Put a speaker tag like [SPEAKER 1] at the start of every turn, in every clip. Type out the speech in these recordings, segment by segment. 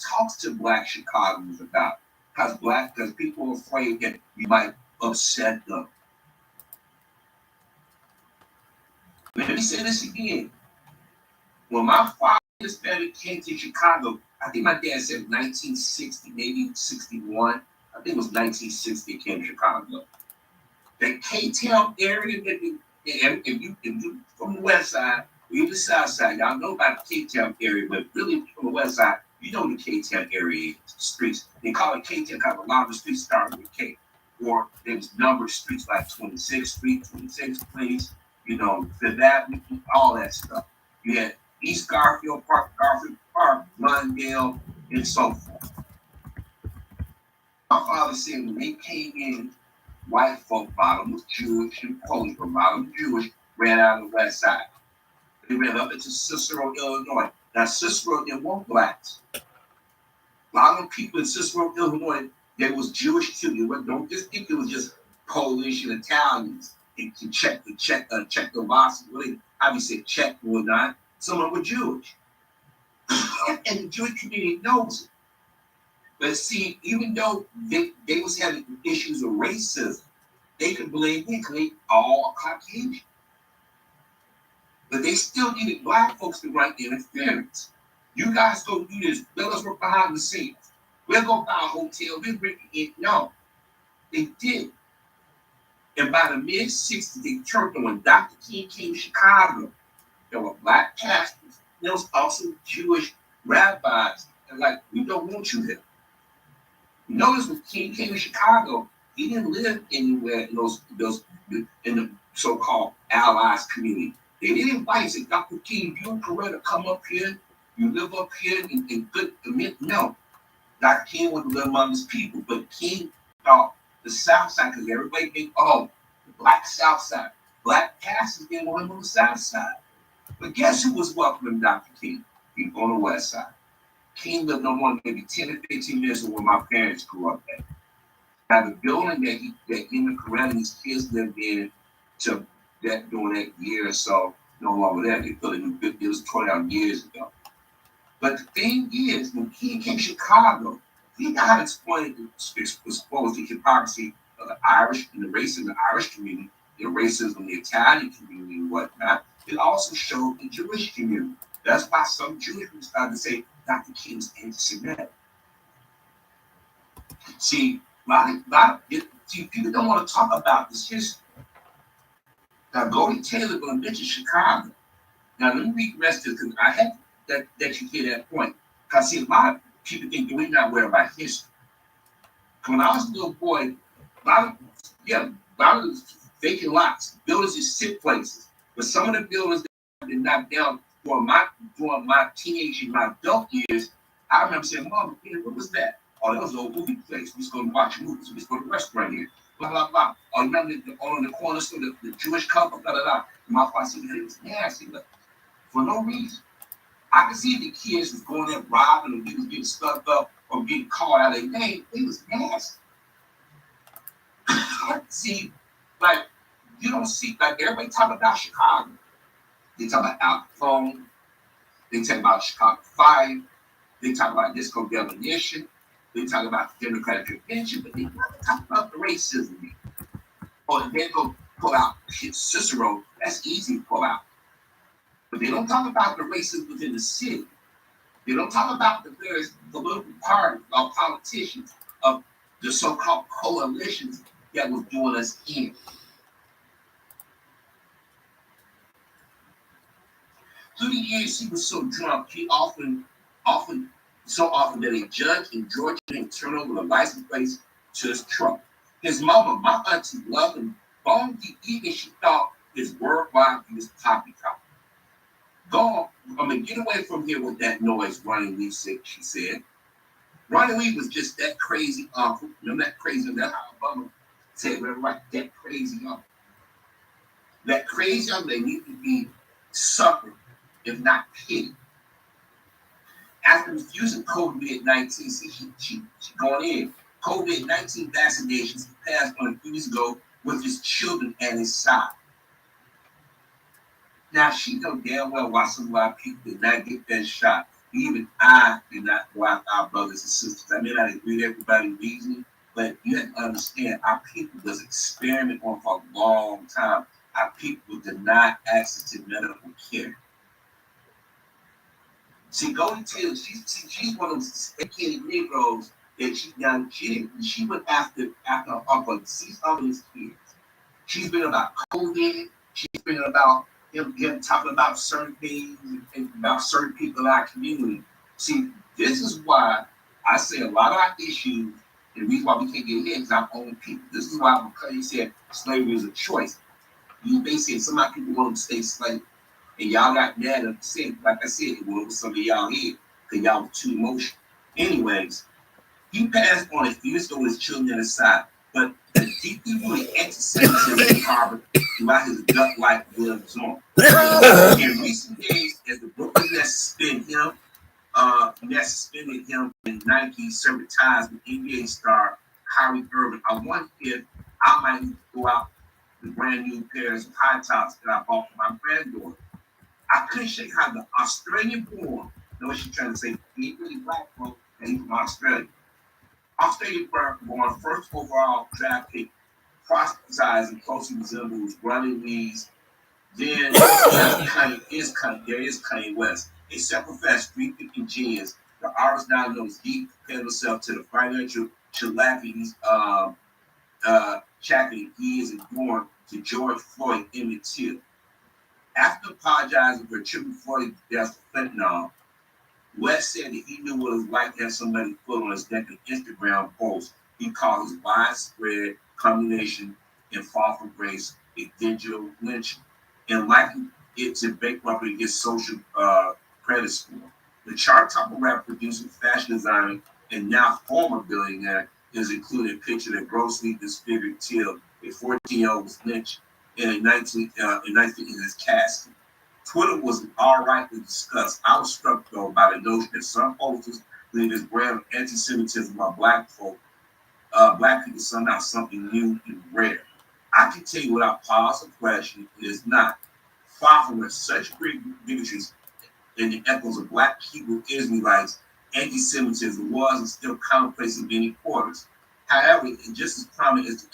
[SPEAKER 1] talks to Black Chicagoans about, because people are afraid that you might upset them. Let me say this again. When my father's family came to Chicago, I think my dad said 1960, maybe 61. I think it was 1960 they came to Chicago. The K-Town area, if you from the west side, or even the south side, y'all know about the K-Town area, but really from the west side, you know the K-Town area streets. They call it K-Town because a lot of the streets start with K. Or there was numbered streets like 26th Street, 26th Place, Fifth Avenue, all that stuff. You had East Garfield Park, Glendale, and so forth. My father said when they came in, white folk, bottom was Jewish, and Polish were bottom Jewish, ran out of the west side. They ran up into Cicero, Illinois. Now, Cicero, there weren't blacks. A lot of people in Cicero, Illinois, there was Jewish too. Don't just think it was just Polish and Italians. And Czechoslovakians, really, how do you say Czech or not? Some of them were Jewish. And the Jewish community knows it. But see, even though they was having issues of racism, they could blame it because they all Caucasian. But they still needed Black folks to write interference. You guys go do this. Let us work behind the scenes. We'll go buy a hotel. We'll bring it in. No, they did. And by the mid-60s, they turned on. When Dr. King came to Chicago, there were Black pastors. There was also Jewish rabbis. And we don't want you here. Notice when King came to Chicago, he didn't live anywhere in those in the so-called Allies community. They didn't invite him. Say, Dr. King, you and Coretta come up here. You live up here in good commit. No, Dr. King would live among his people, but King thought the South Side, because everybody think, the Black South Side. Black pastors didn't want him on the South Side. But guess who was welcoming Dr. King? People on the West Side. King lived no more than maybe 10 or 15 minutes from where my parents grew up at. Now, the building that him and Coretta and his kids lived in during that year or so, no longer there. They built a new building. It was torn down years ago. But the thing is, when King came to Chicago, he got exposed to hypocrisy of the Irish and the racism of the Irish community, the racism of the Italian community and whatnot. It also showed the Jewish community. That's why some Jewish people started to say Dr. King's anti-Semitic. See, people don't want to talk about this history. Now, Gordy Taylor going to mention Chicago. Now, let me read the rest of it because I have that you hear that point. Because, see, a lot of people think that we're not aware about history. When I was a little boy, a lot of vacant lots, buildings is sit places. But some of the buildings that have been knocked down during my teenage and my adult years, I remember saying, Mom, what was that? Oh, that was an old movie place. We used to go and watch movies. We used to go to the restaurant here. Blah, blah, blah. Oh, remember on the corner store, the Jewish couple, blah, blah, blah. And my father said, it was nasty, but for no reason. I could see the kids was going there robbing or getting stuck up or getting caught out of their name. It was nasty. See, you don't see, everybody talk about Chicago. They talk about Al Capone. They talk about Chicago Fire. They talk about disco demolition. They talk about the Democratic Convention, but they never talk about the racism. Or they go pull out Cicero. That's easy to pull out. But they don't talk about the racism within the city. They don't talk about the various political parties or politicians of the so-called coalitions that was doing us in. Through the years, he was so drunk, he so often that a judge in Georgia didn't turn over the license plates to his truck. His mama, my auntie, loved him long even she thought his worldwide he was poppy. Go on, get away from here with that noise, Ronnie Lee said, she said. Ronnie Lee was just that crazy uncle. Remember that crazy, that's how Obama said, right, that crazy uncle. That crazy uncle that needed to be suffered, if not pitied. After refusing COVID-19, see, she going in. COVID-19 vaccinations he passed on a few years ago with his children at his side. Now, she know damn well why some of our people did not get that shot. even I do not go after our brothers and sisters. I may not agree with everybody's reasoning, but you have to understand our people was experimenting on for a long time. Our people denied access to medical care. See, Golden Taylor, she's one of those educated Negroes that she went after her uncle to see some of his kids. She's been about COVID. She's been about him talking about certain things and about certain people in our community. See, this is why I say a lot of our issues, and the reason why we can't get ahead is our own people. This is why because you said slavery is a choice. You basically some of our people want to stay slave. And y'all got mad at the same, like I said, it was some of y'all here because y'all were too emotional. Anyways, he passed on his years ago with his children aside, but the deeply rooted anti-Semitism harbored throughout his gut-like lives on. In recent days, as the Brooklyn Nets suspended him in Nike severed ties with NBA star Kyrie Irving, I wonder if I might need to go out the brand new pairs of high tops that I bought for my granddaughter. I couldn't shake how the Australian born, know what she's trying to say, he really black folk, and he's from Australia. Australian born first overall draft pick, proselytized and closely resembles running leads. Then there is Kanye West, a self-professed street picking genius. The artist now knows he compared himself to the financial shacking he is enduring to George Floyd Emmett Till. After apologizing for triple Floyd death for fentanyl, West said that he knew what it was like to have somebody put on his neck an Instagram post he called his widespread combination and fall from grace a digital lynching, and liking it to bankrupt against social credit score. The chart-topper rapper, producer, fashion designer, and now former billionaire is included a picture that grossly disfigured Till, a 14-year-old was lynched in 19 in his casket. Twitter was all right to discuss. I was struck, though, by the notion that some posters believe this brand of anti-Semitism by black people somehow something new and rare. I can tell you without pause or question, it is not. Far from it, such great bigotries in the echoes of black Hebrew Israelites, anti-Semitism was and still commonplace in many quarters. However, it just as prominent as the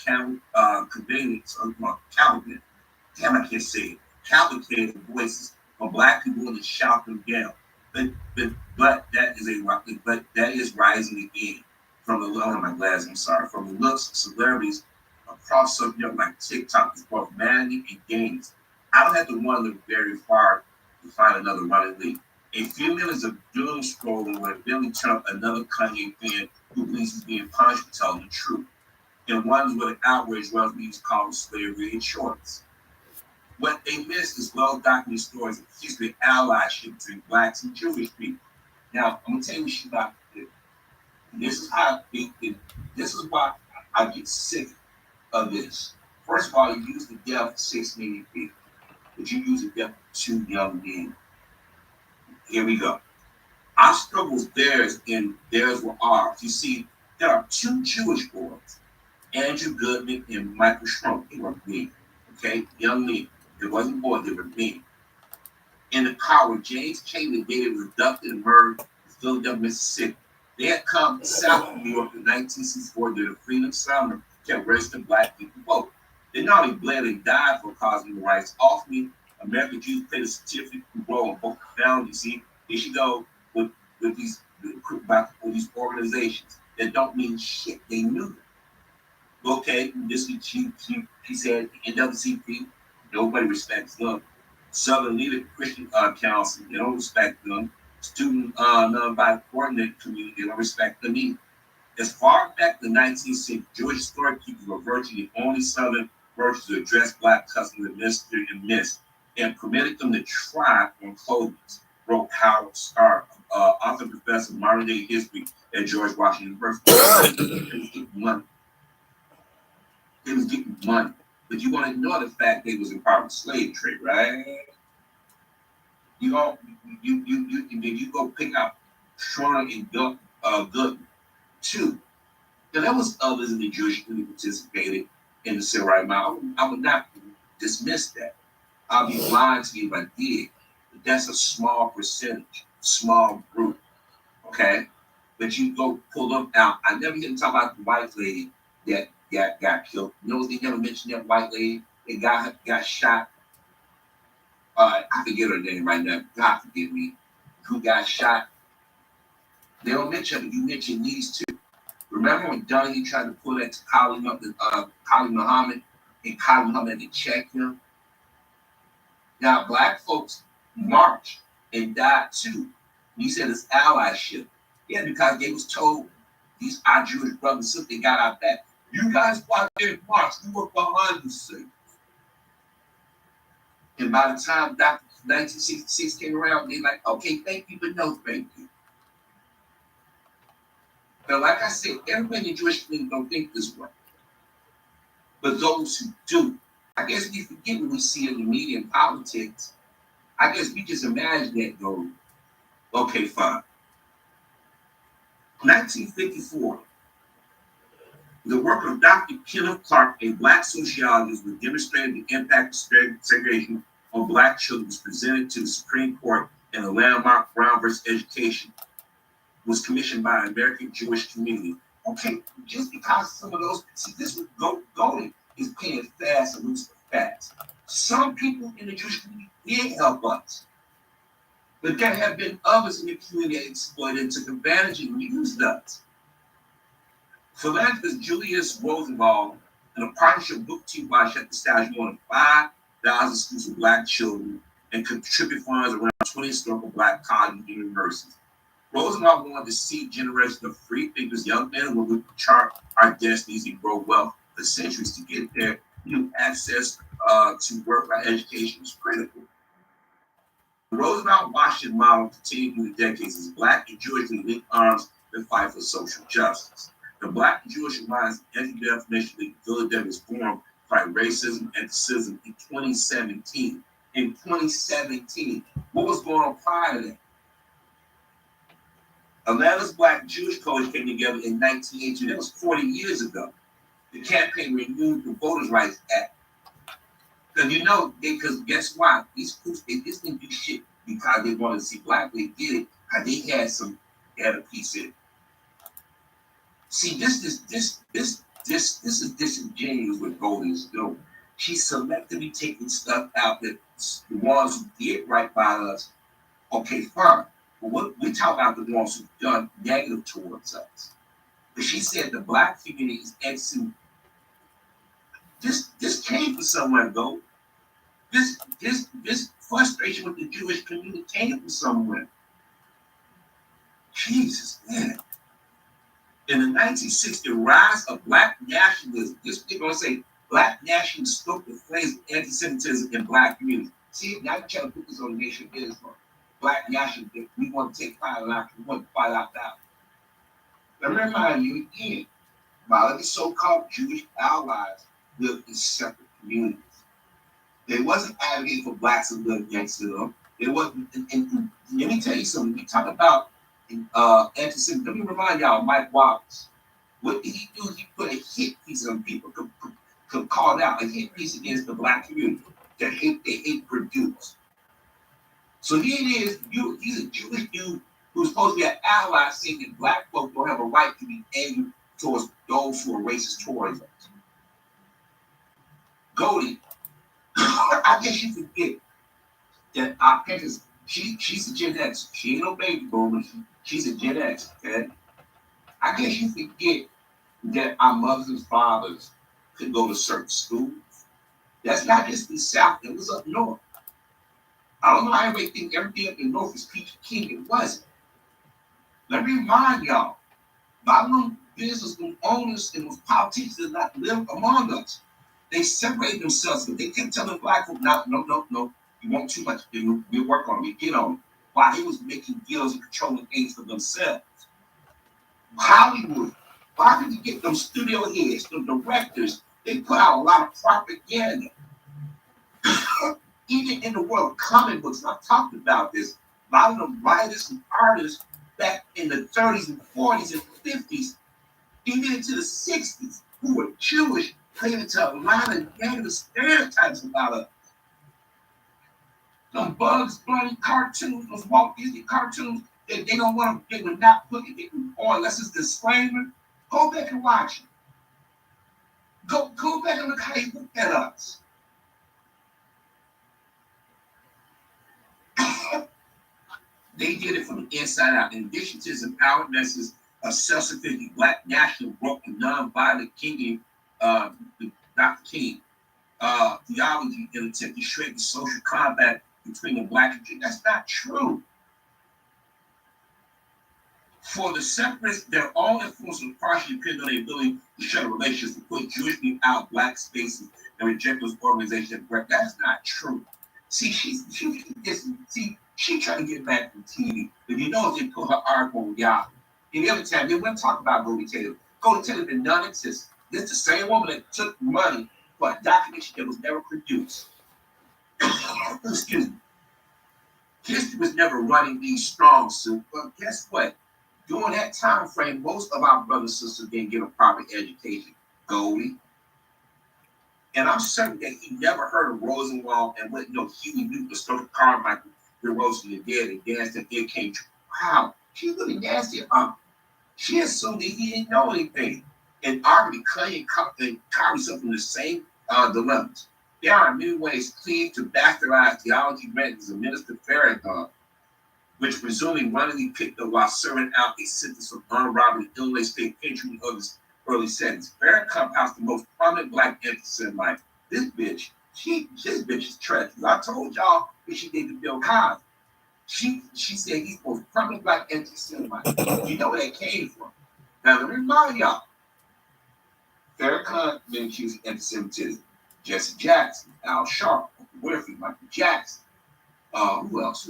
[SPEAKER 1] cavalcade of voices from black people in the shout and yell. But that is rising again from the from the looks of celebrities across subjects like TikTok is both vanity and games. I don't have to wander very far to find another running league. A few minutes of doom scrolling where Billy Trump, another Kanye fan who believes he's being punished for telling the truth, and wonders what an outrage was being called slavery in shorts. What they miss is well-documented stories of history and allyship between blacks and Jewish people. Now, I'm gonna tell you what she's about to do. This is this is why I get sick of this. First of all, you use the death of 6 million people, but you use the death of 2 young men. Here we go. Our struggles, theirs, and theirs were ours. You see, there are 2 Jewish boys, Andrew Goodman and Michael Schrum. They were men, okay? Young men. It wasn't boys, they were men. In the car where James Cain David was abducted and murdered in Philadelphia, Mississippi. They had come south from New York in 1964 during the Freedom Summer to register black people vote. They not only bled and died for causing the rights. Ultimately, American Jews played a significant role in both the founding. You see, they should go with these organizations that don't mean shit. They knew them. Okay, this she said NAACP, nobody respects them. Southern Leader Christian Council, they don't respect them. Student nonviolent coordinator community, they don't respect them either. As far back as the 19th century, Jewish historic keepers were virtually the only Southern virtues to address black customers administered and missed, and permitted them to try on clothing, wrote Howard Starr, author and professor of modern day history at George Washington University. They was getting money. But you want to ignore the fact they was in part of the slave trade, right? You go pick out Strong and Goodman. 2. Now there was others in the Jewish community participated in the civil rights movement. I would not dismiss that. I'll be lying to you if I did. But that's a small percentage. small group, okay? But you go pull them out. I never hear them talk about the white lady that got killed. You know, they never mentioned that white lady that got shot. I forget her name right now. God forgive me. Who got shot? They don't mention it. You mention these two. Remember when Donnie tried to pull that to Kali Muhammad, and Kali Muhammad had to check him? Now, black folks marched and died too. He said it's allyship. Yeah, because they was told, our Jewish brothers and sisters, they got our back. You guys go out there and march. We were behind the scenes. And by the time 1966 came around, they like, okay, thank you, but no thank you. But like I said, everybody in the Jewish community don't think this way. But those who do, I guess we forget what we see in the media and politics. I guess we just imagine that go, okay, fine. 1954, the work of Dr. Kenneth Clark, a black sociologist, was demonstrating the impact of segregation on black children, was presented to the Supreme Court in a landmark Brown versus Education, was commissioned by an American Jewish community. Okay, just because some of those, see, this was Golden is paying fast and loose fast. Some people in the Jewish community did help us, but there have been others in the community that exploited and took advantage and used us. Philanthropist Julius Rosenwald and a partnership book team by had established more than 5,000 schools for black children and contribute funds around 20 historical black colleges and universities. Rosenwald wanted to see generations of free thinkers, young men and women who chart our destinies and grow wealth for centuries. To get there, access to work-life education is critical. The Roosevelt Washington model continued through the decades as black and Jewish linked arms that fight for social justice. The Black and Jewish Alliance Anti-Defamation League of Philadelphia was formed to fight racism and anti-Semitism in 2017. In 2017, what was going on prior to that? Atlanta's Black Jewish Coalition came together in 1982. That was 40 years ago. The campaign renewed the Voters' Rights Act. Because guess why? These groups, they just didn't do shit because they wanted to see black. They did it because they had a piece in it. See, this is disingenuous what Golden is doing. She's selectively taking stuff out that the ones who did right by us, okay, fine. But what we talk about the ones who've done negative towards us. But she said the black community is excellent. This came from somewhere, though. This frustration with the Jewish community came from somewhere. Jesus, man. In the 1960s, the rise of black nationalism, this they're going to say black nationalism stoked the flames of anti-Semitism in black communities. See, now you're trying to put this on the nation of Islam. Black nationalism, we want to take fight out, we want to fight out that. Let me remind you again, while the so-called Jewish allies lived in separate communities. They wasn't advocating for blacks to live next to them. It wasn't, and let me tell you something, we talk about anti-Semitism. Let me remind y'all, Mike Wallace. What did he do? He put a hit piece on people, could call out a hit piece against the black community, the hate they hate produce. So here it is, he's a Jewish dude who's supposed to be an ally saying that black folks don't have a right to be angry towards those who are racist towards us. Goldie, I guess you forget that our parents, she's a Gen X. She ain't no baby boomer. She's a Gen X, okay? I guess you forget that our mothers and fathers could go to certain schools. That's not just in the South, it was up north. I don't know how everybody think everything up in the north is peachy king. It wasn't. Let me remind y'all, a lot of them business owners and those politicians did not live among us. They separated themselves, but they kept telling black folk, no, you want too much, we'll work on it, we get on it. While they was making deals and controlling things for themselves. Hollywood, why did you get them studio heads, them directors? They put out a lot of propaganda. Even in the world of comic books, I've talked about this. A lot of them writers and artists back in the 30s and 40s and 50s, even into the 60s, who were Jewish, played into a lot of negative stereotypes about us. Some Bugs Bunny cartoons, those Walt Disney cartoons, that they don't want to, they would not put it on unless it's disclaimer. Go back and watch it. Go back and look how he looked at us. They did it from the inside out. In addition to his empowerment messages of self-sufficient black national broke the non-violent King, Dr. King theology in an attempt to shrink the social combat between the black and Jew. That's not true. For the separatists, their own influence will partially depend on their ability to shut relationships, to put Jewish people out of black spaces and reject those organizations. That's not true. See, she trying to get back from TV. If you know, they put her article on Yahoo. And the other time, they wouldn't talk about Golden Taylor. Golden Taylor did not exist. This is the same woman that took money for a documentary that was never produced. Excuse me. History was never running these strong suits, but guess what? During that time frame, most of our brothers and sisters didn't get a proper education. Goldie. And I'm certain that he never heard of Rosenwald and went no Huey Newton, the story of Carmichael, the rose from the dead and danced and it came true. Wow, she really nasty. She assumed that he didn't know anything. And arguably Clay and Kyrie suffer from the same dilemmas. There are many ways clean to bastardize theology granted as a minister Farragut, which presumably randomly picked up while serving out a sentence from armed robbery in Illinois State Penitentiary of his early settings. Farragut housed the most prominent black anti-Semite. This bitch is treacherous. I told y'all what she did to Bill Cosby. She said he's the most prominent black anti-Semite. You know where that came from. Now let me remind y'all, Farragut been accused of anti-Semitism. Jesse Jackson, Al Sharp, Winfrey, Michael Jackson. Who else?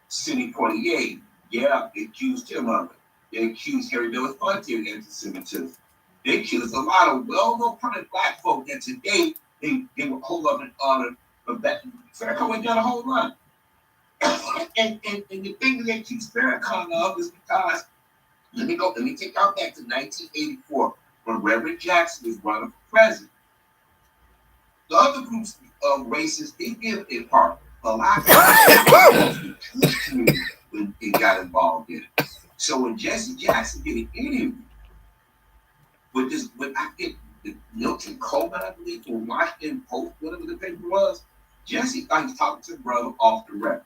[SPEAKER 1] Sidney Poitier. Yeah, they accused him of it. They accused Harry Belafonte of anti-Semitism. They accused a lot of well-known prominent black folk that today they will hold up in honor of that. Farragut went down a whole run. and the thing that they accused Farragut of is because, let me take y'all back to 1984 when Reverend Jackson was running for president. The other groups of races, they did their part. A lot of the Jewish community when they got involved in it. So when Jesse Jackson did an interview with I think Milton Coleman, I believe, from Washington Post, whatever the paper was, Jesse thought he was talking to brother off the record.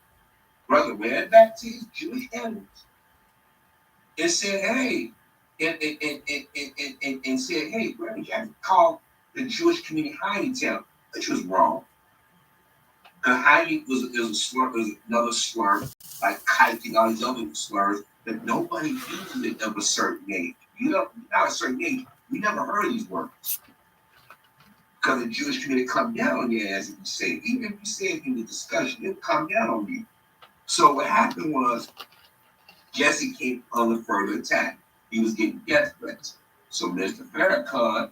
[SPEAKER 1] Brother ran back to his Jewish enemies and said, hey, and said, hey, Reverend Jackson called the Jewish community hiding town, which was wrong. Because hiding was a slur, was another slur, like kiting, all these other slurs that nobody uses it of a certain age. Not a certain age. We never heard these words. Because the Jewish community come down on you, as you say. Even if you say it in the discussion, it'll come down on you. So what happened was Jesse came under further attack. He was getting death threats. So Mr. Farragut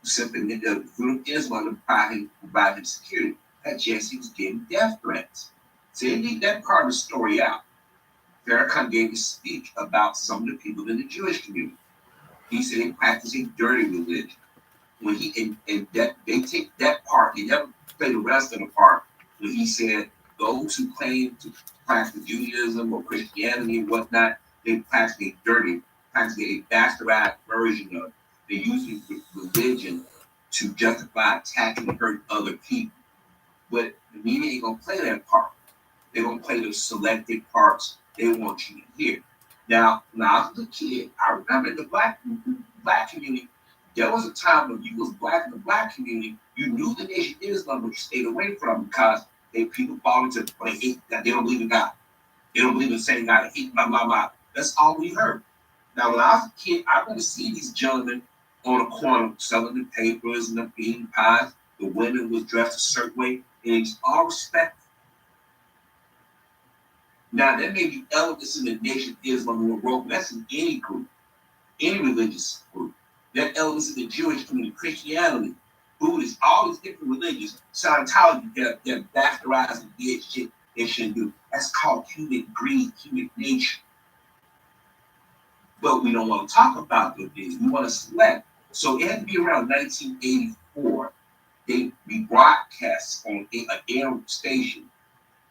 [SPEAKER 1] simply through Islam to provide him security. That Jesse was getting death threats. So they leave that part of the story out. Farragut gave a speech about some of the people in the Jewish community. He said they practice a dirty religion. When they take that part, he never played the rest of the part when he said those who claim to practice Judaism or Christianity and whatnot, they practice a bastardized version of it. They use religion to justify attacking and hurting other people. But the media ain't gonna play that part. They're gonna play the selected parts they want you to hear. Now, when I was a kid, I remember in the black community, there was a time when you was black in the black community, you knew the Nation of Islam, but you stayed away from because people fall into they hate that they don't believe in God. They don't believe in saying God, they hate blah blah blah. That's all we heard. Now, when I was a kid, I remember seeing these gentlemen on a corner selling the papers and the bean pies. The women was dressed a certain way, and it's all respectful. Now, there may be elements in the Nation of Islam who are wrong. That's in any group, any religious group. There are elements in the Jewish community, Christianity, Buddhists, all these different religions, Scientology, they're bastardized and did shit they shouldn't do. That's called human greed, human nature. But we don't want to talk about those things. We want to select. So it had to be around 1984. They broadcast on an AM station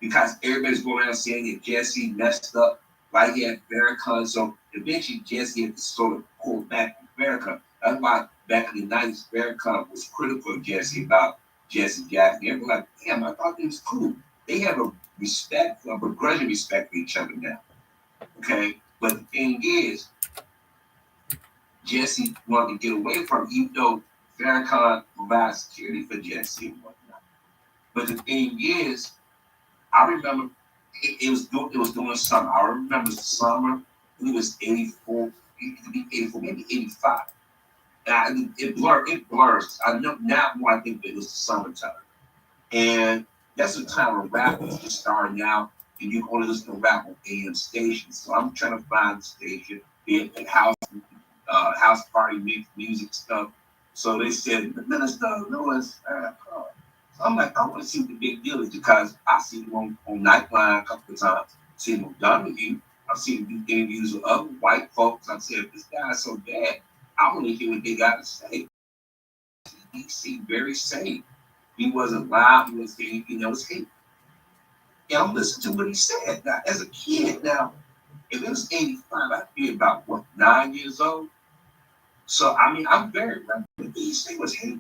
[SPEAKER 1] because everybody's going around saying that Jesse messed up, right? He had Farrakhan. So eventually Jesse had to sort of pull back from Farrakhan. That's why back in the 90s, Farrakhan was critical of Jesse about Jesse Jackson. They were like, damn, I thought they was cool. They have a respect, a begrudging respect for each other now. Okay? But the thing is, Jesse wanted to get away from it, even though Farrakhan provides security for Jesse and whatnot. But the thing is, I remember it was during summer. I remember summer. It was 84. It could be 84, maybe 85. And it blurs. I know now more. I think it was the summertime, and that's the time when rap was just starting out, and you can only listen to rap on AM stations. So I'm trying to find a station, be it house party music stuff. So they said the Minister Lewis. So I'm like, I want to see what the big deal is because I've seen him on Nightline a couple of times. I've seen him on W. I've seen him do interviews with other white folks. I said, this guy's so bad. I want to hear what they got to say. He seemed very safe. He wasn't loud. He wasn't saying anything that was hate. And I'm listening to what he said. Now, as a kid, now, if it was 85, I'd be about, 9 years old? So, I mean, I'm very remember what he said was hate.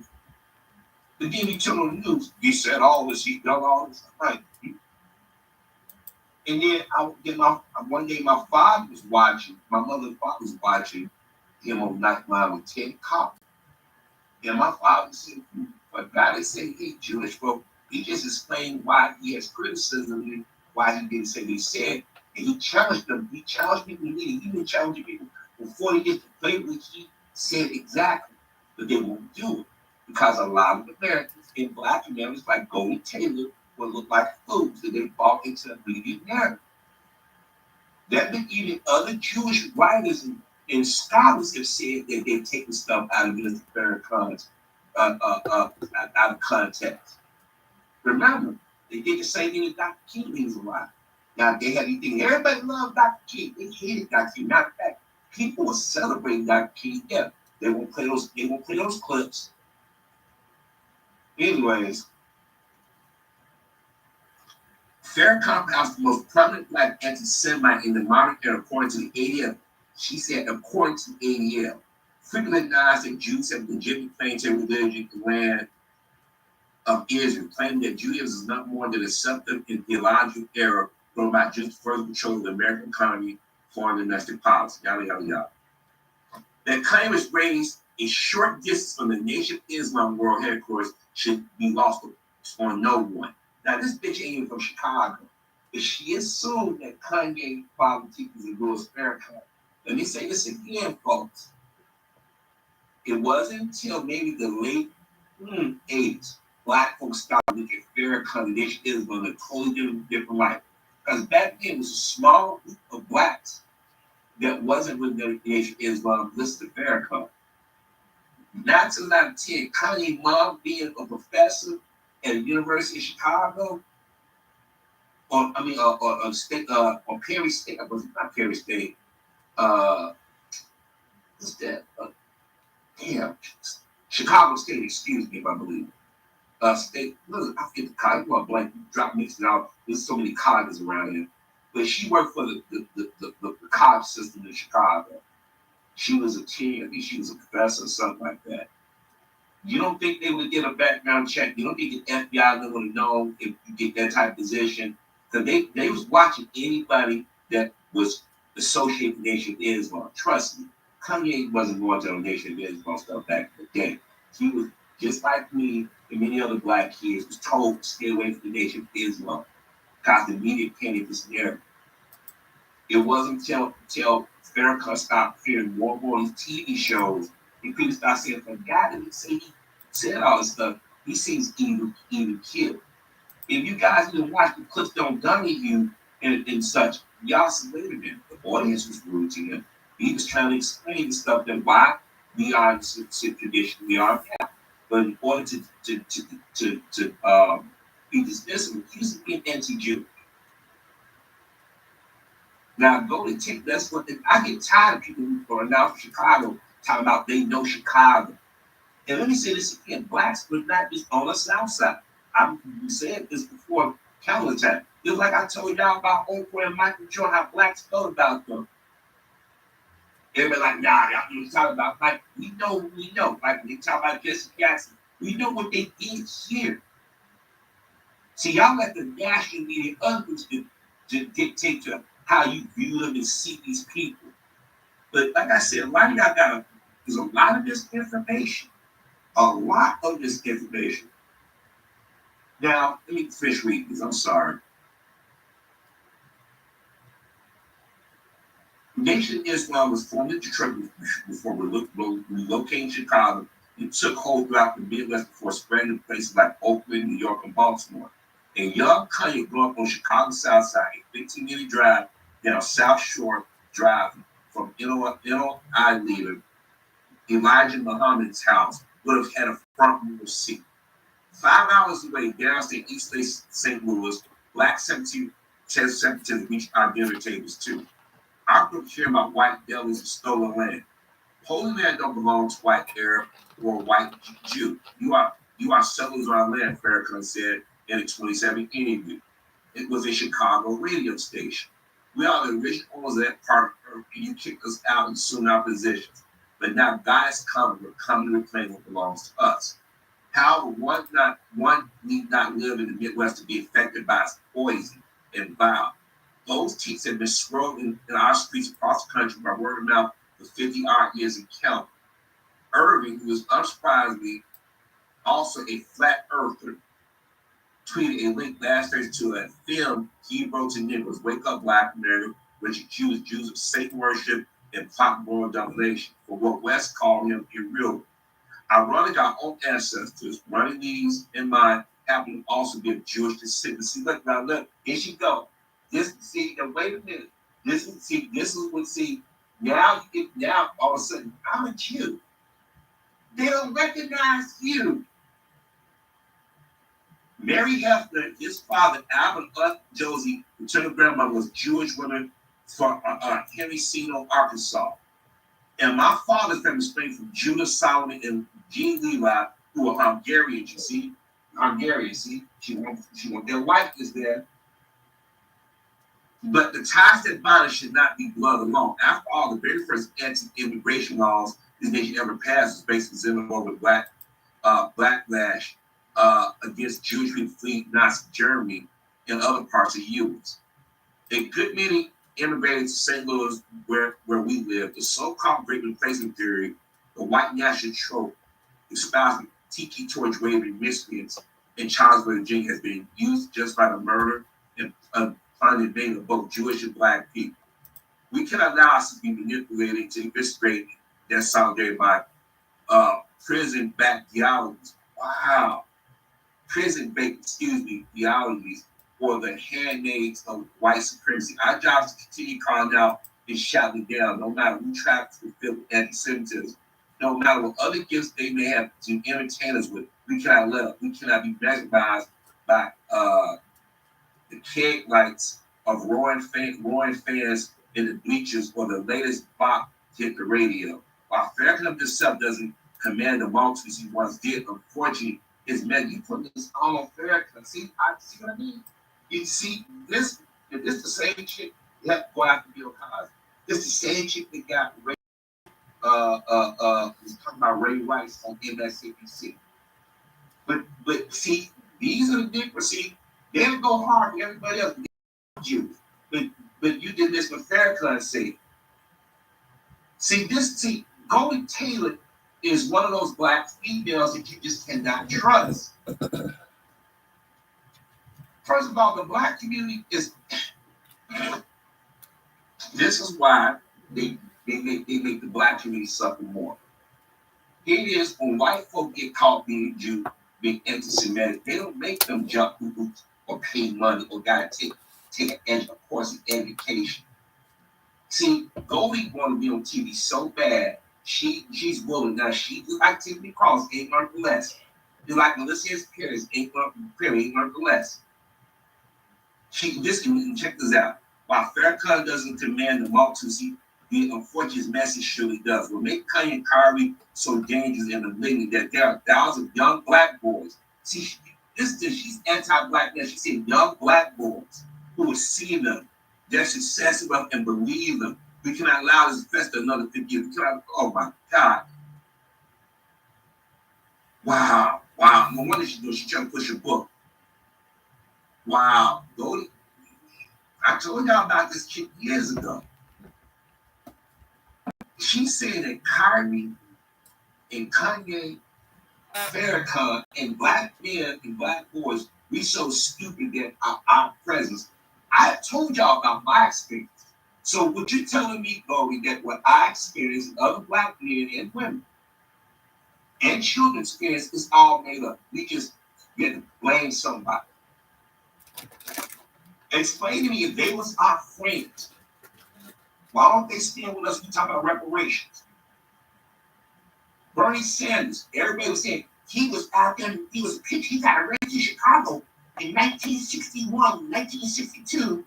[SPEAKER 1] But then he turned on the news. He said all this. He done all this. I'm like, and then one day my father was watching. My mother and father was watching him on Nightline with Ted Kopp. And my father said, but God is saying he's Jewish. Well, he just explained why he has criticism and why he didn't say what he said. And he challenged them. He challenged people in the meeting. He been challenging people before he gets to play what he said exactly. But they won't do it. Because a lot of Americans and Black Americans like Golden Taylor will look like fools and they fall into a media narrative. That been even other Jewish writers and scholars have said that they've taken stuff out of Mr. Farrakhan's out of context. Remember, they did the same thing with Dr. King when he was alive. Now they had anything. Everybody loved Dr. King. They hated Dr. King. Matter of fact, people were celebrating Dr. King. Yeah, they won't play those clips. Anyways, Farrakhan was the most prominent Black anti-Semite in the modern era, according to the ADL. She said, according to the ADL, frequently denies that Jews have legitimate claim to religion in the land of Israel, claiming that Judaism is not more than a substantive and theological error brought about just further control of the American economy, foreign and domestic policy, yada, yada, yada. That claim is raised a short distance from the Nation of Islam World Headquarters should be lost on no one. Now, this bitch ain't even from Chicago, but she assumed that Kanye politics is Louis Farrakhan. Let me say this again, folks. It wasn't until maybe the late 80s Black folks started looking at Farrakhan Nation of Islam in a totally different light. Because back then it was a small group of Blacks that wasn't with the Nation of Islam listed Farrakhan. 9 to 10, Kanye mom being a professor at the University of Chicago, or state, or Perry State, not Perry State. What's that? Chicago State. Excuse me if I believe. State. Look, I forget the college. You want blank? Drop mixing out. There's so many colleges around here. But she worked for the college system in Chicago. She was a teen. I think she was a professor or something like that. You don't think they would get a background check? You don't think the FBI would have known if you get that type of position? Because they was watching anybody that was associated with the Nation of Islam. Trust me, Kanye wasn't going to the Nation of Islam stuff back in the day. He was just like me and many other Black kids was told to stay away from the Nation of Islam because the media painted this narrative. It wasn't until Farrakhan stopped appearing more and more on TV shows and people started saying, for God didn't say he said all this stuff, he seems even killed. If you guys even watch the clips don't gun at you and such, y'all slated him. The audience was rude to him. He was trying to explain the stuff that why we are in the tradition we are now. But in order to be dismissive, he's being anti-Jew. Now, go to take that's what I get tired of people who are now from Chicago talking about they know Chicago. And let me say this again: Blacks were not just on the South Side. I've said this before countless times. Just like I told y'all about Oprah and Michael Jordan, how blacks felt about them. Everybody like, nah, y'all you talking about Mike. We know. Like when they talk about Jesse Jackson, we know what they did here. See, y'all let the national media others to dictate to how you view them and see these people. But like I said, a lot of y'all there's a lot of this information. A lot of this information. Now, let me finish reading this. I'm sorry. Nation Islam was formed in Detroit before relocating Chicago and took hold throughout the Midwest before spreading to places like Oakland, New York, and Baltimore. And young Kanye grew up on Chicago's South Side, a 15-minute drive down South Shore Drive from NOI leader Elijah Muhammad's house would have had a front row seat. 5 hours away, downstate East St. Louis, black secretaries reached our dinner tables too. I don't care about white devils and stolen land. Holy land don't belong to white Arab or white Jew. You are settlers on our land, Farrakhan said in a 27 interview. It was a Chicago radio station. We are the original owners of that part of Earth, and you kicked us out and assumed our positions. But now God is coming. We're coming to reclaim what belongs to us. However, one need not live in the Midwest to be affected by poison and violence. Those teachers have been swirled in our streets across the country by word of mouth for 50-odd years and counting. Irving, who is unsurprisingly also a flat earther, tweeted a link last Thursday to a film he wrote to Negroes, Wake Up Black America, which accused Jews of Satan worship and plot moral domination for what West called him irreal. Ironically, our own ancestors, running these in mind, happen to also be of Jewish descent. See, look, here she go. Wait a minute. This is what now all of a sudden, I'm a Jew. They don't recognize you. Mary Hefner, his father, Albert Josie, maternal grandmother, was Jewish woman from Henry Sino, Arkansas. And my father's family sprang from Judah Solomon and Jean Levi, who are Hungarians, you see. Hungarians, see? She want their whiteness there. But the ties that bind us should not be blood alone. After all, the very first anti-immigration laws this nation ever passed was based on war with backlash against Jewish people fleeing Nazi Germany and other parts of the U.S. A good many immigrated to St. Louis, where we live. The so-called great replacement theory, the white national trope, espousing tiki torch waving miscreants in Charlottesville, Virginia, has been used just by the murder and funding of both Jewish and black people. We cannot allow us to be manipulated to eviscerate that solidarity by prison-backed theologies. Wow. Prison-based, theologies, or the handmaids of white supremacy. Our job is to continue calling out and shouting down, no matter who tries to fulfill anti-Semitism, no matter what other gifts they may have to entertain us with. We cannot let up. We cannot be mesmerized by the keg lights of roaring fans in the bleachers or the latest bop hit the radio. While Farrakhan himself doesn't command the multitudes he once did, unfortunately, his men, you put this all on Farrakhan. See what I mean? You see, this the same chick that go after Bill Cosby. This the same chick that got Ray, was talking about Ray Rice on MSNBC. But see, these are the difference. See, they don't go hard for everybody else. You, but you did this with Farrakhan's sake. See, Golden Taylor is one of those black females that you just cannot trust. First of all, the black community is. This is why they make the black community suffer more. It is when white folk get caught being Jew, being anti-Semitic, they don't make them jump through hoops or pay money or gotta take a course in education. See, Goldie want to be on TV so bad, she's willing. Now she like Tiffany Cross, ain't learned less. You like Melissa Pierce, ain't learned less. Check this out. While Farrakhan doesn't command the multitudes, the unfortunate message surely does. What makes Kanye and Kyrie so dangerous and malignant that there are thousands of young black boys. See, she's anti-black now. She said young black boys who will see them, their success and believe them. We cannot allow this to fester another 50 years. We cannot, oh my God. Wow. No wonder she's trying to push a book. Wow. I told y'all about this chick years ago. She said that Kyrie and Kanye, Farrakhan, and black men and black boys, we so stupid that our presence. I told y'all about my experience. So what you're telling me, Goldie, that what I experienced with other black men and women and children experience is all made up. We just get to blame somebody. Explain to me, if they was our friends, why don't they stand with us? We talk about reparations. Bernie Sanders, everybody was saying he was out there, he got arrested in Chicago in 1961, 1962.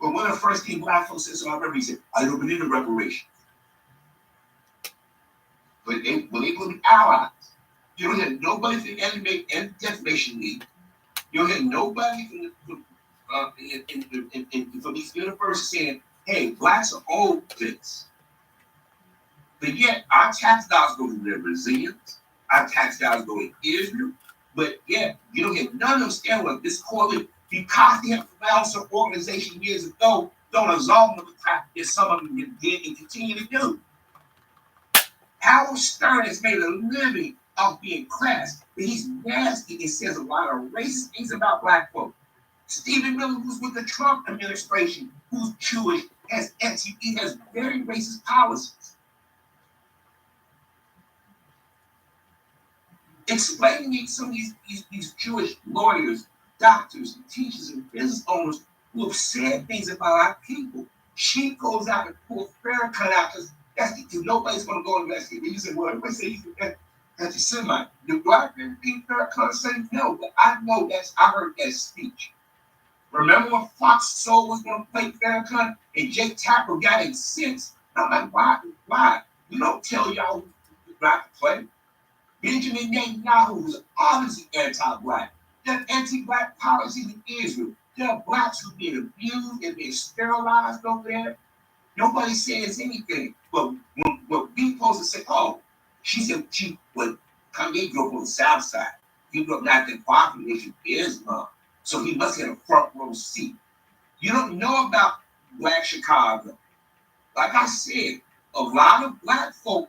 [SPEAKER 1] But one of the first things black folks said, so I remember he said, I don't believe in reparations. But they were allies. You don't hear nobody from the Defamation League. You don't hear nobody from these universities saying, hey, blacks are owed this. But yet, our tax dollars go to the Brazilians, our tax dollars go to Israel, but yet, you don't get none of them stand with this correlate because they have found some organization years ago, don't absolve them of the crap that some of them did and continue to do. Howard Stern has made a living off being crass, but he's nasty and says a lot of racist things about black folk. Stephen Miller, who's with the Trump administration, who's Jewish, has very racist policies. Explain to me some of these Jewish lawyers, doctors, and teachers, and business owners who have said things about our people. She goes out and pulls Farrakhan out because nobody's going to go investigate. You say, well, everybody say he's an anti-Semite. Do I really think Farrakhan said no? But I know I heard that speech. Remember when Fox Soul was going to play Farrakhan and Jake Tapper got in 6? I'm like, why? You don't tell y'all not to play. Benjamin Netanyahu was obviously anti-black. There are anti-black policies in Israel. There are blacks who being abused and being sterilized over there. Nobody says anything. But when we supposed to say, oh, she said Kanye grew up on the South Side. He grew up not that far from Islam. So he must have a front row seat. You don't know about Black Chicago. Like I said, a lot of black folk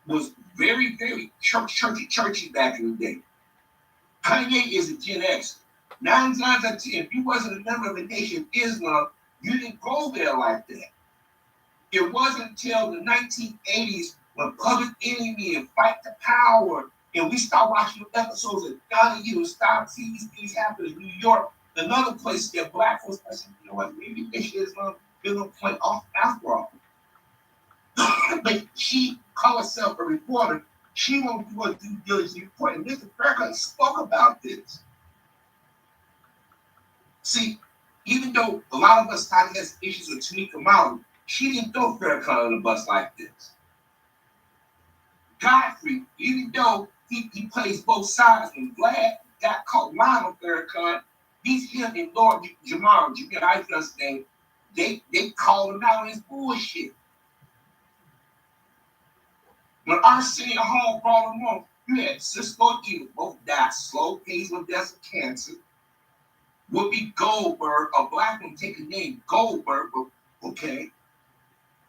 [SPEAKER 1] was very, very churchy back in the day. Kanye is a Gen X. 9 times out of 10, if you wasn't a member of the Nation of Islam, you didn't go there like that. It wasn't until the 1980s when Public Enemy and Fight the Power, and we start watching episodes of Donahue and start seeing these things happen in New York, another place that black folks are saying, you know what, maybe Nation of Islam is going to play off after all. But she called herself a reporter. She won't do a due diligence report. And Mr. Farrakhan spoke about this. See, even though a lot of us thought he has issues with Tamika Mallory, she didn't throw Farrakhan on the bus like this. Godfrey, even though he plays both sides, when Vlad got caught lying on Farrakhan, he's him and Lord Jamar, I name, they called him out on his bullshit. When Arsenio Hall brought him on, you had Cisco and Eva both died slow, painful deaths of cancer. Whoopi Goldberg, a black woman, take a name, Goldberg, but okay.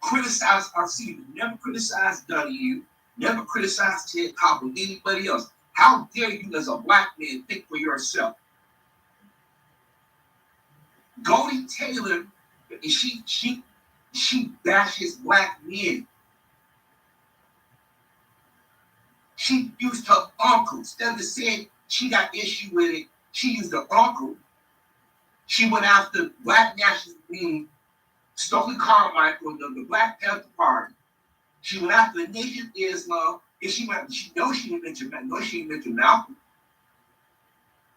[SPEAKER 1] Criticized Arsenio, never criticized Donahue, never criticized Ted Koppel, anybody else. How dare you as a black man think for yourself? Goldie Taylor, she bashes black men. She used her uncle. Instead of saying she got issue with it, she used her uncle. She went after black nationalists, meaning Stokely Carmichael, the Black Panther Party. She went after the Nation of Islam, and she didn't mention Malcolm.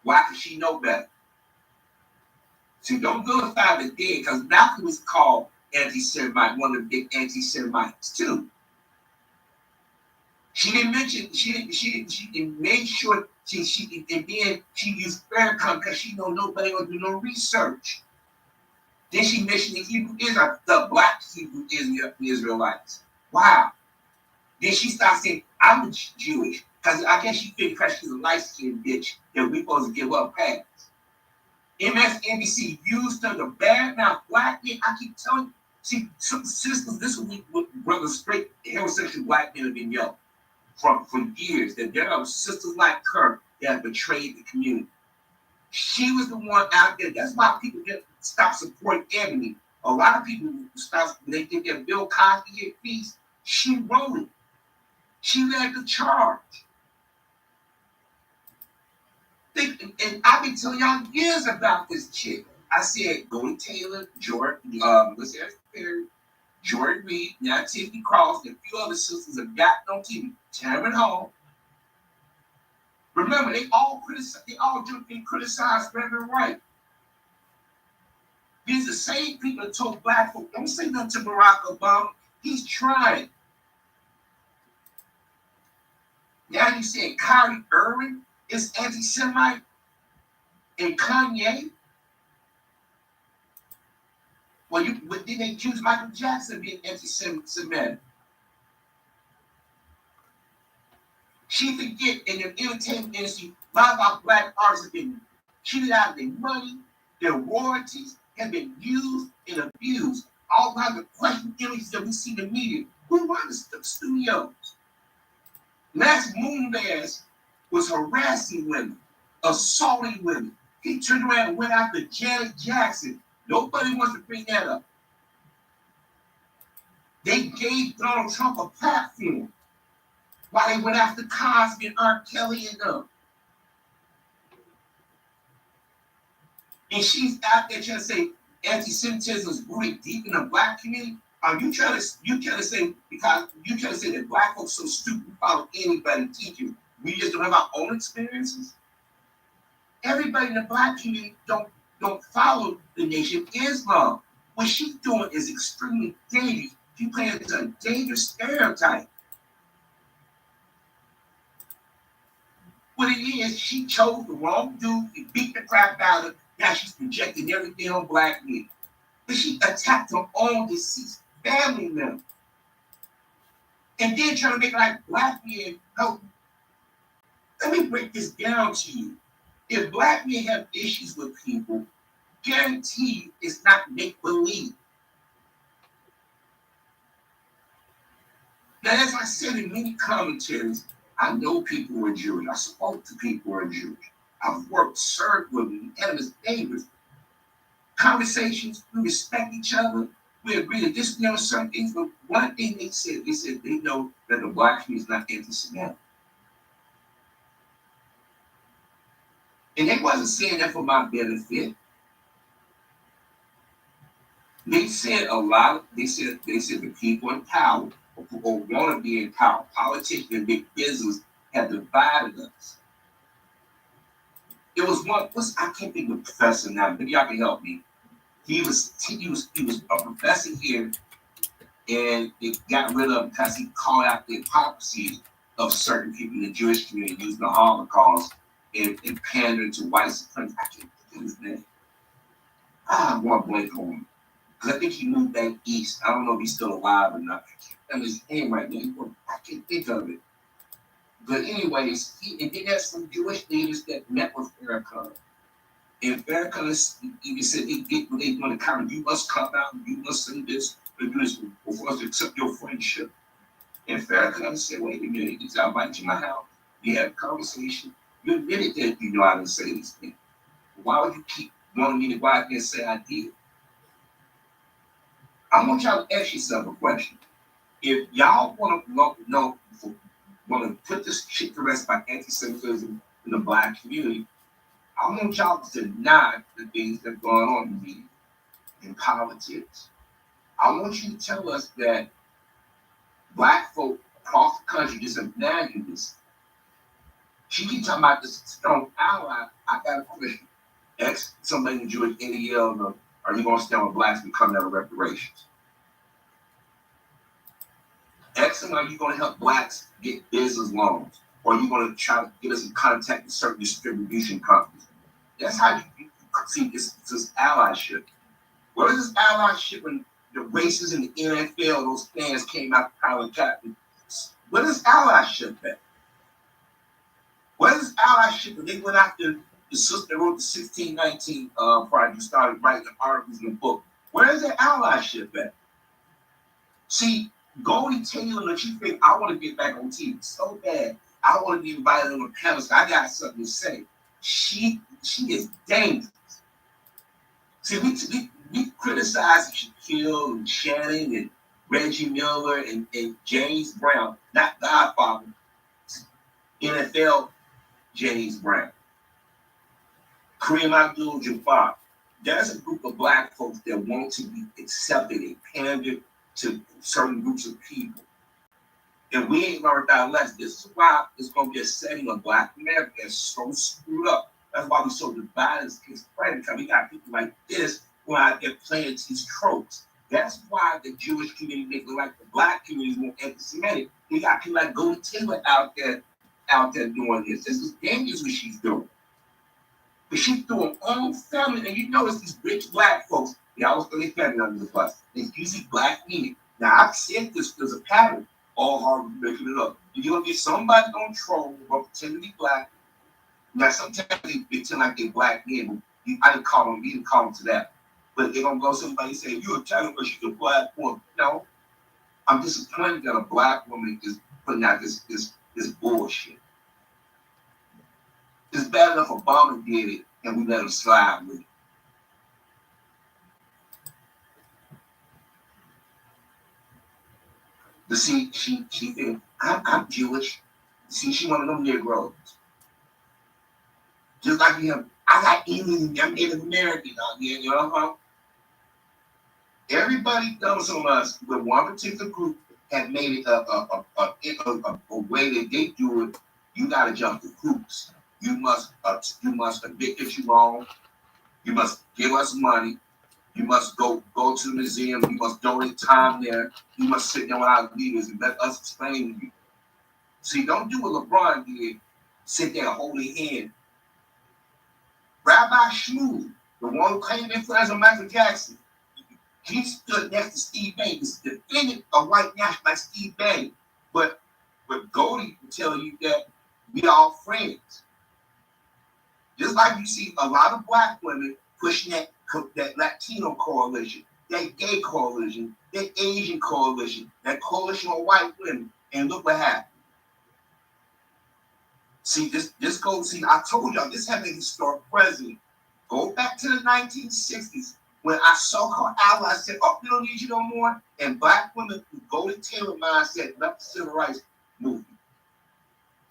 [SPEAKER 1] Why? Because she know better. So don't vilify the dead, because Malcolm was called anti-Semite, one of the big anti-Semites too. She didn't mention, she made sure and then she used Farrakhan because she know nobody gonna do no research. Then she mentioned the Hebrew Israelites, the black Hebrew Israelites. Wow. Then she starts saying, I'm Jewish. Because I guess she figured because she's a light-skinned bitch that we're supposed to give her a pass. MSNBC used her to badmouth black men. I keep telling you, see, sisters, this is what brother straight heterosexual black men have been yelling for years, that there are sisters like her that have betrayed the community. She was the one out there. That's why people get stop supporting Ebony. A lot of people stop when they think that Bill Cosby hit peace. She wrote it. She led the charge. And I've been telling y'all years about this chick. I said, Golden Taylor, Jordan, Perry, Jordan Reed, now Tiffany Cross, and a few other sisters have gotten on TV. Tamron Hall. Remember, they all jumped in and criticized Reverend Wright. These are the same people that told black folk, don't say nothing to Barack Obama. He's trying. Now you saying Kyrie Irving is anti-Semite and Kanye? Well, did they accuse Michael Jackson of being anti-Semitic? She forget in the entertainment industry, a lot of our black artists have been cheated out of their money, their royalties have been used and abused. All kinds of questionable images that we see in the media. Who runs the studios? Les Moonves was harassing women, assaulting women. He turned around and went after Janet Jackson. Nobody wants to bring that up. They gave Donald Trump a platform while they went after Cosby and R. Kelly and them. And she's out there trying to say anti-Semitism is rooted deep in the black community. Are you trying to say that black folks so stupid we follow anybody teaching? We just don't have our own experiences? Everybody in the black community don't follow the Nation of Islam. What she's doing is extremely dangerous. She's playing a dangerous stereotype. What it is, she chose the wrong dude and beat the crap out of her. Now she's projecting everything on black men. But she attacked her own deceased family member. And then trying to make it like black men help. Let me break this down to you. If black men have issues with people, guaranteed it's not make-believe. Now, as I said in many commentaries, I know people who are Jewish. I spoke to people who are Jewish. I've served with them, and as neighbors. Conversations, we respect each other. We agree to disagree on certain things, but one thing they said they know that the black community is not anti-Semitic. And they wasn't saying that for my benefit. They said the people in power or want to be in power, politicians and big business have divided us. It was I can't think of the professor now. Maybe y'all can help me. He was a professor here, and it got rid of him because he called out the hypocrisy of certain people in the Jewish community using the Holocaust and pandering to white supremacy. I can't think of his name. I want to blank on him. Because I think he moved back east. I don't know if he's still alive or not. I can't his name right now. I can't think of it. But anyways, and then there's some Jewish leaders that met with Farrakhan. And Farrakhan even said when they want to comment, you must come out, you must say this, do this for us to accept your friendship. And Farrakhan said, wait a minute, I'll invite you to my house. We have a conversation. You admitted that you know I didn't say these things. Why would you keep wanting me to go out there and say I did? I want y'all to ask yourself a question. If y'all want to put this shit to rest by anti-Semitism in the black community, I want y'all to deny the things that are going on in media, in politics. I want you to tell us that black folk across the country just imagine this. She keep talking about this strong ally. I got a question. Ask somebody in Jewish NEL, are you going to stand with blacks and come out of reparations? Ask them, are you going to help blacks get business loans? Or are you going to try to get us in contact with certain distribution companies? That's how you see this allyship. Where is this allyship when the races in the NFL, those fans came out to Colin Kaepernick? What is allyship at? What is allyship when they went after the sister that wrote the 1619 project, started writing articles in the book? Where is that allyship at? See, Goldie Taylor, the chief thing, I want to get back on TV so bad. I want to be invited on the panel. I got something to say. She is dangerous. See, we criticize Shaquille and Shannon and Reggie Miller and James Brown, not Godfather, NFL James Brown, Kareem Abdul-Jabbar. There's a group of black folks that want to be accepted and pander to certain groups of people. And we ain't learned our lesson. This is why it's going to be a setting of black America that's so screwed up. That's why we're so divided as schizophrenic, because we got people like this who are out there playing these tropes. That's why the Jewish community make it like the black community is more anti-Semitic. We got people like Goldie Taylor out there doing this. This is dangerous what she's doing. But she threw her own family, and you notice these rich black folks, they always throw their family under the bus. It's usually black men. Now, I've said this, there's a pattern. All hard making it up. You're going to get somebody on troll or pretend to be black. Now, sometimes they pretend like they're black men. I didn't call them to that. But they're going to go somebody and say, you're Italian, but she's a black woman. No. I'm disappointed that a black woman is putting out this bullshit. It's bad enough Obama did it, and we let him slide with it. But see, she said, I'm Jewish. See, she one of them Negroes. Just like him, I got Indian, I'm Native American out here, you know. Everybody comes on us with one particular group have made it a way that they do it. You got to jump the hoops. You must admit that you're wrong. You must give us money. You must go to the museum. You must donate time there. You must sit down with our leaders and let us explain to you. See, don't do what LeBron did. Sit there and hold his hand. Rabbi Shmuel, the one who claimed influence on Michael Jackson, he stood next to Steve Bannon. He's defended a white national like Steve Bannon. But Goldie will tell you that we all friends. Just like you see a lot of black women pushing that Latino coalition, that gay coalition, that Asian coalition, that coalition of white women, and look what happened. See, this goes, see, I told y'all, this had a historic president. Go back to the 1960s when our so-called allies said, oh, we don't need you no more. And black women who Goldie Taylor mindset left the civil rights movement.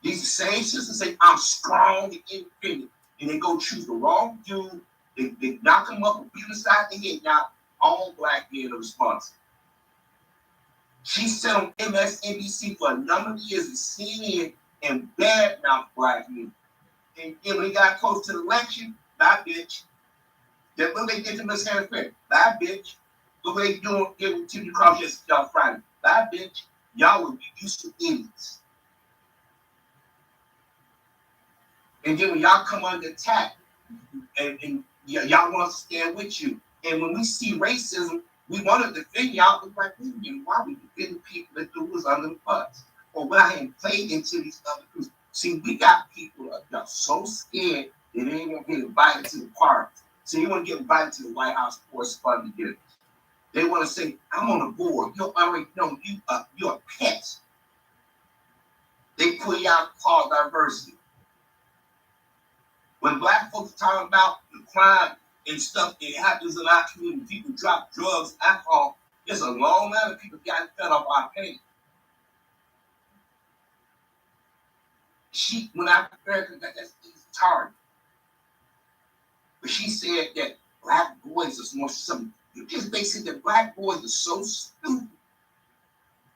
[SPEAKER 1] These same sisters say, I'm strong and independent. And they go choose the wrong dude. They knock him up and beat him aside the head. Now, all black men are responsible. She sat on MSNBC for a number of years and CNN and badmouth black men. And when they got close to the election, bye, bitch. That's what they did to Miss Harris Fair. Bye, bitch. Look what they doing here with Timothy Cross yesterday on Friday. Bye, bitch. Y'all would be used to idiots. And then when y'all come under attack, and y'all want us to stand with you. And when we see racism, we want to defend y'all. Look like, why we defending people that threw us under the bus? Or went out and played into these other groups. See, we got people that are so scared that they ain't going to get invited to the parties. So you want to get invited to the White House Sports Fund to get it. They want to say, I'm on the board. You already know you're a pet. They put you out called diversity. When black folks are talking about the crime and stuff that happens in our community, people drop drugs, alcohol, there's a long line of people got fed off our pain. When African Americans got that target. But she said that black boys are more something. You just basically that black boys are so stupid.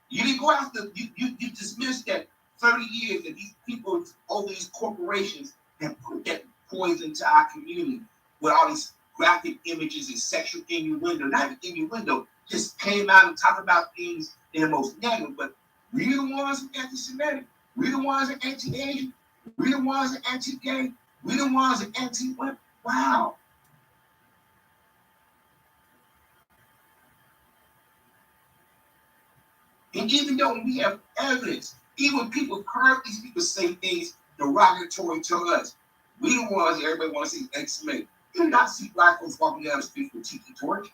[SPEAKER 1] You didn't go after, you dismissed that 30 years that these people, all these corporations have put that poison to our community with all these graphic images and sexual innuendo, not even innuendo, just came out and talked about things in the most negative, but we the ones who anti-Semitic, we the ones that anti-Asian, we the ones that anti-gay, we the ones that anti-women. Wow. And even though we have evidence, even when people heard these people say things derogatory to us, we the ones that everybody wants to see exclamate. You do not see black folks walking down the street with tiki torch.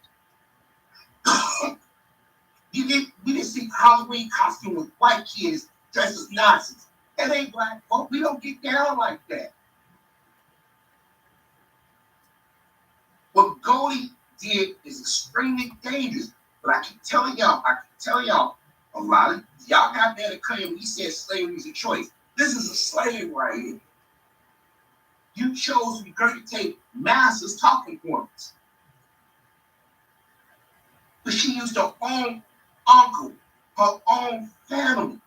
[SPEAKER 1] We didn't see Halloween costume with white kids dressed as Nazis. That ain't black folk. We don't get down like that. What Goldie did is extremely dangerous. But I keep telling y'all, a lot of y'all got mad at claim when he said slavery is a choice. This is a slave right here. You chose to regurgitate Master's talking points. But she used her own uncle, her own family.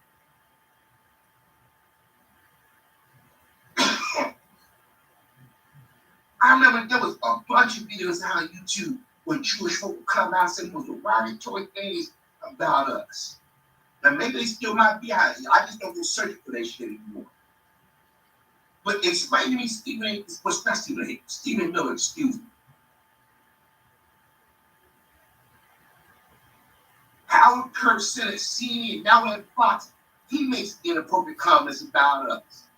[SPEAKER 1] I remember there was a bunch of videos on YouTube where Jewish folk would come out and say those derogatory things about us. Now maybe they still might be out here. I just don't go searching for that shit anymore. But explain to me Stephen Miller, excuse me. Howard Kirk said at CNN, now at Fox, he makes inappropriate comments about us.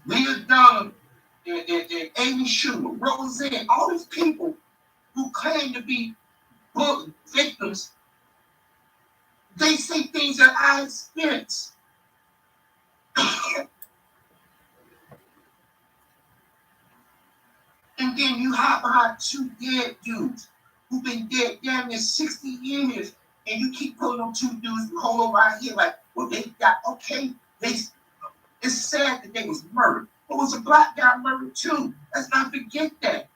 [SPEAKER 1] Leah Dunham and Amy Schumer, Roseanne, all these people who claim to be book victims, they say things that I experience. And then you hide behind two dead dudes who've been dead damn near 60 years, and you keep pulling them two dudes who hold over out here like, well, they got, okay, it's sad that they was murdered. But was a black guy murdered too? Let's not forget that.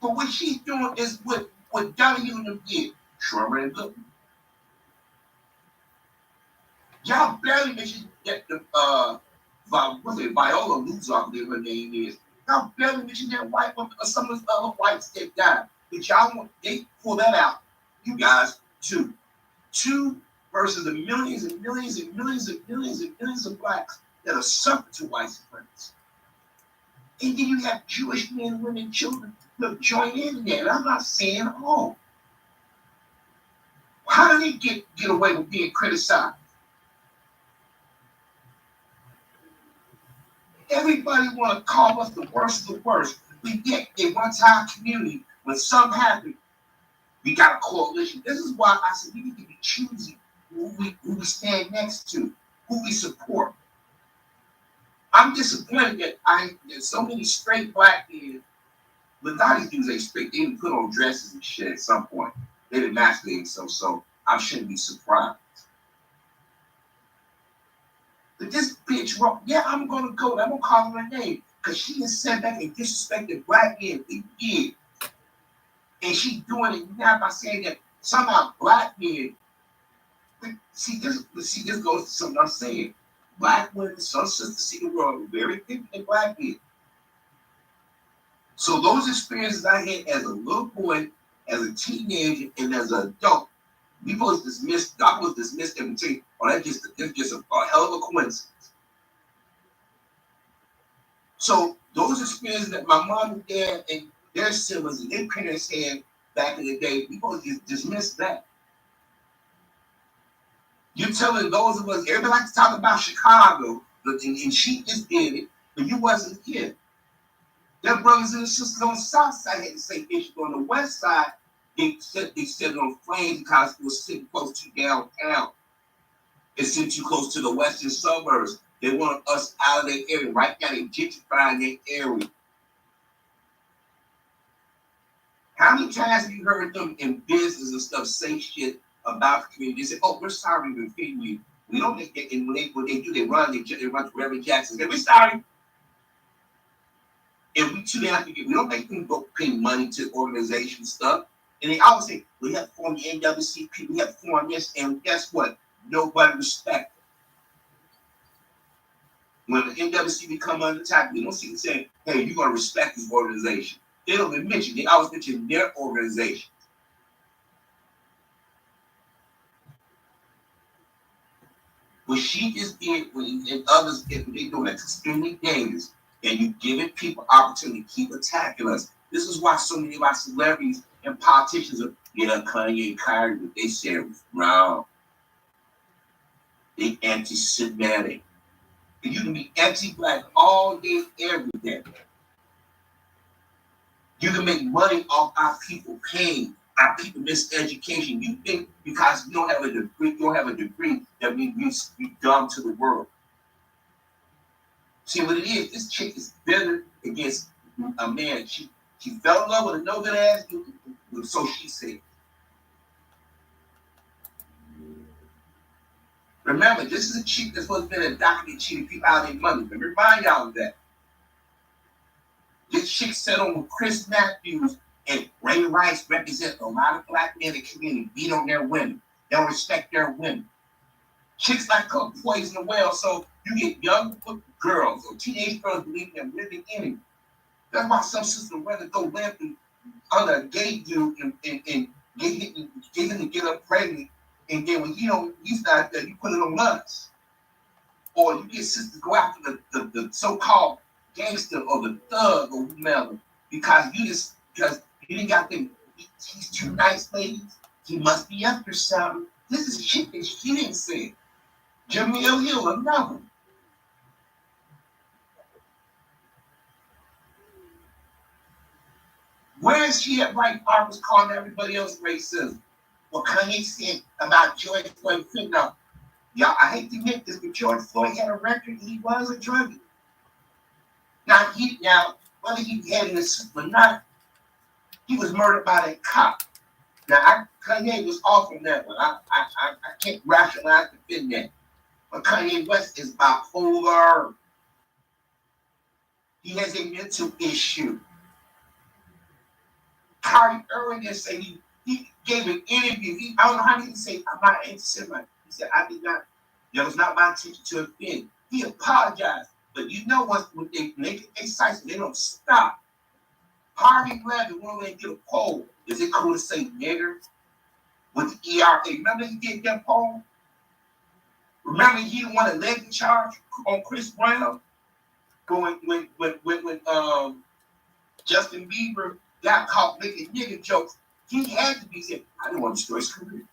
[SPEAKER 1] But what she's doing is what Donahue and them did. Sherman and Goodman. Y'all barely mentioned that the Viola Luzon, whatever her name is. Y'all barely mentioned that white woman or some of the other whites that died. But y'all want they pull that out. You guys, two versus the millions and millions and millions and millions and millions of blacks that are suffered to white supremacy. And then you have Jewish men, women, children that join in there. And I'm not saying all. How do they get away with being criticized? Everybody want to call us the worst of the worst. We get in one time community, when something happened, we got a coalition. This is why I said we need to be choosy who we stand next to, who we support. I'm disappointed that there's so many straight black men, but not these dudes ain't straight. They didn't put on dresses and shit at some point. They didn't masturbate so I shouldn't be surprised. But this bitch, yeah, I'm gonna go. I'm gonna call her name because she has sat back and disrespected black men for years, and she's doing it now by saying that somehow black men. See, this goes to something I'm saying. Black women, some sisters see the world very different than black men. So those experiences I had as a little boy, as a teenager, and as an adult, I was dismissed them and say, oh, that's just a hell of a coincidence. So those experiences that my mom and dad and their siblings and their parents had back in the day, people just dismiss that. You're telling those of us, everybody likes to talk about Chicago, and she just did it, but you wasn't here. Their brothers and sisters on the south side had the same issue. On the west side, they set it on flames because it was sitting close to downtown. It sent you close to the western suburbs. They wanted us out of their area. Right now, they're gentrifying their area. How many times have you heard them in business and stuff say shit about the community? They say, oh, we're sorry we've been feeding you. We don't make it. And what they do, they run to Reverend Jackson. They say, we're sorry. And we too have to get, we don't make them go pay money to organization stuff. And they always say, we have to form the NWCP, we have to form this, and guess what? Nobody respects it. When the NWCP come under attack, we don't see them saying, hey, you're going to respect this organization. They don't even mention, they always mention their organization. What she just did, and others did, what they do, that's extremely dangerous. And you giving people opportunity to keep attacking us. This is why so many of our celebrities And politicians are, Kanye and Kyrie, what they said was wrong. They anti-Semitic. And you can be anti-black all day, every day. You can make money off our people paying, our people miseducation. You think because you don't have a degree, that means you dumb to the world. See what it is? This chick is bitter against a man. She fell in love with a no good ass dude, so she said. Remember, this is a chick that's supposed to be adopted and cheating people out of their money. Let me remind y'all of that. This chick settled with Chris Matthews, and Ray Rice represent a lot of black men in the community, beat on their women. They don't respect their women. Chicks like her poison the well, so you get young girls or teenage girls believing they're living in it. That's why some sisters would rather go live under a gay dude and get him to get up pregnant, and then when he's not there, you put it on us. Or you get sisters to go after the so-called gangster or the thug or whomever because you didn't got them. He's too nice, ladies. He must be up for something. This is shit that she didn't say. Jamil Hill, another. Where is she at right now? Was calling everybody else racism. What Kanye said about George Floyd. Now, y'all, I hate to admit this, but George Floyd had a record. He was a druggie. Now, whether he had in a suit or not, he was murdered by that cop. Now, Kanye was off on that one. I can't rationalize defend that. But Kanye West is bipolar. He has a mental issue. Kyrie Irving just said he gave an interview. I don't know how he say, I'm not anti-Semite. He said, I did not. That was not my intention to offend. He apologized. But you know what? When they make it exciting, they don't stop. Harvey Levin went over and did a poll. Is it cool to say nigger with the ERA? Remember he did that poll? Remember he the one that led the charge on Chris Brown? When Justin Bieber got caught making nigger jokes, he had to be said, I didn't want to destroy his career.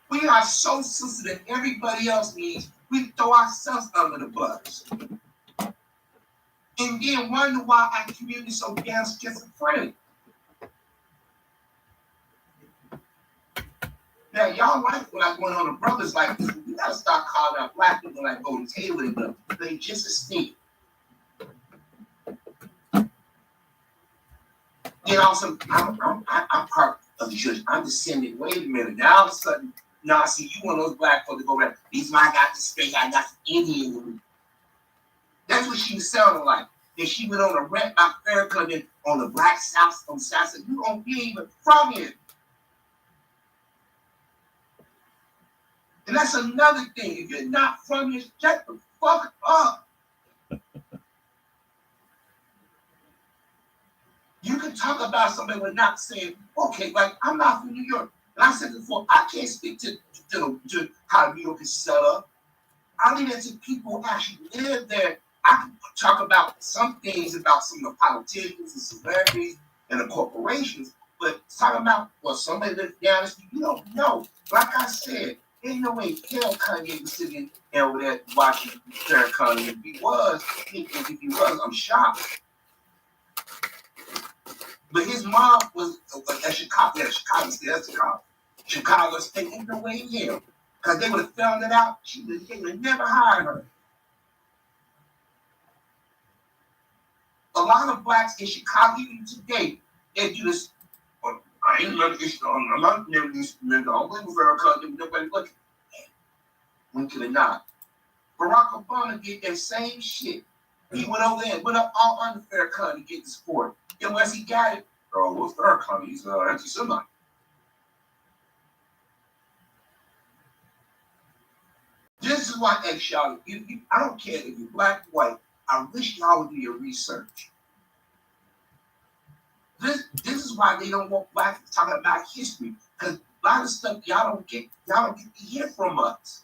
[SPEAKER 1] We are so sensitive that everybody else needs. We throw ourselves under the bus. And then wonder why our community is so damn schizophrenic. Now, y'all like what I'm going on the brothers like this. We gotta start calling out black people like Golden Taylor and them. They just a sneak. I'm part of the church. I'm descended. Wait a minute. Now all of a sudden, I see you one of those black folks to go around. These my got the straight, I got the Indian woman. That's what she was sounding like. Then she went on a rant by Farrakhan on the black South on South. You don't be even from here. And that's another thing. If you're not from here, shut the fuck up. You can talk about somebody with not saying, okay, like I'm not from New York. And I said before, I can't speak to how New York is set up. I leave that to people who actually live there. I can talk about some things about some of the politicians and celebrities and the corporations, but talking about somebody lives down the street, you don't know. Like I said, ain't no way hell Kanye was sitting over there watching Farrakhan. If he was, I'm shocked. But his mom was at Chicago. Yeah, Chicago State. That's Chicago State. Ain't no way in hell. Because they would have found it out. They would have never hired her. A lot of blacks in Chicago, even today, they do this. I ain't learned this. I'm not never these men. I'm waiting for Farrakhan. Nobody looking. We could have not. Barack Obama did that same shit. He went over there and went up all under Farrakhan to get the support. And once he got it, what's Farrakhan? He's anti-Semite. This is why I ask y'all, I don't care if you're black or white, I wish y'all would do your research. This is why they don't want black people talking about history, because a lot of stuff y'all don't get to hear from us.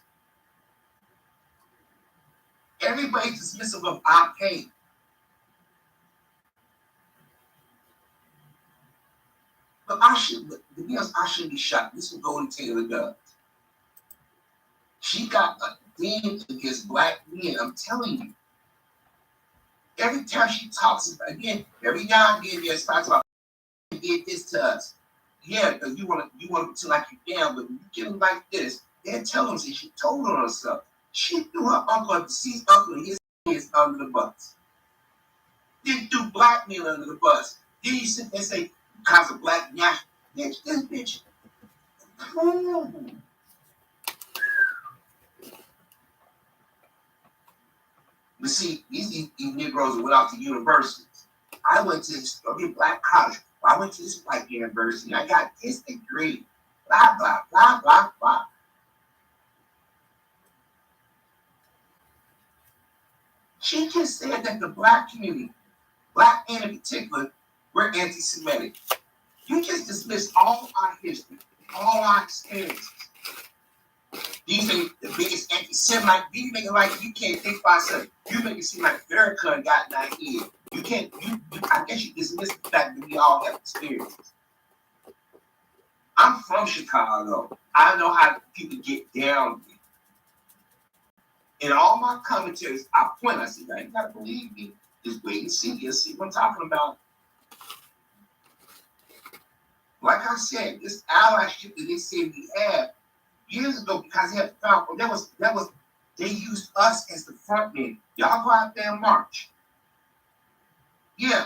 [SPEAKER 1] Everybody's dismissive of our pain. to be honest, I shouldn't be shocked. This will go and Taylor does. She got a thing against black men. I'm telling you. Every time she talks about, again, every now and then there's talks about did this to us. Yeah, because you want to pretend like you down, but when you get them like this, they'll tell them she told on herself. She threw her uncle, deceased uncle, and his kids under the bus. Then threw black men under the bus. Then you sit there and say, because of black national, bitch, this bitch. But see, these Negroes went off to universities. I went to this black college. I went to this white university. I got this degree. Blah, blah, blah, blah, blah. She just said that the black community, black men in particular, were anti-Semitic. You just dismissed all our history, all our experiences. Do you think the biggest anti-Semite? Do you make it like you can't think by yourself? You make it seem like Farrakhan got an idea. You can't. I guess you dismiss the fact that we all have experiences. I'm from Chicago. I know how people get down. In all my commentaries, I point. I say, you gotta believe me. Just wait and see. You'll see what I'm talking about. Like I said, this allyship that they said we had years ago, because they had found that was they used us as the front men. Y'all go out there and march. Yeah,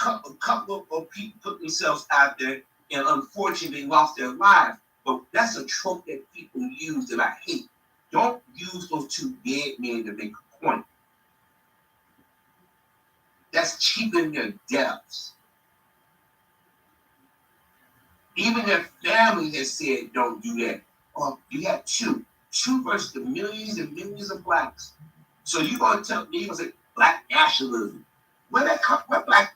[SPEAKER 1] a couple of people put themselves out there and unfortunately lost their lives. But that's a trope that people use that I hate. Don't use those two dead men to make a point. That's cheapening their deaths. Even their family has said don't do that. Oh, you have two versus the millions and millions of blacks. So you're going to tell me, you're going to say black nationalism. Where black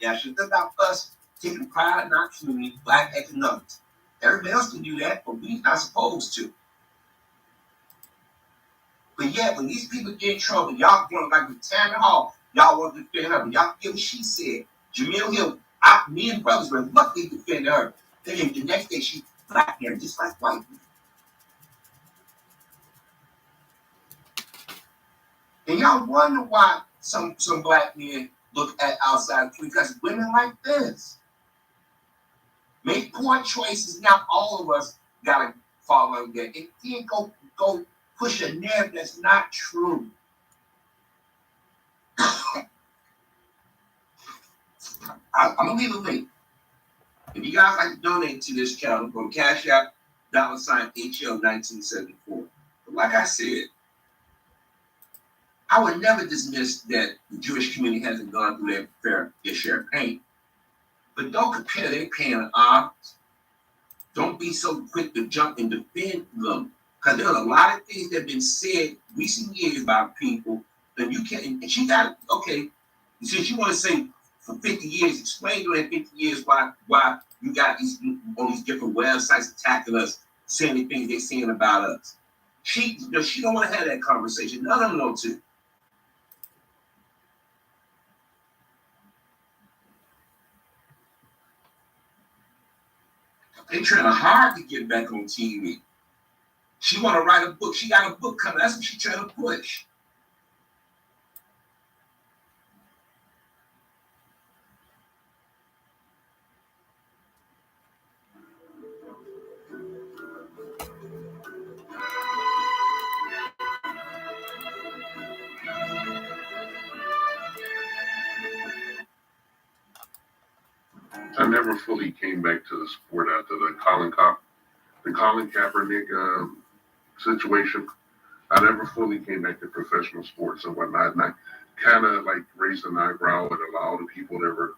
[SPEAKER 1] nationalism? That's about us taking pride in our community, black economics. Everybody else can do that, but we're not supposed to. But yet, when these people get in trouble, y'all going like with Tammy Hall, y'all want to defend her, but y'all forget what she said. Jamil Hill, me and brothers were lucky to defend her. Then the next day, she's black hair, just like white people. And y'all wonder why some black men look at outside because women like this make poor choices. Not all of us gotta follow that. And then go push a narrative that's not true. I'm gonna leave a link. If you guys like to donate to this channel, go to Cash App, $HL1974. But like I said, I would never dismiss that the Jewish community hasn't gone through their share of pain. But don't compare their pain to ours. Don't be so quick to jump and defend them. Because there are a lot of things that have been said recent years about people that you can't, and she got, okay, since you want to say for 50 years, explain to them 50 years why you got these on these different websites attacking us, saying the things they're saying about us. She don't want to have that conversation. None of them know to. They're trying hard to get back on TV. She want to write a book. She got a book coming. That's what she's trying to push.
[SPEAKER 2] I never fully came back to the sport after the Colin Kaepernick situation. I never fully came back to professional sports and whatnot. And I kind of like raised an eyebrow at a lot of people that were,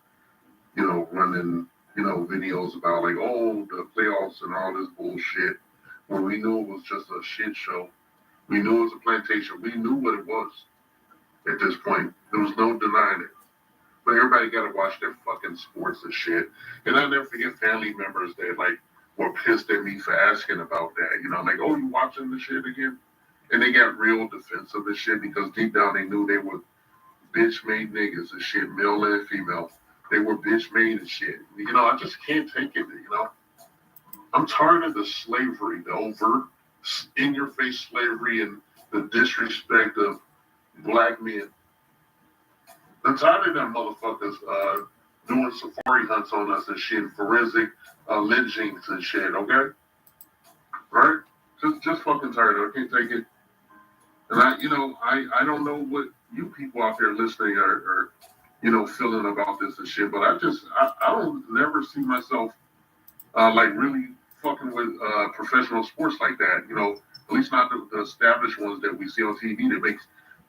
[SPEAKER 2] running, videos about like, oh, the playoffs and all this bullshit. When we knew it was just a shit show. We knew it was a plantation. We knew what it was at this point. There was no denying it. But everybody got to watch their fucking sports and shit. And I'll never forget family members that like were pissed at me for asking about that. Like, oh, you watching the shit again? And they got real defensive and shit because deep down they knew they were bitch-made niggas and shit, male and female, They were bitch made and shit. You know, I just can't take it. You know, I'm tired of the slavery, the overt, in your face slavery and the disrespect of black men. I'm tired of them motherfuckers doing safari hunts on us and shit, forensic lynchings and shit, okay? Right? Just fucking tired of it. I can't take it. And I don't know what you people out there listening are feeling about this and shit, but I don't never see myself like really fucking with professional sports like that. You know, at least not the established ones that we see on TV that makes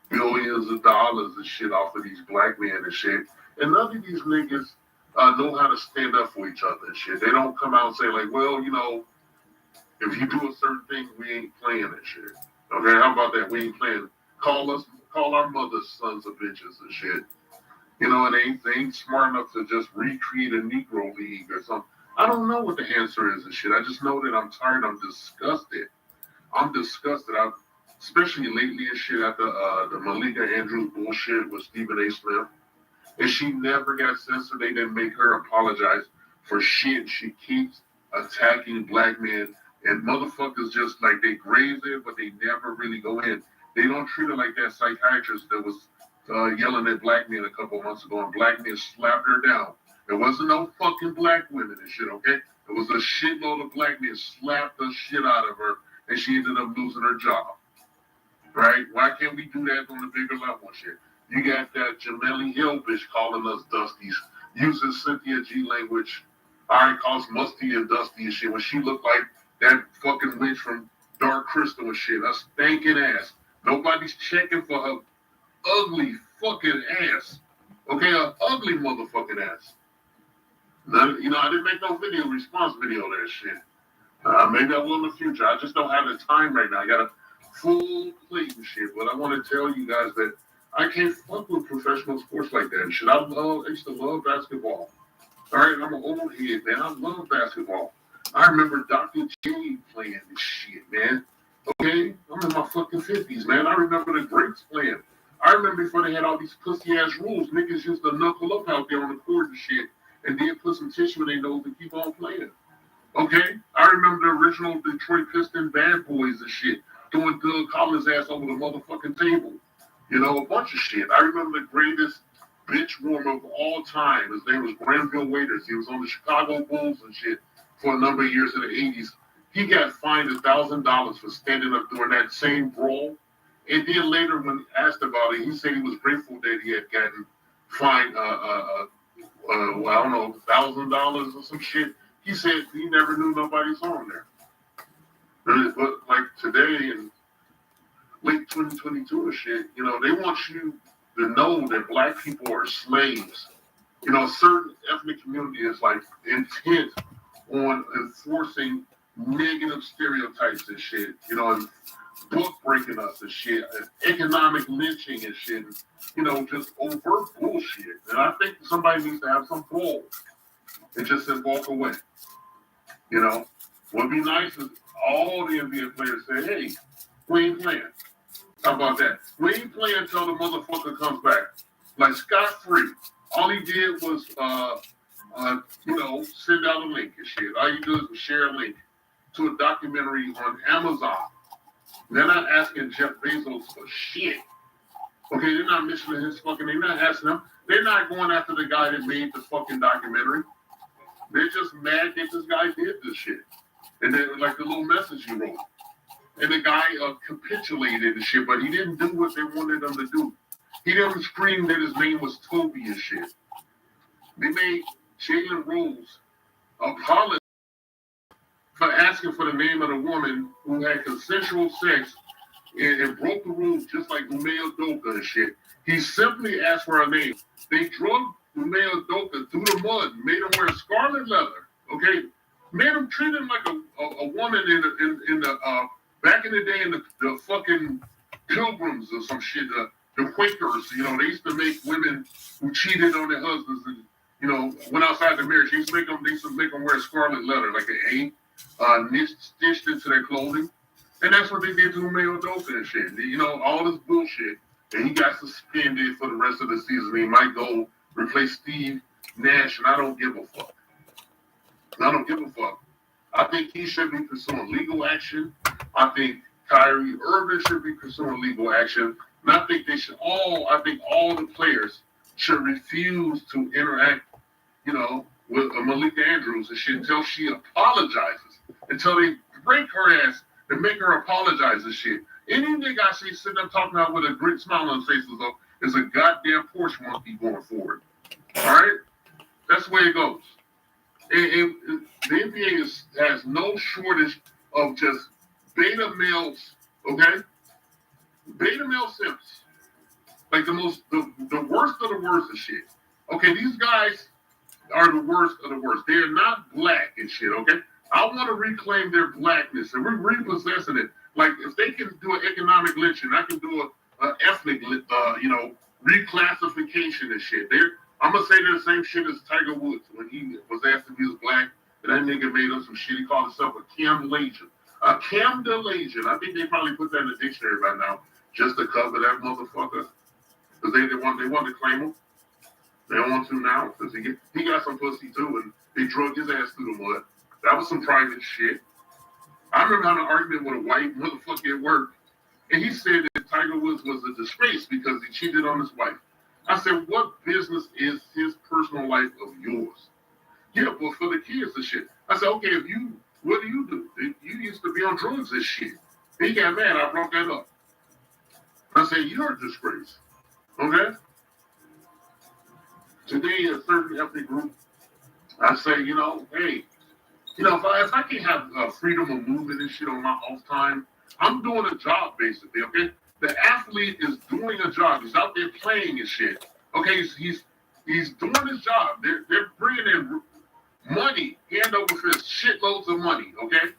[SPEAKER 2] billions of dollars and shit off of these black men and shit. And none of these niggas know how to stand up for each other and shit. They don't come out and say like, well, you know, if you do a certain thing, we ain't playing and shit. Okay, how about that? We ain't playing. Call our mothers sons of bitches and shit. You know, and they ain't smart enough to just recreate a Negro League or something. I don't know what the answer is and shit. I just know that I'm tired. I'm disgusted. Especially lately and shit after the Malika Andrews bullshit with Stephen A. Smith. And she never got censored. They didn't make her apologize for shit. She keeps attacking black men. And motherfuckers just like they graze it, but they never really go in. They don't treat her like that psychiatrist that was yelling at black men a couple of months ago, and black men slapped her down. There wasn't no fucking black women and shit, okay? It was a shitload of black men slapped the shit out of her, and she ended up losing her job. Right? Why can't we do that on a bigger level and shit? You got that Jameli Hill bitch calling us Dusties, using Cynthia G language. I calls Musty and Dusty and shit when she looked like that fucking witch from Dark Crystal and shit. A stinking ass. Nobody's checking for her ugly fucking ass. Okay, a ugly motherfucking ass. Now, you know, I didn't make no response video of that shit. Maybe I will in the future. I just don't have the time right now. I got a full plate and shit. But I want to tell you guys that I can't fuck with professional sports like that and shit. I used to love basketball. All right, I'm an old head, man. I love basketball. I remember Dr. J playing this shit, man. Okay? I'm in my fucking 50s, man. I remember the greats playing. I remember before they had all these pussy-ass rules, niggas used to knuckle up out there on the court and shit, and then put some tissue in their nose and keep on playing. Okay? I remember the original Detroit Piston bad boys and shit, throwing Doug Collins' ass over the motherfucking table. You know, a bunch of shit. I remember the greatest bench warmer of all time. His name was Granville Waiters. He was on the Chicago Bulls and shit for a number of years in the 80s. He got fined $1,000 for standing up during that same brawl. And then later, when asked about it, he said he was grateful that he had gotten fined, I don't know, $1,000 or some shit. He said he never knew nobody saw him there. But like today in late 2022 and shit, you know, they want you to know that black people are slaves. You know, a certain ethnic community is like intent on enforcing negative stereotypes and shit, you know, and book breaking us and shit, and economic lynching and shit, and, you know, just overt bullshit. And I think somebody needs to have some balls and just say walk away. You know, what'd be nice is all the NBA players say, hey, we ain't playing. How about that? We ain't playing until the motherfucker comes back. Like scot-free. All he did was, you know, send out a link and shit. All you do is share a link to a documentary on Amazon. They're not asking Jeff Bezos for shit. Okay, they're not mentioning his fucking, they're not asking him. They're not going after the guy that made the fucking documentary. They're just mad that this guy did this shit. And then, like the little message he wrote. And the guy capitulated and shit, but he didn't do what they wanted him to do. He didn't scream that his name was Toby and shit. They made Jalen Rose apologize for asking for the name of the woman who had consensual sex and broke the rules just like Umeo Doka and shit. He simply asked for her name. They drug Umeo Doka through the mud, made him wear scarlet leather, okay? Made him treat him like a woman in the back in the day in the fucking Pilgrims or some shit, the Quakers, you know, they used to make women who cheated on their husbands and, you know, went outside the marriage. They used to make them wear scarlet leather, like an A, stitched into their clothing. And that's what they did to Umeo Doka and shit. You know, all this bullshit. And he got suspended for the rest of the season. He might go replace Steve Nash, and I don't give a fuck. I don't give a fuck. I think he should be pursuing legal action. I think Kyrie Irving should be pursuing legal action. And I think I think all the players should refuse to interact, with Malika Andrews and shit until she apologizes. Until they break her ass and make her apologize and shit. Any nigga I see sitting up talking about with a great smile on his face is a goddamn Porsche monkey going forward. Alright? That's the way it goes. And the NBA has no shortage of just beta males, okay? Beta male simps. Like the worst of the worst of shit. Okay, these guys are the worst of the worst. They are not black and shit, okay? I want to reclaim their blackness and we're repossessing it. Like if they can do an economic lynching, I can do an ethnic, reclassification and shit. I'm gonna say they're the same shit as Tiger Woods when he was asked if he was black, and that nigga made up some shit. He called himself a Camdelasian. A Camdelasian. I think they probably put that in the dictionary by now just to cover that motherfucker. Because they want to claim him. They don't want to now because he got some pussy too, and they drug his ass through the mud. That was some private shit. I remember having an argument with a white motherfucker at work, and he said that Tiger Woods was a disgrace because he cheated on his wife. I said, what business is his personal life of yours? Yeah, but for the kids and shit. I said, okay, what do? You used to be on drugs and shit. He got mad, I brought that up. I said, you're a disgrace. Okay? Today, a certain ethnic group, I say, hey, if I can have freedom of movement and shit on my off time, I'm doing a job basically, okay? The athlete is doing a job. He's out there playing and shit. Okay, he's doing his job. They're bringing in money, hand over fist, shitloads of money, okay?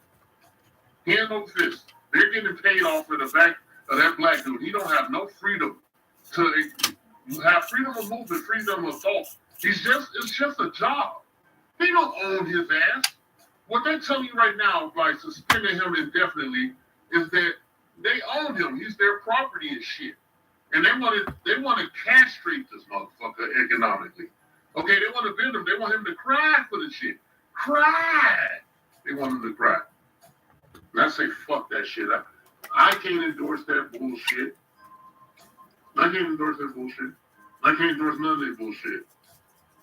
[SPEAKER 2] Hand over fist. They're getting paid off for the back of that black dude. He don't have no freedom to have freedom of movement, freedom of thought. It's just a job. They don't own his ass. What they're telling you right now by suspending him indefinitely is that they own him. He's their property and shit. And they want to castrate this motherfucker economically. Okay, they want to bend him. They want him to cry for the shit. Cry. They want him to cry. And I say, fuck that shit. I can't endorse that bullshit. I can't endorse that bullshit. I can't endorse none of that bullshit.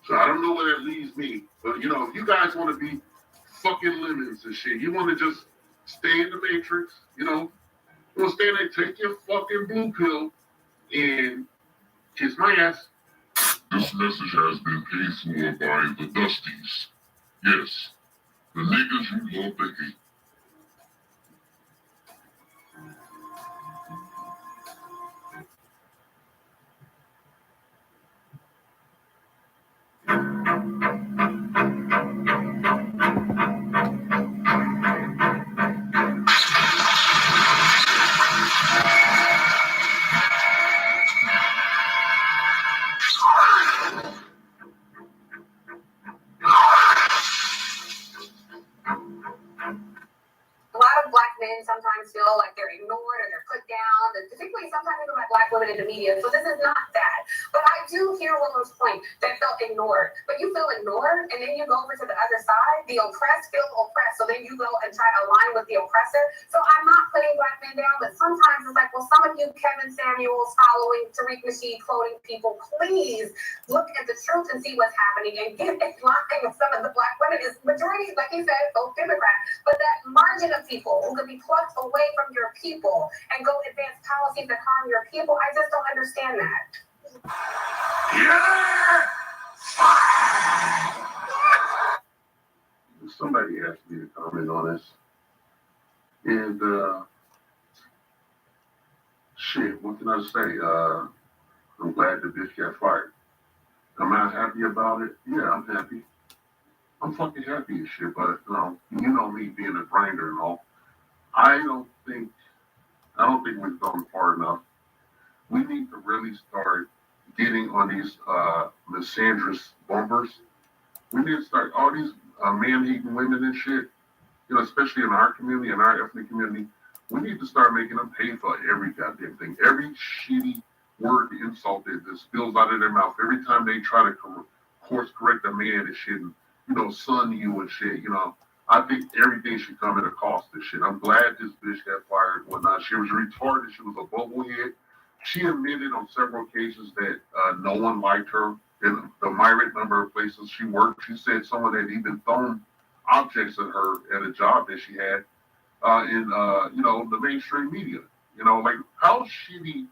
[SPEAKER 2] So I don't know where that leaves me. But, if you guys want to be fucking lemons and shit, you want to just stay in the matrix, you want to stay there, take your fucking blue pill and kiss my ass.
[SPEAKER 3] This message has been paid for by the Dusties. Yes, the niggas you love to hate.
[SPEAKER 4] Sometimes feel like they're ignored or they're put down, and particularly sometimes even by Black women in the media. So this is not that. But I do hear Willow's point that felt ignored. But you feel ignored, and then you go over to the other side. The oppressed feel oppressed, so then you go and try to align with the oppressor. So I'm not putting Black men down, but sometimes it's like, well, some of you Kevin Samuels following Tariq Nasheed quoting people, please look at the truth and see what's happening and get in line with some of the Black women. Is majority, like he said, vote Democrat. But that margin of people who could be plucked away from your people and go advance policies that harm your people, I just don't understand that.
[SPEAKER 2] Somebody asked me to comment on this. And shit, what can I say? I'm glad the bitch got fired. Am I happy about it? Yeah, I'm happy. I'm fucking happy as shit, but you know me being a grinder and all. I don't think we've gone far enough. We need to really start getting on these misandrous bumpers. We need to start all these man-hating women and shit, especially in our community, in our ethnic community. We need to start making them pay for every goddamn thing. Every shitty word insult that spills out of their mouth. Every time they try to course correct a man and shit, and, you know, son you and shit, you know. I think everything should come at a cost and shit. I'm glad this bitch got fired and whatnot. She was retarded. She was a bubblehead. She admitted on several occasions that no one liked her in the myriad number of places she worked. She said someone had even thrown objects at her at a job that she had in you know, the mainstream media. You know, like how shitty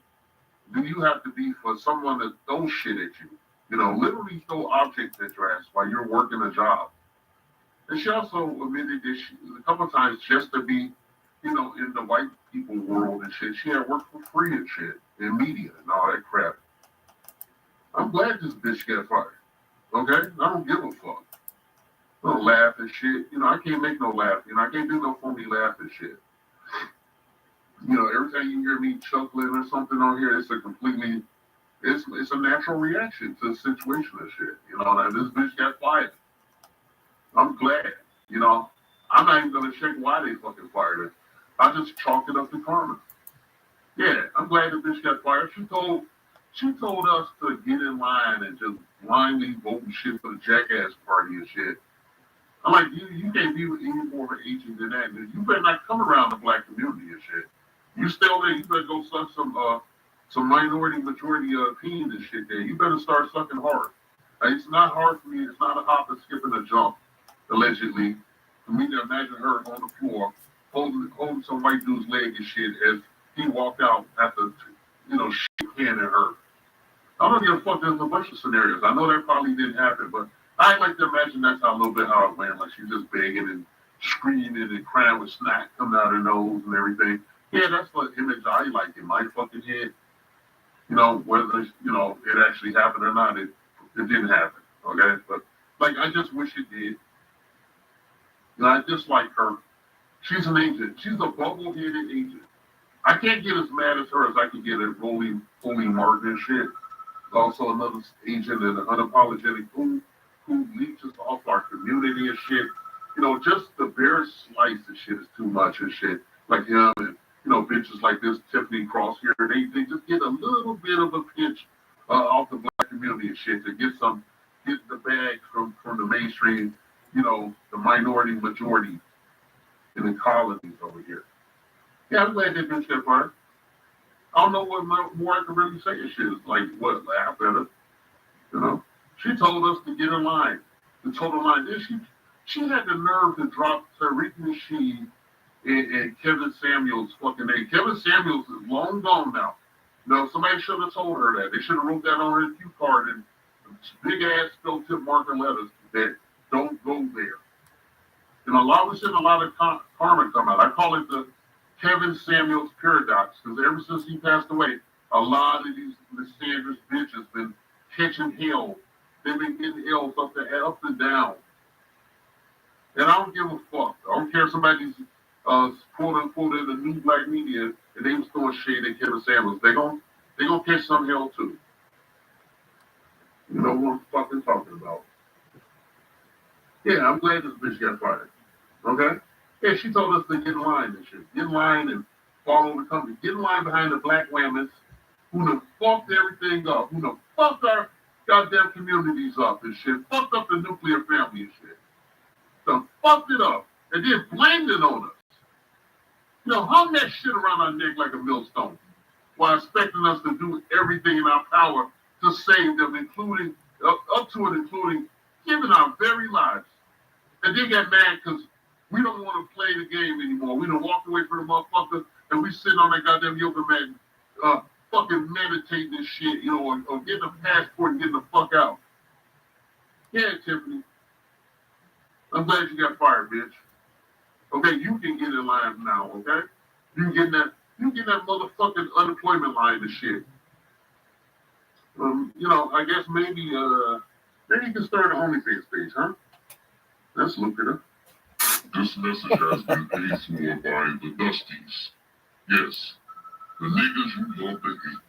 [SPEAKER 2] do you have to be for someone to throw shit at you? You know, literally throw objects at your ass while you're working a job. And she also admitted that she, a couple of times just to be, you know, in the white people world and shit, she had worked for free and shit in media and all that crap. I'm glad this bitch got fired. Okay? I don't give a fuck. I don't laugh and shit. You know, I can't make no laugh. You know, I can't do no phony laugh and shit. You know, every time you hear me chuckling or something on here, it's a completely, it's a natural reaction to the situation and shit. You know, and this bitch got fired. I'm glad. You know, I'm not even gonna check why they fucking fired her. I just chalk it up to karma. Yeah, I'm glad the bitch got fired. She told us to get in line and just blindly vote and shit for the jackass party and shit. I'm like, you can't be with any more of an agent than that. You better not come around the black community and shit. You stay over there, you better go suck some minority majority teens and shit there. You better start sucking hard. It's not hard for me, it's not a hop and skip and a jump, allegedly, for me to imagine her on the floor holding some white dude's leg and shit as he walked out after, you know, shit canning her. I don't give a fuck. There's a bunch of scenarios. I know that probably didn't happen, but I like to imagine that's how a little bit how it went. Like she's just begging and screaming and crying with snot coming out her nose and everything. Yeah, that's the image I like in my fucking head. You know, whether you know it actually happened or not, it didn't happen. Okay, but like I just wish it did. And I dislike her. She's an agent. She's a bubble-headed agent. I can't get as mad as her as I can get at Rolling Martin and shit. Also another agent and an unapologetic fool who leeches off our community and shit. You know, just the bare slice of shit is too much and shit. Like him and, you know, bitches like this Tiffany Cross here. They just get a little bit of a pinch off the black community and shit to get the bag from the mainstream, you know, the minority majority in the colonies over here. Yeah, I'm glad that bitch got fired. I don't know what more I can really say. Shit is like, what, laugh at her? You know? She told us to get in line. The total line. Then she had the nerve to drop Tariq Nasheed and Kevin Samuels' fucking name. Kevin Samuels is long gone now. You know, somebody should have told her that. They should have wrote that on her cue card and big ass spell tip marker letters that don't go there. And we're seeing a lot of karma come out. I call it the Kevin Samuels paradox, because ever since he passed away, a lot of these misandrous bitches been catching hell. They've been getting L's up and down. And I don't give a fuck. I don't care if somebody's quote unquote in the new black media and they was throwing shade at Kevin Samuels. They gonna catch some hell too. You know what I'm fucking talking about. Yeah, I'm glad this bitch got fired. Okay? Yeah, she told us to get in line and shit. Get in line and follow the company. Get in line behind the black women who done fucked everything up. Who done fucked our goddamn communities up and shit. Fucked up the nuclear family and shit. Done fucked it up. And then blamed it on us. You know, hung that shit around our neck like a millstone while expecting us to do everything in our power to save them, including, up to and including giving our very lives. And they got mad because we don't want to play the game anymore. We done walked away from the motherfucker and we sitting on that goddamn yoga mat, fucking meditating this shit, you know, or getting a passport and getting the fuck out. Yeah, Tiffany. I'm glad you got fired, bitch. Okay, you can get in line now, okay? You get that motherfucking unemployment line and shit. You know, I guess maybe you can start an OnlyFans page, huh? That's lucrative.
[SPEAKER 3] This message has been paid for by the Dusties. Yes, the niggas you love to hate.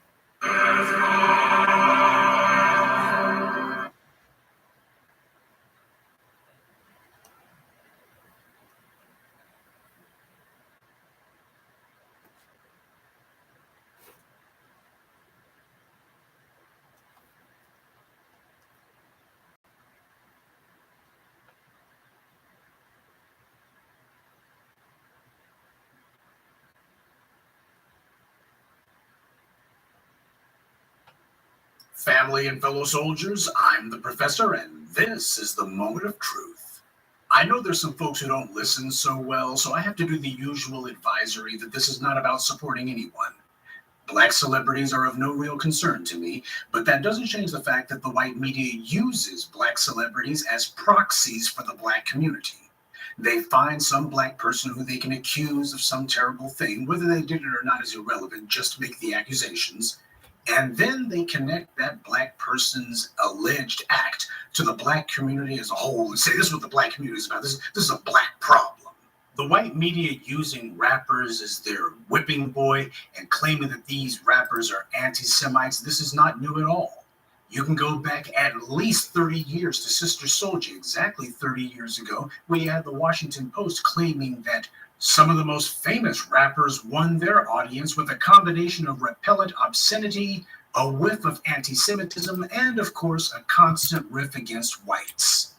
[SPEAKER 5] Family and fellow soldiers, I'm the professor, and this is the moment of truth. I know there's some folks who don't listen so well, so I have to do the usual advisory that this is not about supporting anyone. Black celebrities are of no real concern to me, but that doesn't change the fact that the white media uses black celebrities as proxies for the black community. They find some black person who they can accuse of some terrible thing, whether they did it or not is irrelevant, just make the accusations. And then they connect that black person's alleged act to the black community as a whole and say, this is what the black community is about. This is a black problem. The white media using rappers as their whipping boy and claiming that these rappers are anti-Semites, this is not new at all. You can go back at least 30 years to Sister Souljah, exactly 30 years ago, when you had the Washington Post claiming that some of the most famous rappers won their audience with a combination of repellent obscenity, a whiff of anti-Semitism, and of course, a constant riff against whites.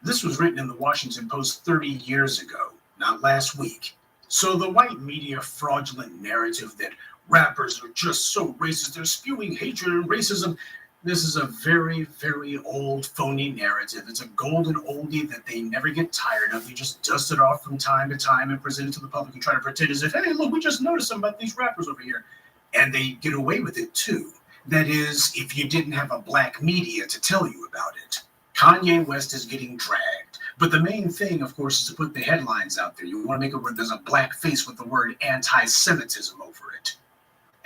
[SPEAKER 5] This was written in the Washington Post 30 years ago, not last week. So the white media fraudulent narrative that rappers are just so racist, they're spewing hatred and racism, this is a very, very old, phony narrative. It's a golden oldie that they never get tired of. They just dust it off from time to time and present it to the public and try to pretend as if, hey, look, we just noticed something about these rappers over here. And they get away with it, too. That is, if you didn't have a black media to tell you about it. Kanye West is getting dragged. But the main thing, of course, is to put the headlines out there. You want to make it where there's a black face with the word anti-Semitism over it.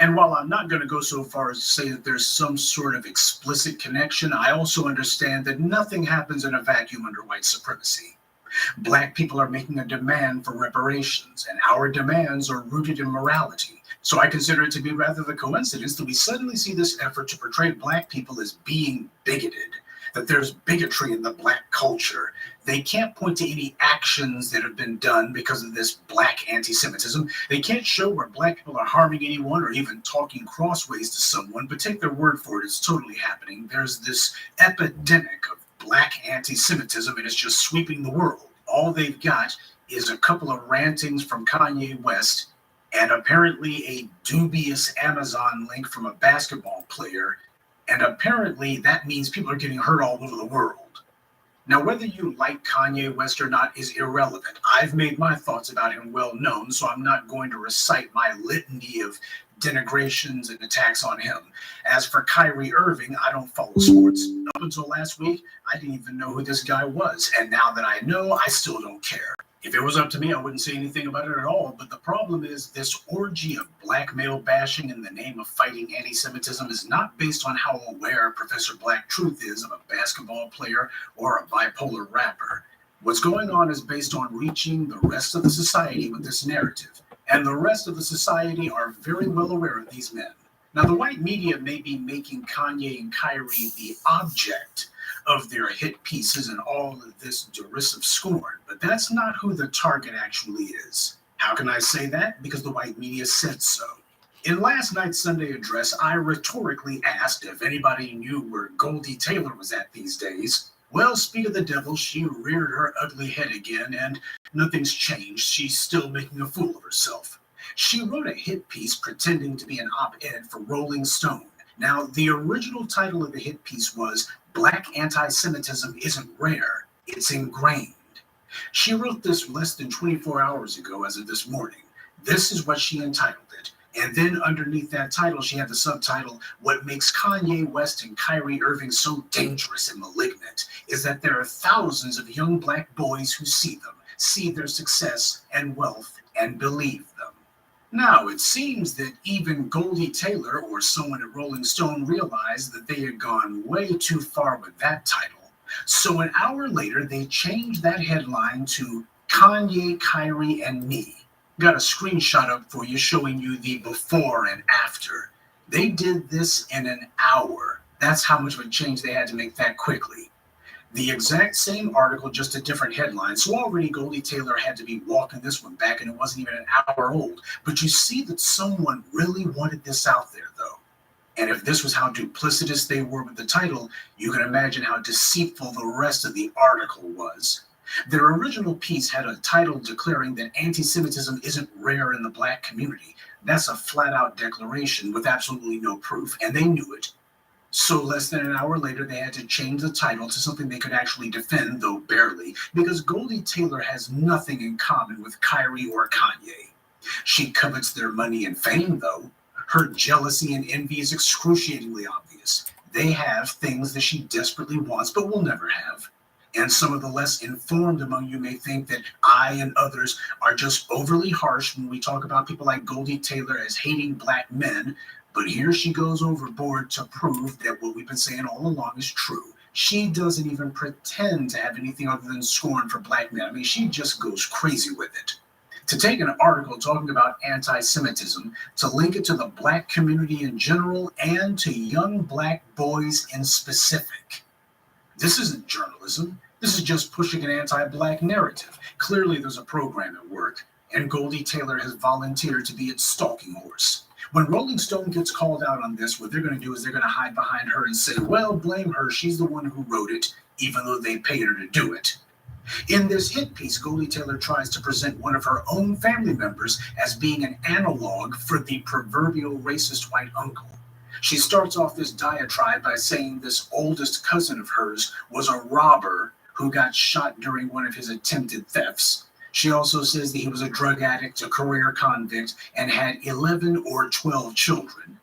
[SPEAKER 5] And while I'm not going to go so far as to say that there's some sort of explicit connection, I also understand that nothing happens in a vacuum under white supremacy. Black people are making a demand for reparations, and our demands are rooted in morality. So I consider it to be rather the coincidence that we suddenly see this effort to portray black people as being bigoted, that there's bigotry in the black culture. They can't point to any actions that have been done because of this black anti-Semitism. They can't show where black people are harming anyone or even talking crossways to someone, but take their word for it, it's totally happening. There's this epidemic of black anti-Semitism and it's just sweeping the world. All they've got is a couple of rantings from Kanye West and apparently a dubious Amazon link from a basketball player. And apparently that means people are getting hurt all over the world. Now, whether you like Kanye West or not is irrelevant. I've made my thoughts about him well known, so I'm not going to recite my litany of denigrations and attacks on him. As for Kyrie Irving, I don't follow sports. Up until last week, I didn't even know who this guy was. And now that I know, I still don't care. If it was up to me, I wouldn't say anything about it at all. But the problem is this orgy of black male bashing in the name of fighting anti-Semitism is not based on how aware Professor Black Truth is of a basketball player or a bipolar rapper. What's going on is based on reaching the rest of the society with this narrative. And the rest of the society are very well aware of these men. Now, the white media may be making Kanye and Kyrie the object of their hit pieces and all of this derisive scorn, but that's not who the target actually is. How can I say that? Because the white media said so. In last night's Sunday address, I rhetorically asked if anybody knew where Goldie Taylor was at these days. Well, speak of the devil, she reared her ugly head again, and nothing's changed. She's still making a fool of herself. She wrote a hit piece pretending to be an op-ed for Rolling Stone. Now, the original title of the hit piece was Black Anti-Semitism Isn't Rare, It's Ingrained. She wrote this less than 24 hours ago as of this morning. This is what she entitled it. And then underneath that title, she had the subtitle, What Makes Kanye West and Kyrie Irving So Dangerous and Malignant is that there are thousands of young black boys who see them, see their success and wealth, and believe them. Now, it seems that even Goldie Taylor or someone at Rolling Stone realized that they had gone way too far with that title. So an hour later, they changed that headline to Kanye, Kyrie, and Me. Got a screenshot up for you showing you the before and after. They did this in an hour. That's how much of a change they had to make that quickly. The exact same article, just a different headline. So already Goldie Taylor had to be walking this one back, and it wasn't even an hour old. But you see that someone really wanted this out there, though. And if this was how duplicitous they were with the title, you can imagine how deceitful the rest of the article was. Their original piece had a title declaring that anti-Semitism isn't rare in the black community. That's a flat-out declaration with absolutely no proof, and they knew it. So less than an hour later, they had to change the title to something they could actually defend, though barely, because Goldie Taylor has nothing in common with Kyrie or Kanye. She covets their money and fame, though. Her jealousy and envy is excruciatingly obvious. They have things that she desperately wants but will never have. And some of the less informed among you may think that I and others are just overly harsh when we talk about people like Goldie Taylor as hating black men, but here she goes overboard to prove that what we've been saying all along is true. She doesn't even pretend to have anything other than scorn for black men. I mean, she just goes crazy with it. To take an article talking about anti-Semitism, to link it to the black community in general and to young black boys in specific. This isn't journalism. This is just pushing an anti-black narrative. Clearly there's a program at work, and Goldie Taylor has volunteered to be its stalking horse. When Rolling Stone gets called out on this, what they're going to do is they're going to hide behind her and say, well, blame her. She's the one who wrote it, even though they paid her to do it. In this hit piece, Goldie Taylor tries to present one of her own family members as being an analog for the proverbial racist white uncle. She starts off this diatribe by saying this oldest cousin of hers was a robber who got shot during one of his attempted thefts. She also says that he was a drug addict, a career convict, and had 11 or 12 children.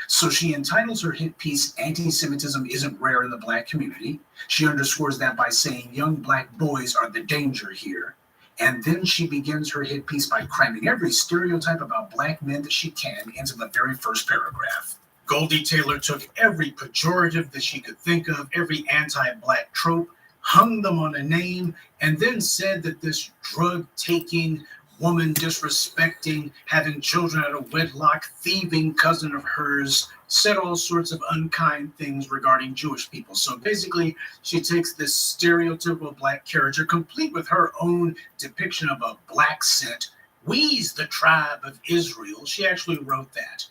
[SPEAKER 5] So she entitles her hit piece, Anti-Semitism Isn't Rare in the Black Community. She underscores that by saying young black boys are the danger here. And then she begins her hit piece by cramming every stereotype about black men that she can into the very first paragraph. Goldie Taylor took every pejorative that she could think of, every anti-black trope, hung them on a name, and then said that this drug-taking, woman disrespecting, having children out of wedlock, thieving cousin of hers said all sorts of unkind things regarding Jewish people. So basically, she takes this stereotypical black character, complete with her own depiction of a black set. We's the tribe of Israel. She actually wrote that.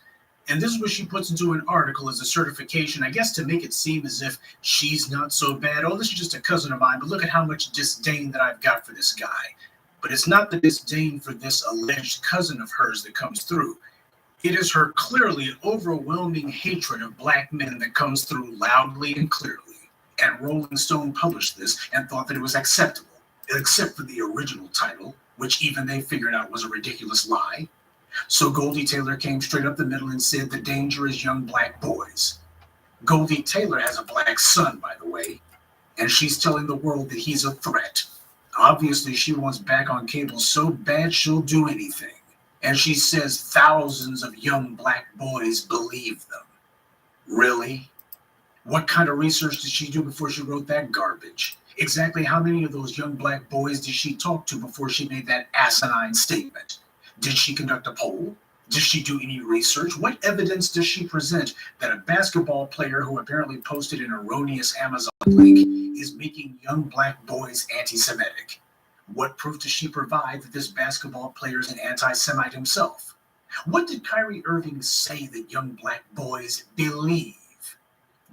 [SPEAKER 5] And this is what she puts into an article as a certification, I guess to make it seem as if she's not so bad. Oh, this is just a cousin of mine, but look at how much disdain that I've got for this guy. But it's not the disdain for this alleged cousin of hers that comes through. It is her clearly overwhelming hatred of black men that comes through loudly and clearly. And Rolling Stone published this and thought that it was acceptable, except for the original title, which even they figured out was a ridiculous lie. So Goldie Taylor came straight up the middle and said the danger is young black boys. Goldie Taylor has a black son, by the way, and she's telling the world that he's a threat. Obviously, she wants back on cable so bad she'll do anything. And she says thousands of young black boys believe them. Really? What kind of research did she do before she wrote that garbage? Exactly how many of those young black boys did she talk to before she made that asinine statement? Did she conduct a poll? Did she do any research? What evidence does she present that a basketball player who apparently posted an erroneous Amazon link is making young black boys anti-Semitic? What proof does she provide that this basketball player is an anti-Semite himself? What did Kyrie Irving say that young black boys believe?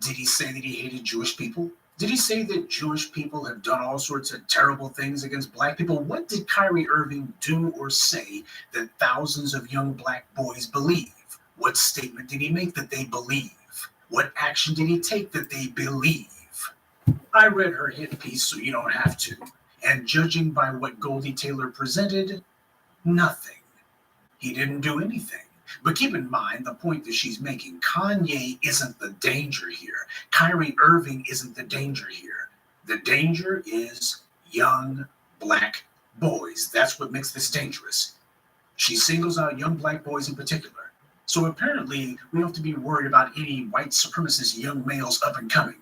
[SPEAKER 5] Did he say that he hated Jewish people? Did he say that Jewish people have done all sorts of terrible things against black people? What did Kyrie Irving do or say that thousands of young black boys believe? What statement did he make that they believe? What action did he take that they believe? I read her hit piece, so you don't have to. And judging by what Goldie Taylor presented, nothing. He didn't do anything. But keep in mind the point that she's making. Kanye isn't the danger here. Kyrie Irving isn't the danger here. The danger is young black boys. That's what makes this dangerous. She singles out young black boys in particular. So apparently we don't have to be worried about any white supremacist young males up and coming.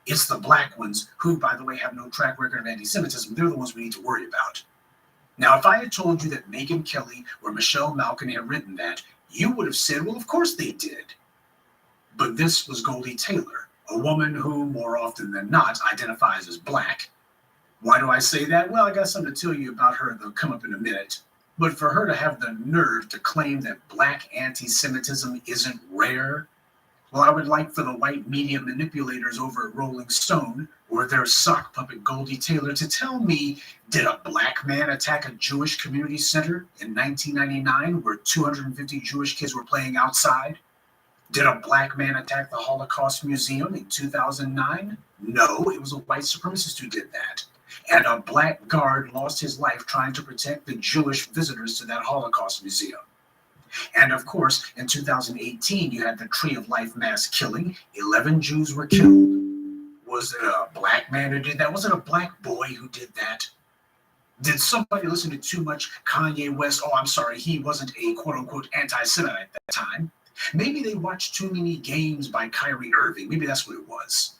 [SPEAKER 5] It's the black ones who, by the way, have no track record of anti-Semitism. They're the ones we need to worry about. Now, if I had told you that Megyn Kelly or Michelle Malkin had written that, you would have said, well, of course they did. But this was Goldie Taylor, a woman who, more often than not, identifies as black. Why do I say that? Well, I got something to tell you about her that'll come up in a minute. But for her to have the nerve to claim that black anti-Semitism isn't rare, well, I would like for the white media manipulators over at Rolling Stone or their sock puppet Goldie Taylor to tell me, did a black man attack a Jewish community center in 1999 where 250 Jewish kids were playing outside? Did a black man attack the Holocaust Museum in 2009? No, it was a white supremacist who did that. And a black guard lost his life trying to protect the Jewish visitors to that Holocaust Museum. And of course, in 2018, you had the Tree of Life mass killing. 11 Jews were killed. Was it a black man who did that? Was it a black boy who did that? Did somebody listen to too much Kanye West? Oh, I'm sorry, he wasn't a quote-unquote anti-Semite at that time. Maybe they watched too many games by Kyrie Irving. Maybe that's what it was.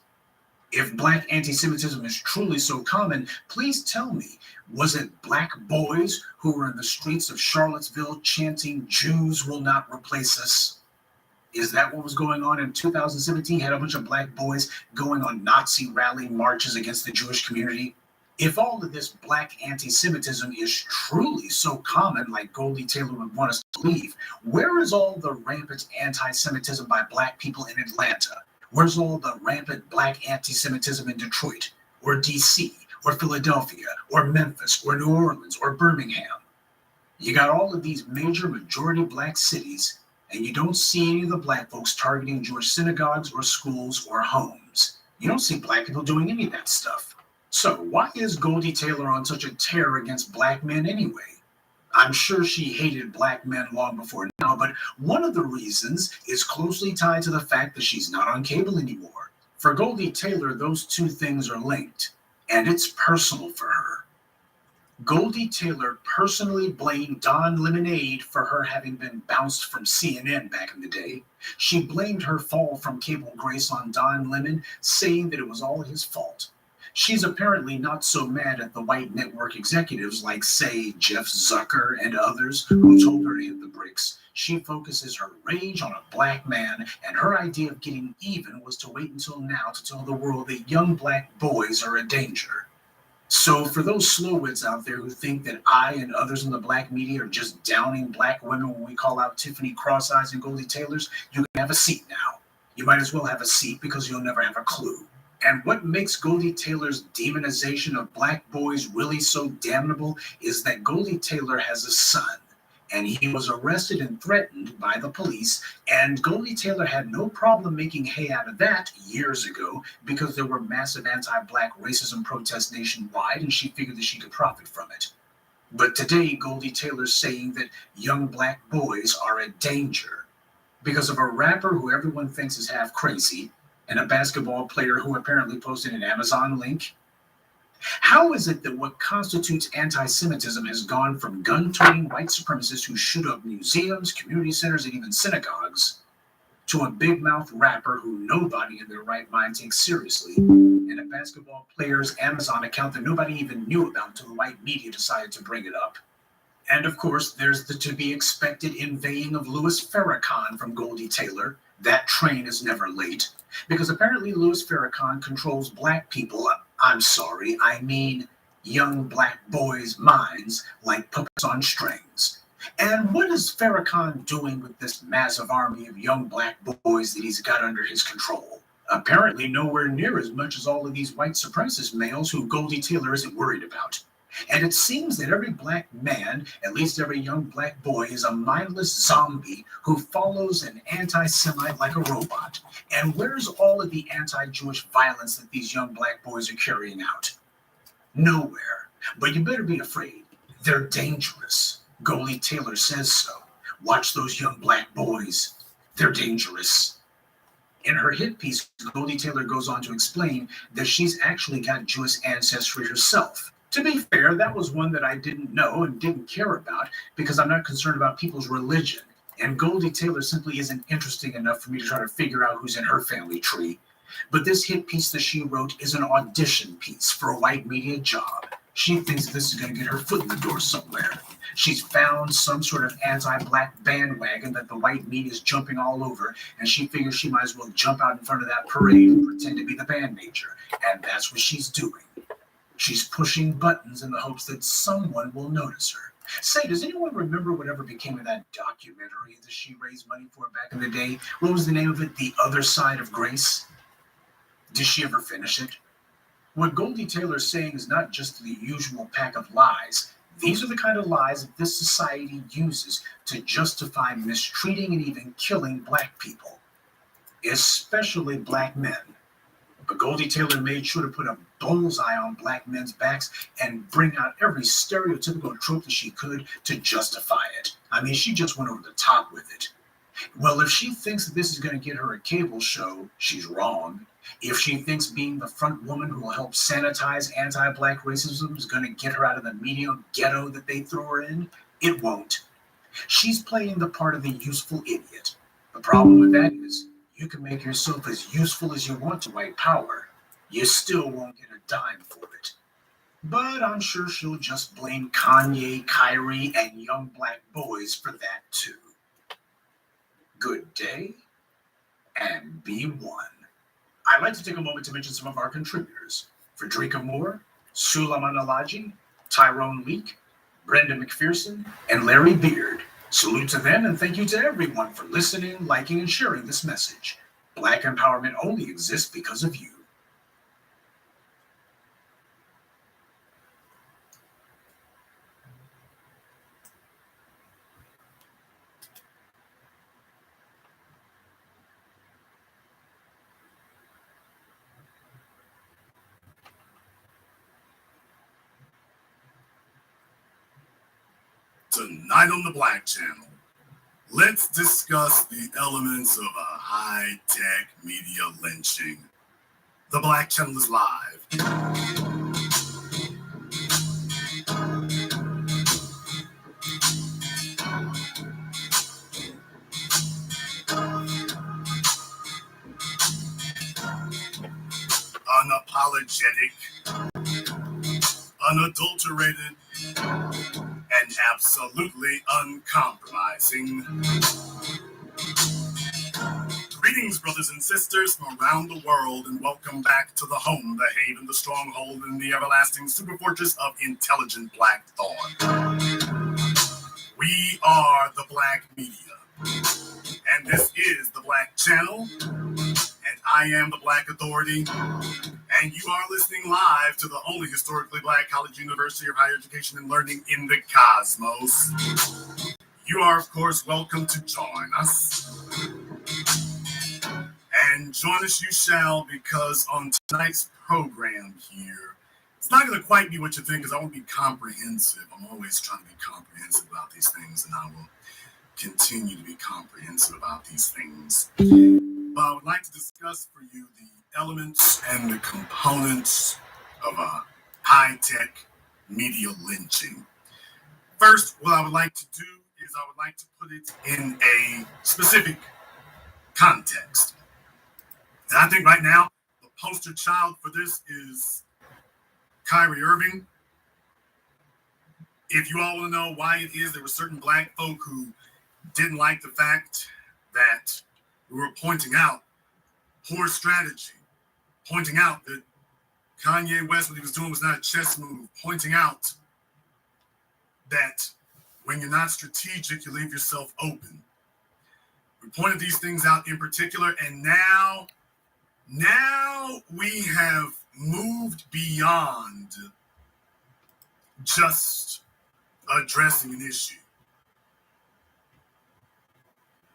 [SPEAKER 5] If black anti-Semitism is truly so common, please tell me, was it black boys who were in the streets of Charlottesville chanting, "Jews will not replace us"? Is that what was going on in 2017? Had a bunch of black boys going on Nazi rally marches against the Jewish community? If all of this black anti-Semitism is truly so common, like Goldie Taylor would want us to believe, where is all the rampant anti-Semitism by black people in Atlanta? Where's all the rampant black anti-Semitism in Detroit, or DC, or Philadelphia, or Memphis, or New Orleans, or Birmingham? You got all of these major majority black cities, and you don't see any of the black folks targeting Jewish synagogues or schools or homes. You don't see black people doing any of that stuff. So why is Goldie Taylor on such a tear against black men anyway? I'm sure she hated black men long before now, but one of the reasons is closely tied to the fact that she's not on cable anymore. For Goldie Taylor, those two things are linked, and it's personal for her. Goldie Taylor personally blamed Don Lemonade for her having been bounced from CNN back in the day. She blamed her fall from cable grace on Don Lemon, saying that it was all his fault. She's apparently not so mad at the white network executives like, say, Jeff Zucker and others who told her to hit the bricks. She focuses her rage on a black man, and her idea of getting even was to wait until now to tell the world that young black boys are a danger. So for those slow-wits out there who think that I and others in the black media are just downing black women when we call out Tiffany Cross-Eyes and Goldie Taylors, you can have a seat now. You might as well have a seat because you'll never have a clue. And what makes Goldie Taylor's demonization of black boys really so damnable is that Goldie Taylor has a son, and he was arrested and threatened by the police, and Goldie Taylor had no problem making hay out of that years ago because there were massive anti-black racism protests nationwide, and she figured that she could profit from it. But today, Goldie Taylor's saying that young black boys are a danger because of a rapper who everyone thinks is half crazy, and a basketball player who apparently posted an Amazon link. How is it that what constitutes anti-Semitism has gone from gun-toting white supremacists who shoot up museums, community centers, and even synagogues, to a big-mouth rapper who nobody in their right mind takes seriously, and a basketball player's Amazon account that nobody even knew about until the white media decided to bring it up? And of course, there's the to-be-expected inveighing of Louis Farrakhan from Goldie Taylor. That train is never late, because apparently Louis Farrakhan controls black people, I'm sorry, I mean young black boys' minds like puppets on strings. And what is Farrakhan doing with this massive army of young black boys that he's got under his control? Apparently nowhere near as much as all of these white supremacist males who Goldie Taylor isn't worried about. And it seems that every black man, at least every young black boy, is a mindless zombie who follows an anti-Semite like a robot. And where's all of the anti-Jewish violence that these young black boys are carrying out? Nowhere. But you better be afraid. They're dangerous. Goldie Taylor says so. Watch those young black boys. They're dangerous. In her hit piece, Goldie Taylor goes on to explain that she's actually got Jewish ancestry herself. To be fair, that was one that I didn't know and didn't care about because I'm not concerned about people's religion. And Goldie Taylor simply isn't interesting enough for me to try to figure out who's in her family tree. But this hit piece that she wrote is an audition piece for a white media job. She thinks this is going to get her foot in the door somewhere. She's found some sort of anti-black bandwagon that the white media is jumping all over, and she figures she might as well jump out in front of that parade and pretend to be the band major. And that's what she's doing. She's pushing buttons in the hopes that someone will notice her. Say, does anyone remember whatever became of that documentary that she raised money for back in the day? What was the name of it? The Other Side of Grace? Did she ever finish it? What Goldie Taylor's saying is not just the usual pack of lies. These are the kind of lies that this society uses to justify mistreating and even killing black people. especially black men. But Goldie Taylor made sure to put a bullseye on black men's backs and bring out every stereotypical trope that she could to justify it. I mean, she just went over the top with it. Well, if she thinks that this is going to get her a cable show, she's wrong. If she thinks being the front woman who will help sanitize anti-black racism is going to get her out of the media ghetto that they throw her in, it won't. She's playing the part of the useful idiot. The problem with that is you can make yourself as useful as you want to white power. You still won't get a dime for it. But I'm sure she'll just blame Kanye, Kyrie, and young black boys for that too. Good day, and be one. I'd like to take a moment to mention some of our contributors. Frederica Moore, Suleiman Alaji, Tyrone Leak, Brenda McPherson, and Larry Beard. Salute to them and thank you to everyone for listening, liking, and sharing this message. Black empowerment only exists because of you.
[SPEAKER 6] Tonight on the Black Channel, let's discuss the elements of a high-tech media lynching. The Black Channel is live. Unapologetic, unadulterated, and absolutely uncompromising. Greetings, brothers and sisters from around the world, and welcome back to the home, the haven, the stronghold, and the everlasting superfortress of intelligent black thought. We are the Black Media, and this is the Black Channel, and I am the Black Authority, and you are listening live to the only historically black college university of higher education and learning in the cosmos. You are, of course, welcome to join us. And join us you shall, because on tonight's program here, it's not going to quite be what you think, because I won't be comprehensive. I'm always trying to be comprehensive about these things, and I will continue to be comprehensive about these things. But I would like to discuss for you the elements and the components of a high-tech media lynching. First, what I would like to do is I would like to put it in a specific context. And I think right now, the poster child for this is Kyrie Irving. If you all want to know why it is, there were certain black folk who didn't like the fact that we were pointing out poor strategy, pointing out that Kanye West, what he was doing was not a chess move, pointing out that when you're not strategic, you leave yourself open. We pointed these things out in particular, and now we have moved beyond just addressing an issue.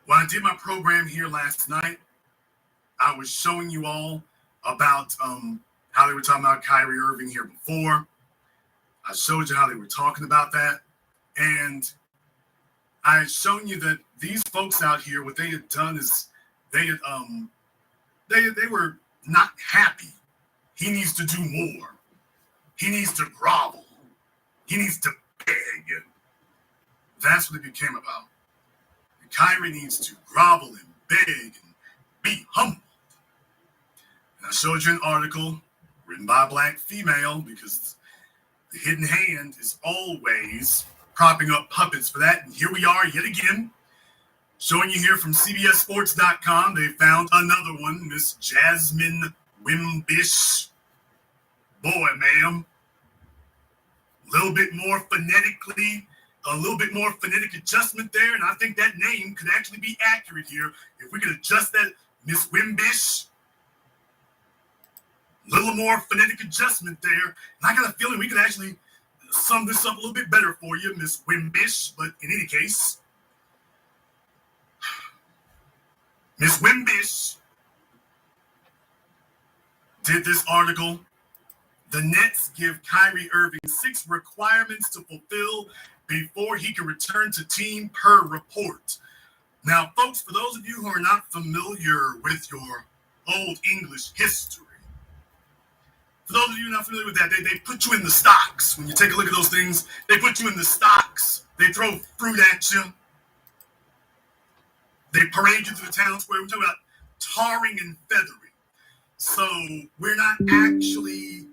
[SPEAKER 6] When I did my program here last night, I was showing you all about how they were talking about Kyrie Irving here before. I showed you how they were talking about that. And I had shown you that these folks out here, what they had done is they were not happy. He needs to do more. He needs to grovel. He needs to beg. That's what it became about. And Kyrie needs to grovel and beg and be humble. And I showed you an article written by a black female, because the hidden hand is always propping up puppets for that. And here we are yet again, showing you here from CBSSports.com. They found another one, Miss Jasmine Wimbish. Boy, ma'am, a little bit more phonetic adjustment there. And I think that name could actually be accurate here. If we could adjust that, Miss Wimbish. A little more phonetic adjustment there. And I got a feeling we could actually sum this up a little bit better for you, Miss Wimbish. But in any case, Miss Wimbish did this article. The Nets give Kyrie Irving 6 requirements to fulfill before he can return to team per report. Now, folks, for those of you who are not familiar with your old English history, for those of you not familiar with that, they put you in the stocks. When you take a look at those things, they put you in the stocks. They throw fruit at you. They parade you through the town square. We're talking about tarring and feathering. So we're not actually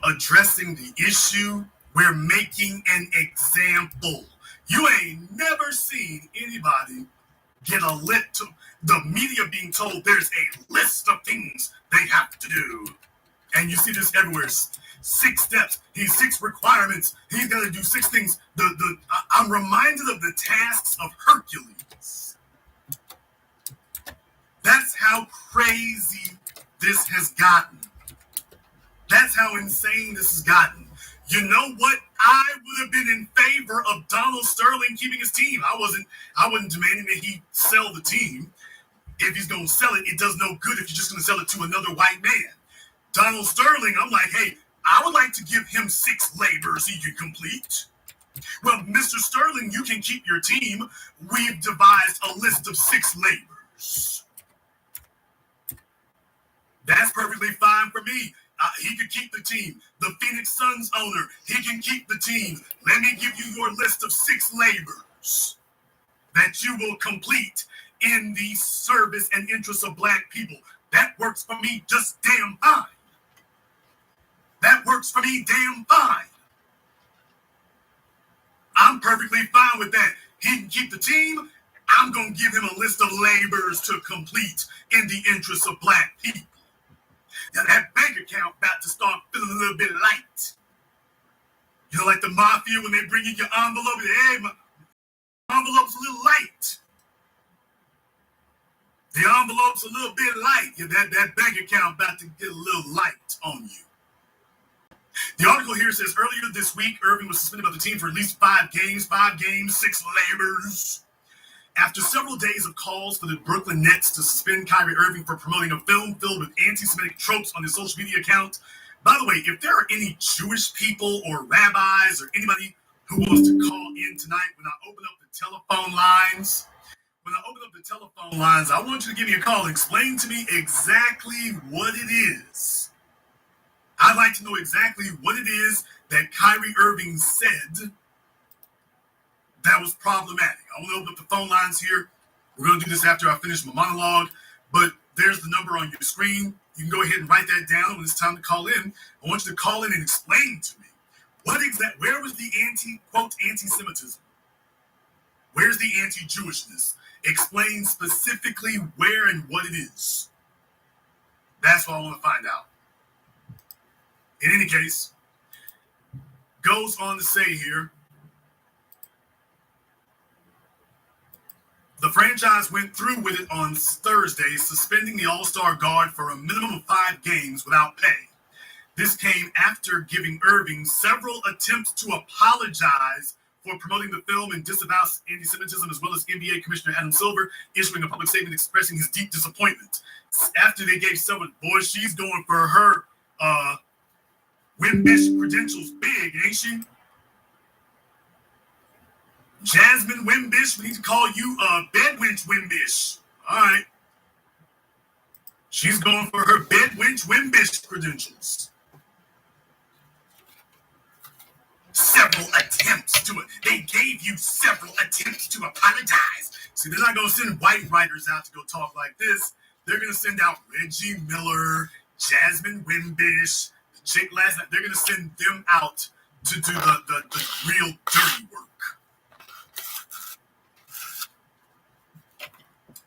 [SPEAKER 6] addressing the issue. We're making an example. You ain't never seen anybody get a lit to the media being told there's a list of things they have to do. And you see this everywhere. 6 steps. He's 6 requirements. He's got to do 6 things. I'm reminded of the tasks of Hercules. That's how crazy this has gotten. That's how insane this has gotten. You know what? I would have been in favor of Donald Sterling keeping his team. I wasn't demanding that he sell the team. If he's going to sell it, it does no good if you're just going to sell it to another white man. Donald Sterling, I'm like, hey, I would like to give him 6 labors he can complete. Well, Mr. Sterling, you can keep your team. We've devised a list of 6 labors. That's perfectly fine for me. He could keep the team. The Phoenix Suns owner, he can keep the team. Let me give you your list of 6 labors that you will complete in the service and interests of black people. That works for me just damn fine. That works for me damn fine. I'm perfectly fine with that. He can keep the team. I'm going to give him a list of labors to complete in the interests of black people. Now that bank account about to start feeling a little bit light. You know, like the mafia when they bring you your envelope, hey, my envelope's a little light. The envelope's a little bit light. Yeah, that bank account about to get a little light on you. The article here says earlier this week, Irving was suspended by the team for at least 5 games, 6 labors. After several days of calls for the Brooklyn Nets to suspend Kyrie Irving for promoting a film filled with anti-Semitic tropes on his social media account. By the way, if there are any Jewish people or rabbis or anybody who wants to call in tonight, when I open up the telephone lines, I want you to give me a call and explain to me exactly what it is. I'd like to know exactly what it is that Kyrie Irving said that was problematic. I want to open up the phone lines here. We're going to do this after I finish my monologue, but there's the number on your screen. You can go ahead and write that down when it's time to call in. I want you to call in and explain to me where was the anti-Semitism? Where's the anti-Jewishness? Explain specifically where and what it is. That's what I want to find out. In any case, goes on to say here, the franchise went through with it on Thursday, suspending the All-Star guard for a minimum of 5 games without pay. This came after giving Irving several attempts to apologize for promoting the film and disavow anti-Semitism, as well as NBA Commissioner Adam Silver issuing a public statement expressing his deep disappointment. After they gave someone, boy, she's going for her Wimbish credentials big, ain't she? Jasmine Wimbish, we need to call you Bedwinch Wimbish. All right. She's going for her Bedwinch Wimbish credentials. Several attempts to it. They gave you several attempts to apologize. See, they're not going to send white writers out to go talk like this. They're going to send out Reggie Miller, Jasmine Wimbish, the chick last night. They're going to send them out to do the real dirty work.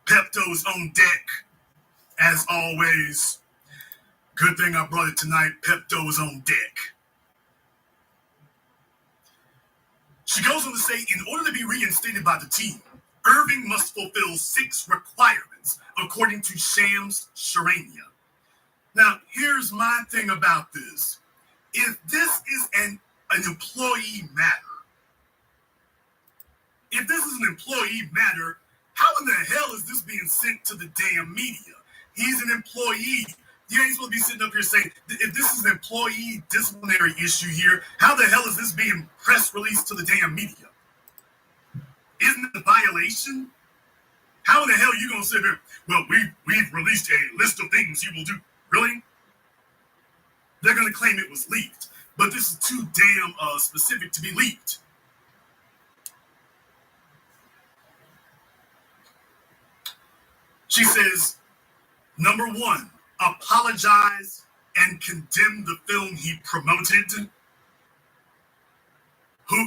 [SPEAKER 6] Pepto's on deck, as always. Good thing I brought it tonight. Pepto is on deck. She goes on to say, in order to be reinstated by the team, Irving must fulfill 6 requirements, according to Shams Charania. Now, here's my thing about this. If this is an employee matter, how in the hell is this being sent to the damn media? He's an employee. You ain't supposed to be sitting up here saying, if this is an employee disciplinary issue here, how the hell is this being press released to the damn media? Isn't it a violation? How in the hell are you going to sit there? Well, we've released a list of things you will do. Really? They're going to claim it was leaked. But this is too damn specific to be leaked. She says, number one, apologize and condemn the film he promoted.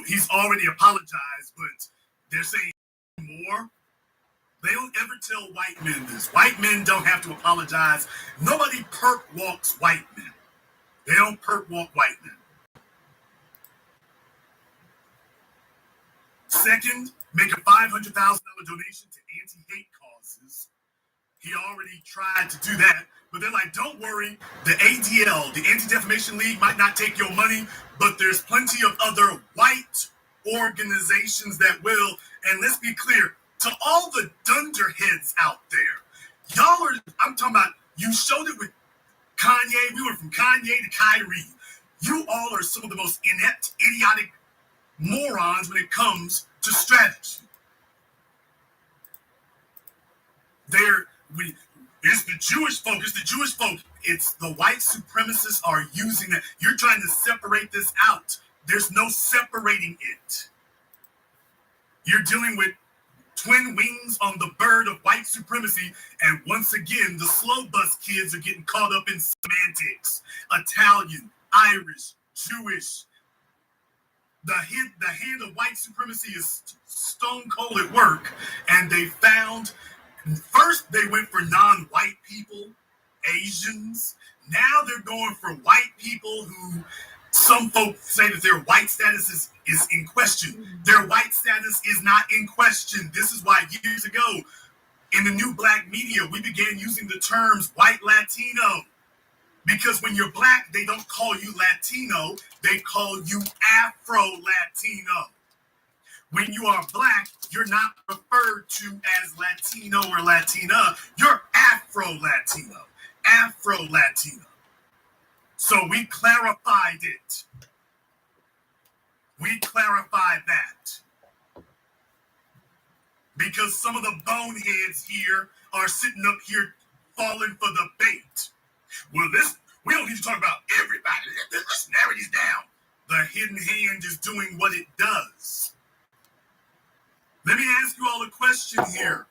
[SPEAKER 6] He's already apologized, but they're saying more. They don't ever tell white men this. White men don't have to apologize. Nobody perp walks white men. They don't perp walk white men. Second, make a $500,000 donation to anti-hate causes. He already tried to do that, but they're like, don't worry, the ADL, the Anti-Defamation League, might not take your money, but there's plenty of other white organizations that will. And let's be clear, to all the dunderheads out there, y'all are, I'm talking about, you showed it with Kanye. We went from Kanye to Kyrie. You all are some of the most inept, idiotic morons when it comes to strategy. It's the Jewish folk. It's the Jewish folk. It's the white supremacists are using it. You're trying to separate this out. There's no separating it. You're dealing with twin wings on the bird of white supremacy. And once again, the slow bus kids are getting caught up in semantics. Italian, Irish, Jewish. The hand of white supremacy is stone cold at work. And they found, first they went for non-white people, Asians. Now they're going for white people who some folks say that their white status is in question. Their white status is not in question. This is why years ago in the new black media, we began using the terms white Latino. Because when you're black, they don't call you Latino. They call you Afro-Latino. When you are black, you're not referred to as Latino or Latina. You're Afro-Latino. Afro-Latino. So we clarified it. We clarified that. Because some of the boneheads here are sitting up here falling for the bait. Well, we don't need to talk about everybody. Let's narrow these down. The hidden hand is doing what it does. Let me ask you all a question here.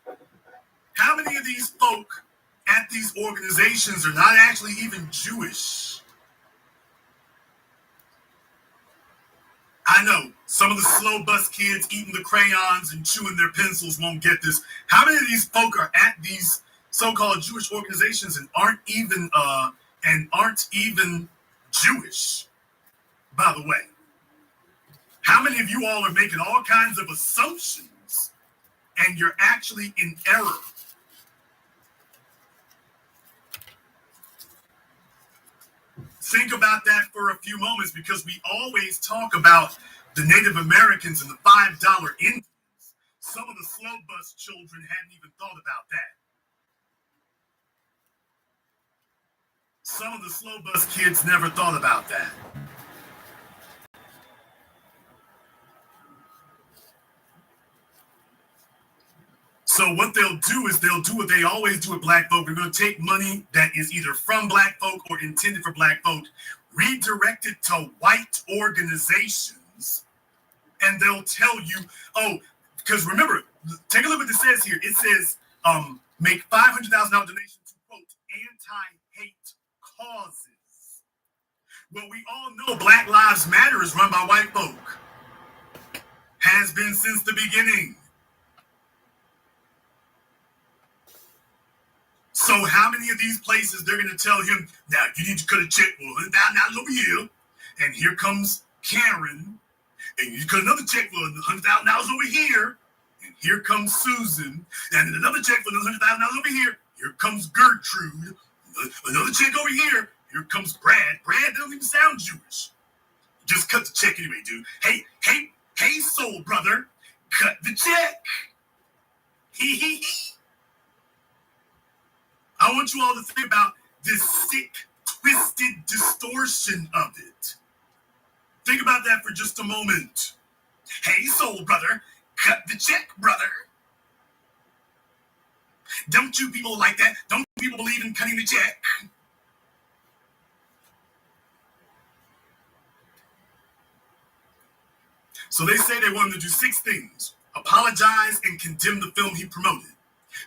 [SPEAKER 6] How many of these folk at these organizations are not actually even Jewish? I know some of the slow bus kids eating the crayons and chewing their pencils won't get this. How many of these folk are at these so-called Jewish organizations and aren't even Jewish, by the way? How many of you all are making all kinds of assumptions and you're actually in error? Think about that for a few moments, because we always talk about the Native Americans and the $5 Indians. Some of the slow bus children hadn't even thought about that. Some of the slow bus kids never thought about that. So what they'll do is they'll do what they always do with black folk. They're going to take money that is either from black folk or intended for black folk, redirect it to white organizations, and they'll tell you, oh, because remember, take a look what it says here. It says, make $500,000 donation to, quote, anti-hate causes. Well, we all know Black Lives Matter is run by white folk. Has been since the beginning. So how many of these places they're going to tell him, now you need to cut a check for $100,000 over here, and here comes Karen, and you cut another check for $100,000 over here, and here comes Susan, and another check for $100,000 over here, here comes Gertrude, another check over here, here comes Brad. Brad doesn't even sound Jewish. Just cut the check anyway, dude. Hey, soul brother, cut the check. I want you all to think about this sick, twisted distortion of it. Think about that for just a moment. Hey, soul brother, cut the check, brother. Don't you people like that? Don't people believe in cutting the check? So they say they want him to do 6 things: apologize and condemn the film he promoted,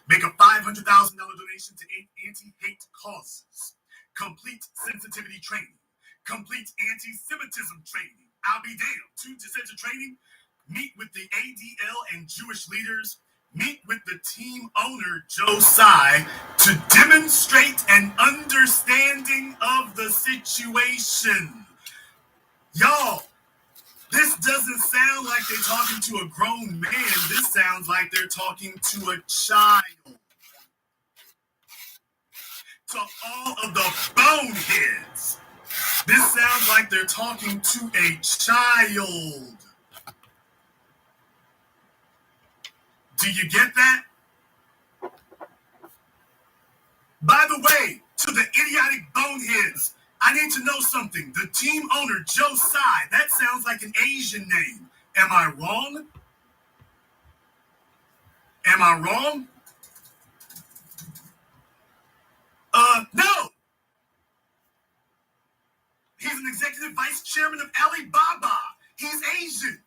[SPEAKER 6] make a $500,000 donation to anti-hate causes, complete sensitivity training, complete anti-Semitism training. I'll be damned. 2 dissension training, meet with the ADL and Jewish leaders, meet with the team owner, Joe Tsai, to demonstrate an understanding of the situation. Y'all, this doesn't sound like they're talking to a grown man. This sounds like they're talking to a child. To all of the boneheads, this sounds like they're talking to a child. Do you get that? By the way, to the idiotic boneheads, I need to know something. The team owner, Joe Tsai, that sounds like an Asian name. Am I wrong? Am I wrong? No. He's an executive vice chairman of Alibaba. He's Asian.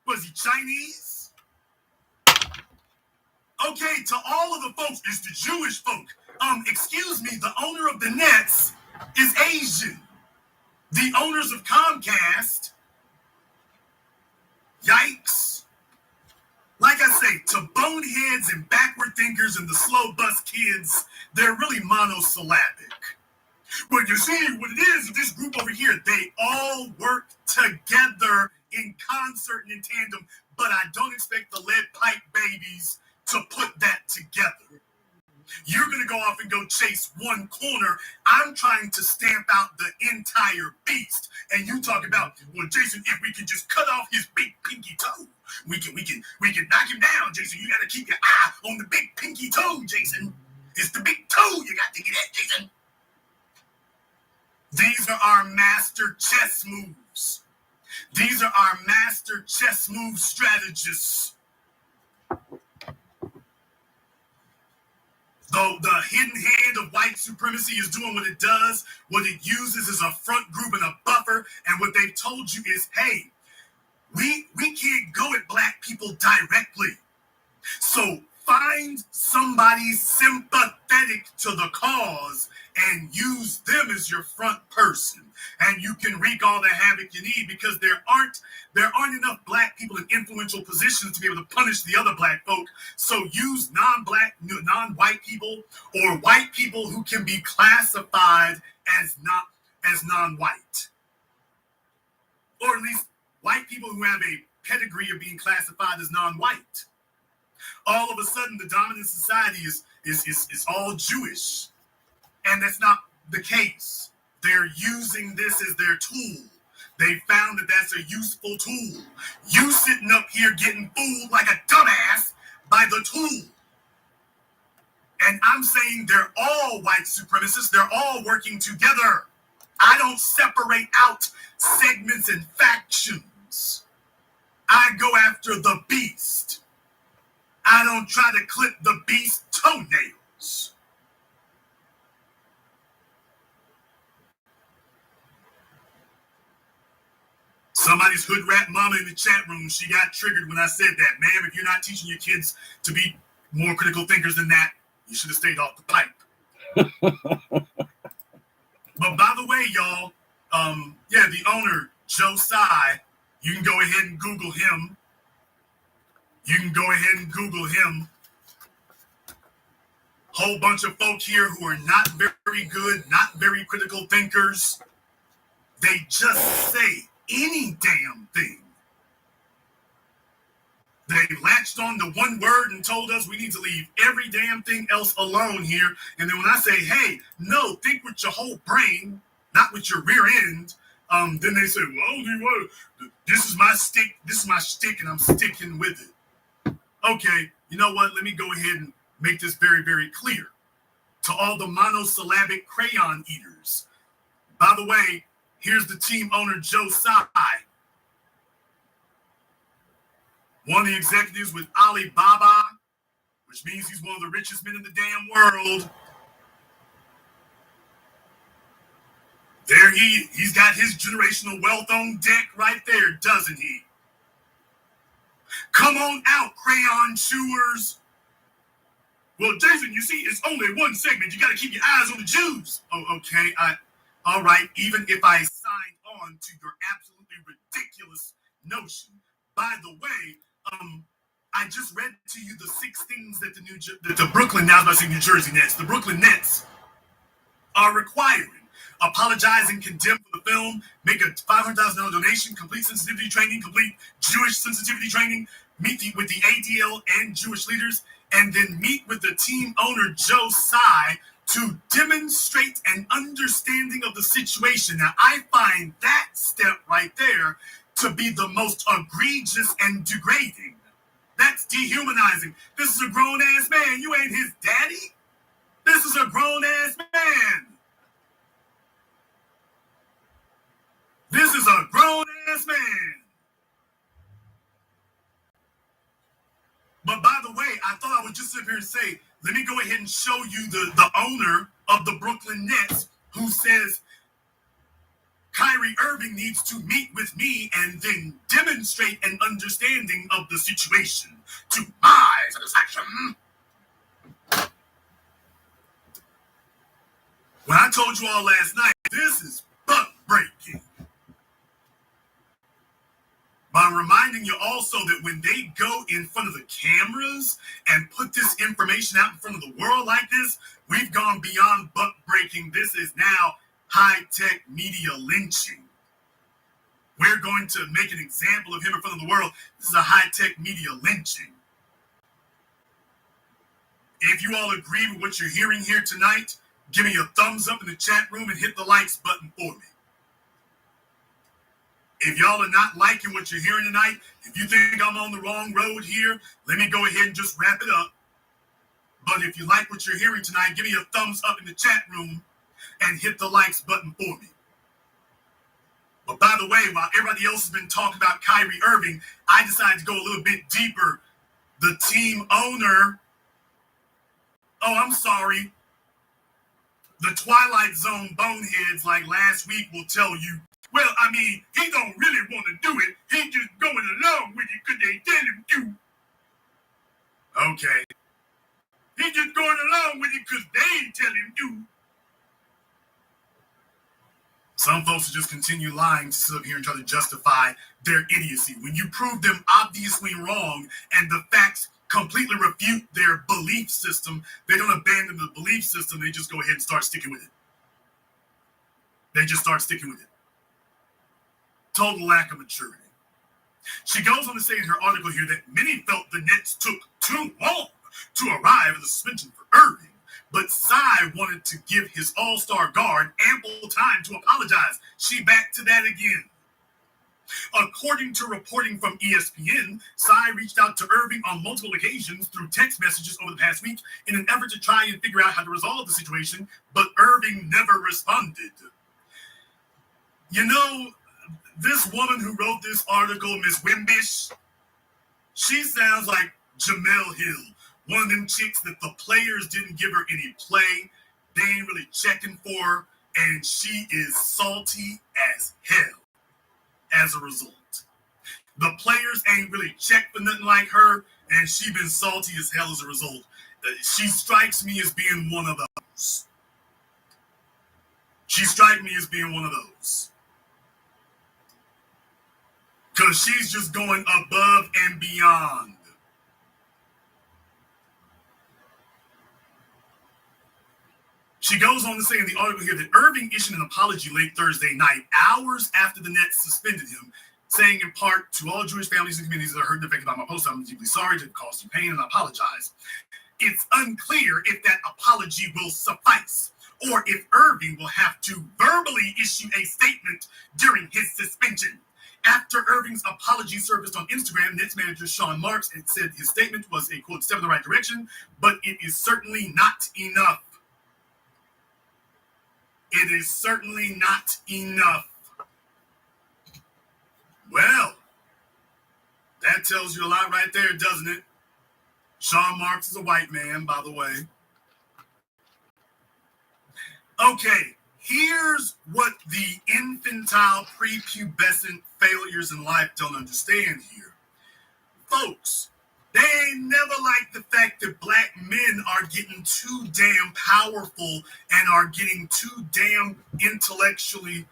[SPEAKER 6] Was he Chinese? Okay, to all of the folks, it's the Jewish folk. Excuse me, the owner of the Nets is Asian. The owners of Comcast, yikes. Like I say, to boneheads and backward thinkers and the slow bus kids, they're really monosyllabic. But you see, what it is, this group over here, they all work together in concert and in tandem, but I don't expect the lead pipe babies to put that together. You're going to go off and go chase one corner. I'm trying to stamp out the entire beast. And you talk about, well, Jason, if we can just cut off his big pinky toe, we can knock him down, Jason. You got to keep your eye on the big pinky toe, Jason. It's the big toe you got to get at, Jason. These are our master chess moves. These are our master chess move strategists. Though the hidden hand of white supremacy is doing what it does, what it uses is a front group and a buffer, and what they've told you is, hey, we can't go at black people directly. So find somebody sympathetic to the cause and use them as your front person. And you can wreak all the havoc you need, because there aren't enough black people in influential positions to be able to punish the other black folk. So use non-white people, or white people who can be classified as non-white. Or at least white people who have a pedigree of being classified as non-white. All of a sudden, the dominant society is all Jewish. And that's not the case. They're using this as their tool. They found that that's a useful tool. You sitting up here getting fooled like a dumbass by the tool. And I'm saying they're all white supremacists. They're all working together. I don't separate out segments and factions. I go after the beast. I don't try to clip the beast's toenails. Somebody's hood rat mama in the chat room, she got triggered when I said that. Ma'am, if you're not teaching your kids to be more critical thinkers than that, you should have stayed off the pipe. But by the way, y'all, the owner, Joe Tsai, you can go ahead and Google him. Whole bunch of folk here who are not very good, not very critical thinkers. They just say any damn thing. They latched on to one word and told us we need to leave every damn thing else alone here. And then when I say, hey, no, think with your whole brain, not with your rear end, then they say, well, this is my stick, and I'm sticking with it. Okay, you know what? Let me go ahead and make this very, very clear. to all the monosyllabic crayon eaters. By the way, here's the team owner, Joe Tsai, one of the executives with Alibaba, which means he's one of the richest men in the damn world. There he's got his generational wealth on deck right there, doesn't he? Come on out, crayon chewers. Well, Jason, you see, it's only one segment. You got to keep your eyes on the Jews. Oh, okay. All right. Even if I signed on to your absolutely ridiculous notion. By the way, I just read to you the 6 things that the Brooklyn, now I was about to say New Jersey Nets, the Brooklyn Nets are requiring. Apologize and condemn for the film, make a $500,000 donation, complete sensitivity training, complete Jewish sensitivity training, meet with the ADL and Jewish leaders, and then meet with the team owner, Joe Tsai, to demonstrate an understanding of the situation. Now, I find that step right there to be the most egregious and degrading. That's dehumanizing. This is a grown-ass man. You ain't his daddy. This is a grown-ass man. This is a grown-ass man. But by the way, I thought I would just sit here and say, let me go ahead and show you the owner of the Brooklyn Nets who says Kyrie Irving needs to meet with me and then demonstrate an understanding of the situation to my satisfaction. When I told you all last night, this is butt breaking. But I'm reminding you also that when they go in front of the cameras and put this information out in front of the world like this, we've gone beyond butt breaking. This is now high-tech media lynching. We're going to make an example of him in front of the world. This is a high-tech media lynching. If you all agree with what you're hearing here tonight, give me a thumbs up in the chat room and hit the likes button for me. If y'all are not liking what you're hearing tonight, if you think I'm on the wrong road here, let me go ahead and just wrap it up. But if you like what you're hearing tonight, give me a thumbs up in the chat room and hit the likes button for me. But by the way, while everybody else has been talking about Kyrie Irving, I decided to go a little bit deeper. The team owner, I'm sorry, the Twilight Zone boneheads like last week will tell you, well, I mean, he don't really want to do it. He just going along with it because they tell him to. Okay. He just going along with it because they tell him to. Some folks will just continue lying to sit up here and try to justify their idiocy. When you prove them obviously wrong and the facts completely refute their belief system, they don't abandon the belief system. They just go ahead and start sticking with it. They just start sticking with it. Total lack of maturity. She goes on to say in her article here that many felt the Nets took too long to arrive at the suspension for Irving, but Tsai wanted to give his all-star guard ample time to apologize. She back to that again. According to reporting from ESPN, Tsai reached out to Irving on multiple occasions through text messages over the past week in an effort to try and figure out how to resolve the situation, but Irving never responded. You know, this woman who wrote this article, Miss Wimbish, she sounds like Jamel Hill, one of them chicks that the players didn't give her any play. They ain't really checking for her, and she is salty as hell as a result. The players ain't really checked for nothing like her, and she been salty as hell as a result. She strikes me as being one of those. She strikes me as being one of those. Because she's just going above and beyond. She goes on to say in the article here that Irving issued an apology late Thursday night, hours after the Nets suspended him, saying in part, to all Jewish families and communities that are hurt and affected by my post, I'm deeply sorry to have caused you pain and I apologize. It's unclear if that apology will suffice or if Irving will have to verbally issue a statement during his suspension. After Irving's apology surfaced on Instagram, Nets manager Sean Marks had said his statement was a, quote, step in the right direction, but it is certainly not enough. it is certainly not enough. Well, that tells you a lot right there, doesn't it? Sean Marks is a white man, by the way. Okay, here's what the infantile prepubescent failures in life don't understand here. Folks, they ain't never liked the fact that black men are getting too damn powerful and are getting too damn intellectually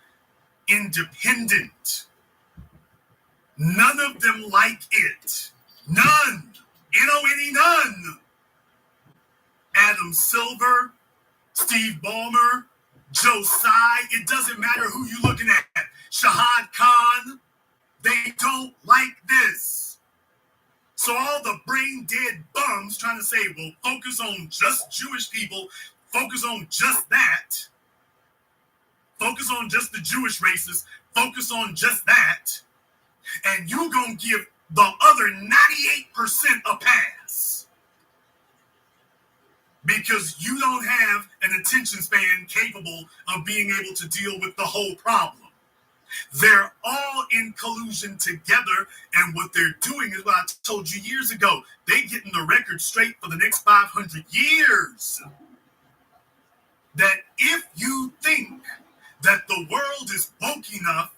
[SPEAKER 6] independent. None of them like it. None. N-O-N-E, none. Adam Silver, Steve Ballmer, Joe Tsai, it doesn't matter who you're looking at. Shahad Khan, they don't like this. So all the brain dead bums trying to say, well, focus on just Jewish people, focus on just that, focus on just the Jewish races, focus on just that, and you're going to give the other 98% a pass. Because you don't have an attention span capable of being able to deal with the whole problem. They're all in collusion together, and what they're doing is what I told you years ago. They're getting the record straight for the next 500 years. That if you think that the world is woke enough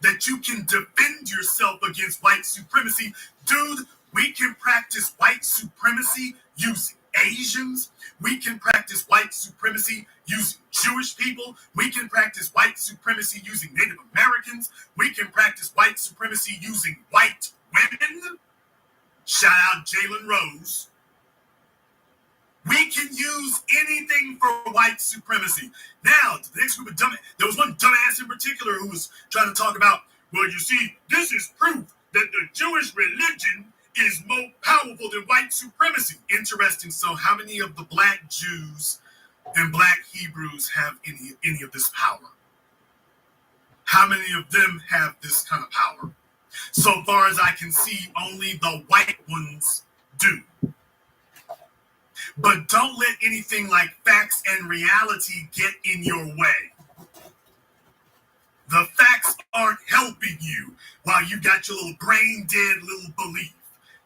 [SPEAKER 6] that you can defend yourself against white supremacy, dude, we can practice white supremacy using Asians. We can practice white supremacy using Jewish people. We can practice white supremacy using Native Americans. We can practice white supremacy using white women. Shout out Jalen Rose. We can use anything for white supremacy. Now, the next group of there was one dumbass in particular who was trying to talk about, well, you see, this is proof that the Jewish religion is more powerful than white supremacy. Interesting. So how many of the black Jews and black Hebrews have any of this power? How many of them have this kind of power? So far as I can see, only the white ones do. But don't let anything like facts and reality get in your way. The facts aren't helping you while you got your little brain dead little belief.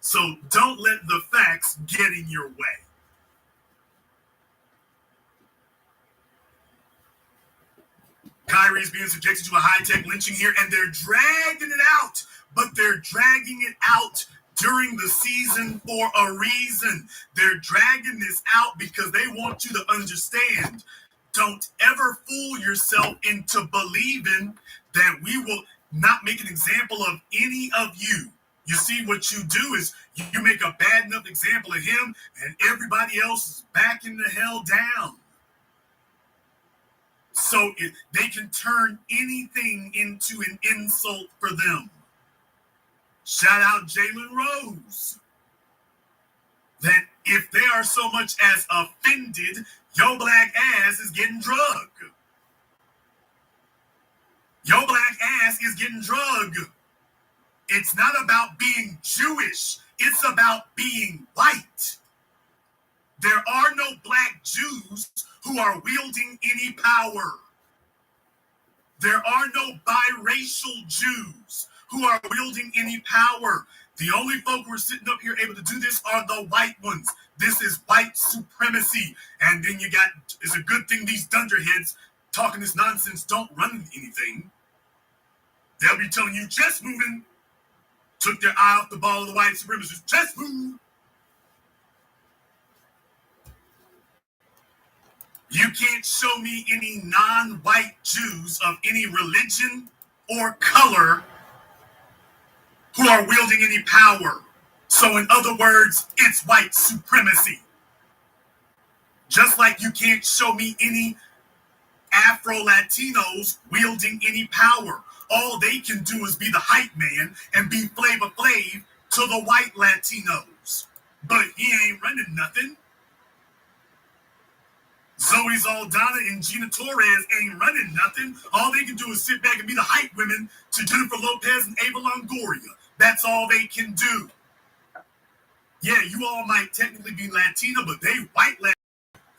[SPEAKER 6] So don't let the facts get in your way. Kyrie's being subjected to a high-tech lynching here, and they're dragging it out. But they're dragging it out during the season for a reason. They're dragging this out because they want you to understand. Don't ever fool yourself into believing that we will not make an example of any of you. You see, what you do is you make a bad enough example of him, and everybody else is backing the hell down. So they can turn anything into an insult for them. Shout out Jalen Rose. That if they are so much as offended, your black ass is getting drugged. Your black ass is getting drugged. It's not about being Jewish. It's about being white. There are no black Jews who are wielding any power. There are no biracial Jews who are wielding any power. The only folk who are sitting up here able to do this are the white ones. This is white supremacy. And then you got, it's a good thing these dunderheads talking this nonsense don't run anything. They'll be telling you, chest moving. Took their eye off the ball of the white supremacists. Chest move. You can't show me any non-white Jews of any religion or color who are wielding any power. So in other words, it's white supremacy. Just like you can't show me any Afro-Latinos wielding any power. All they can do is be the hype man and be Flavor Flav to the white Latinos. But he ain't running nothing. Zoe Saldana and Gina Torres ain't running nothing. All they can do is sit back and be the hype women to Jennifer Lopez and Ava Longoria. That's all they can do. Yeah, you all might technically be Latina, but they white Latina.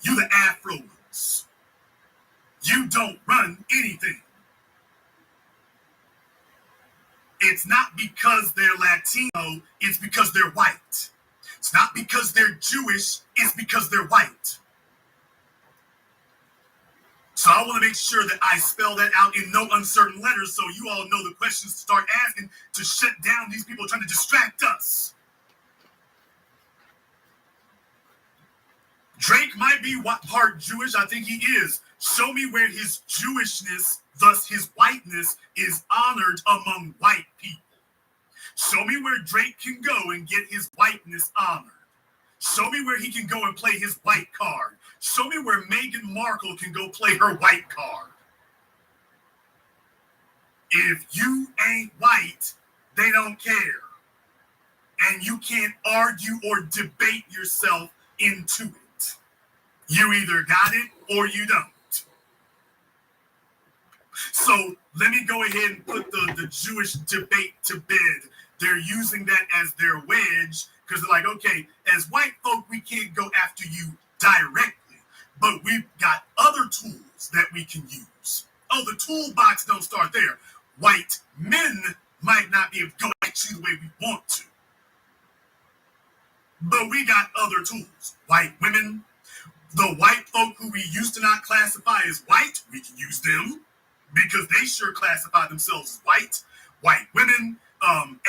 [SPEAKER 6] You the Afro ones. You don't run anything. It's not because they're Latino, it's because they're white. It's not because they're Jewish, it's because they're white. So I want to make sure that I spell that out in no uncertain letters so you all know the questions to start asking to shut down these people trying to distract us. Drake might be part Jewish. I think he is. Show me where his Jewishness, thus his whiteness, is honored among white people. Show me where Drake can go and get his whiteness honored. Show me where he can go and play his white card. Show me where Meghan Markle can go play her white card. If you ain't white, they don't care. And you can't argue or debate yourself into it. You either got it or you don't. So let me go ahead and put the Jewish debate to bed. They're using that as their wedge because they're like, okay, as white folk, we can't go after you directly, but we've got other tools that we can use. Oh, the toolbox don't start there. White men might not be able to go at you the way we want to, but we got other tools. White women, the white folk who we used to not classify as white, we can use them because they sure classify themselves as white. White women,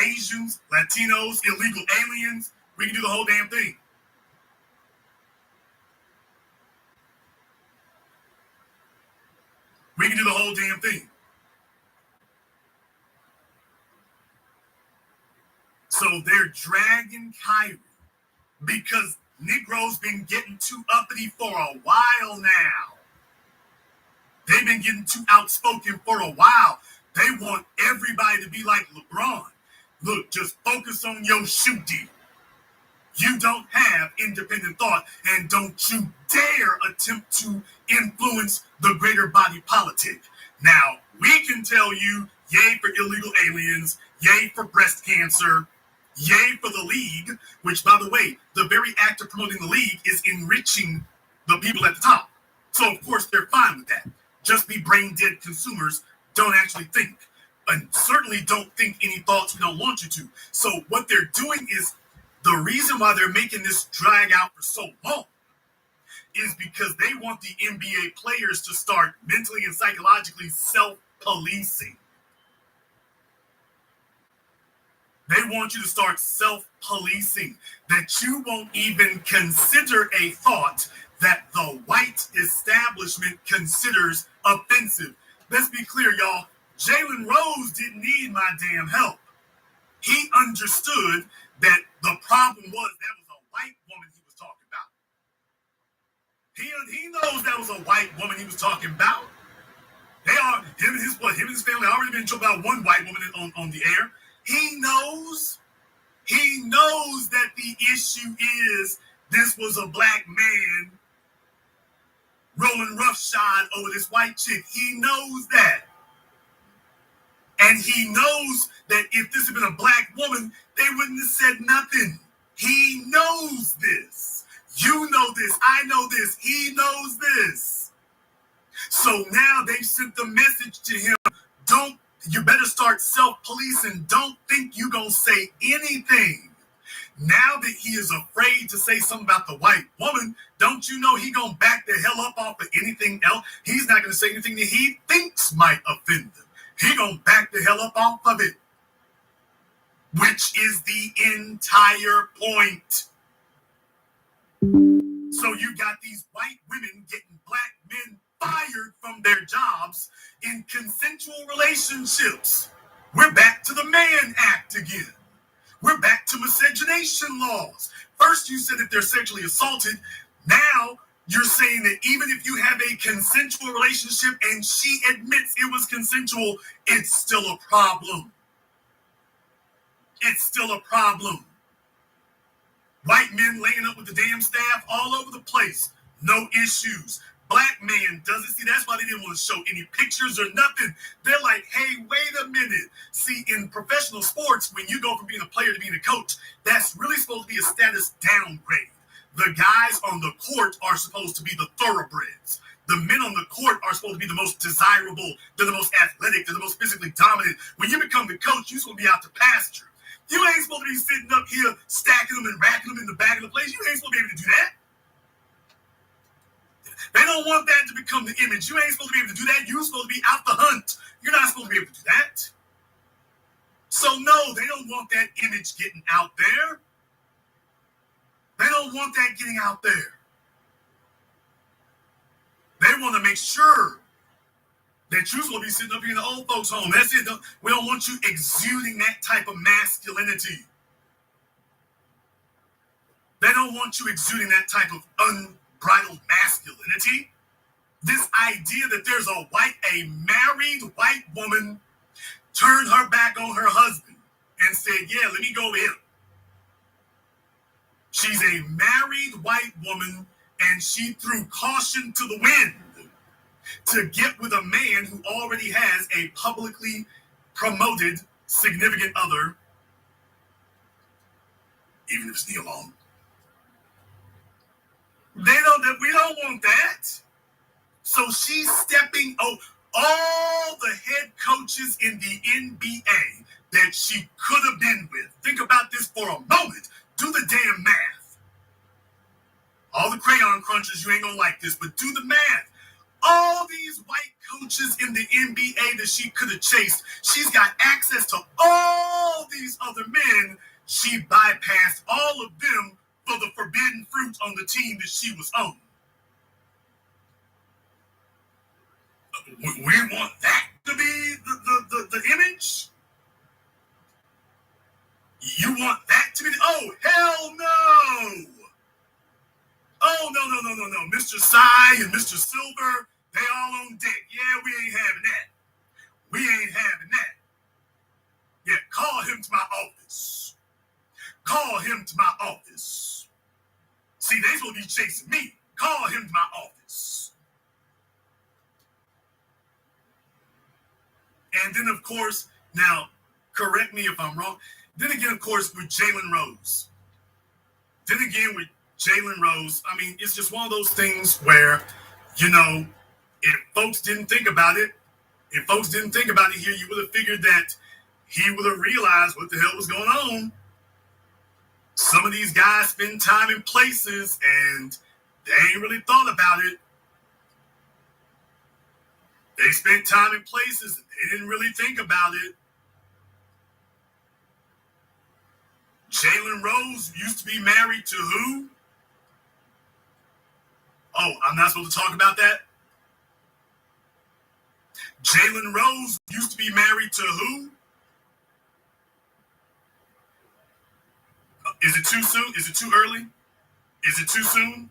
[SPEAKER 6] Asians, Latinos, illegal aliens, we can do the whole damn thing. We can do the whole damn thing. So they're dragging Kyrie because Negroes been getting too uppity for a while now. They've been getting too outspoken for a while. They want everybody to be like LeBron. Look, just focus on your shooting. You don't have independent thought, and don't you dare attempt to influence the greater body politic. Now, we can tell you, yay for illegal aliens, yay for breast cancer, yay for the league, which, by the way, the very act of promoting the league is enriching the people at the top. So, of course, they're fine with that. Just be brain-dead consumers, don't actually think. And certainly don't think any thoughts we don't want you to. So what they're doing is, the reason why they're making this drag out for so long is because they want the NBA players to start mentally and psychologically self-policing. They want you to start self-policing, that you won't even consider a thought that the white establishment considers offensive. Let's be clear, y'all. Jalen Rose didn't need my damn help. He understood that the problem was that was a white woman he was talking about. He knows that was a white woman he was talking about. Him and his family already been told about one white woman on the air. He knows that the issue is this was a black man rolling roughshod over this white chick. He knows that. And he knows that if this had been a black woman, they wouldn't have said nothing. He knows this. You know this. I know this. He knows this. So now they've sent the message to him. You better start self-policing. Don't think you're going to say anything. Now that he is afraid to say something about the white woman, don't you know he going to back the hell up off of anything else? He's not going to say anything that he thinks might offend them. He gonna back the hell up off of it, which is the entire point. So you got these white women getting black men fired from their jobs in consensual relationships. We're back to the Mann Act again. We're back to miscegenation laws. First you said that they're sexually assaulted. Now you're saying that even if you have a consensual relationship and she admits it was consensual, it's still a problem. It's still a problem. White men laying up with the damn staff all over the place. No issues. Black man doesn't see. That's why they didn't want to show any pictures or nothing. They're like, hey, wait a minute. See, in professional sports, when you go from being a player to being a coach, that's really supposed to be a status downgrade. The guys on the court are supposed to be the thoroughbreds. The men on the court are supposed to be the most desirable. They're the most athletic. They're the most physically dominant. When you become the coach, you're supposed to be out to pasture. You ain't supposed to be sitting up here stacking them and racking them in the back of the place. You ain't supposed to be able to do that. They don't want that to become the image. You ain't supposed to be able to do that. You're supposed to be out the hunt. You're not supposed to be able to do that. So no, they don't want that image getting out there. They don't want that getting out there. They want to make sure that you're supposed to be sitting up here in the old folks' home. That's it. We don't want you exuding that type of masculinity. They don't want you exuding that type of unbridled masculinity. This idea that there's a married white woman turned her back on her husband and said, yeah, let me go with him. She's a married white woman and she threw caution to the wind to get with a man who already has a publicly promoted significant other, even if it's knee alone. We don't want that. So she's stepping over all the head coaches in the NBA that she could have been with. Think about this for a moment. Do the damn math. All the crayon crunchers, you ain't gonna like this, but do the math. All these white coaches in the NBA that she could have chased, she's got access to all these other men. She bypassed all of them for the forbidden fruit on the team that she was on. We want that to be the image? You want that to be oh, hell no! Oh, no. Mr. Cy and Mr. Silver, they all on deck. Yeah, we ain't having that. We ain't having that. Yeah, call him to my office. Call him to my office. See, they supposed to be chasing me. Call him to my office. And then, of course, now, correct me if I'm wrong. Then again, of course, with Jalen Rose. I mean, it's just one of those things where, if folks didn't think about it here, you would have figured that he would have realized what the hell was going on. Some of these guys spend time in places and they ain't really thought about it. They spent time in places and they didn't really think about it. Jalen Rose used to be married to who? Oh, I'm not supposed to talk about that? Jalen Rose used to be married to who? Is it too soon? Is it too early? Is it too soon?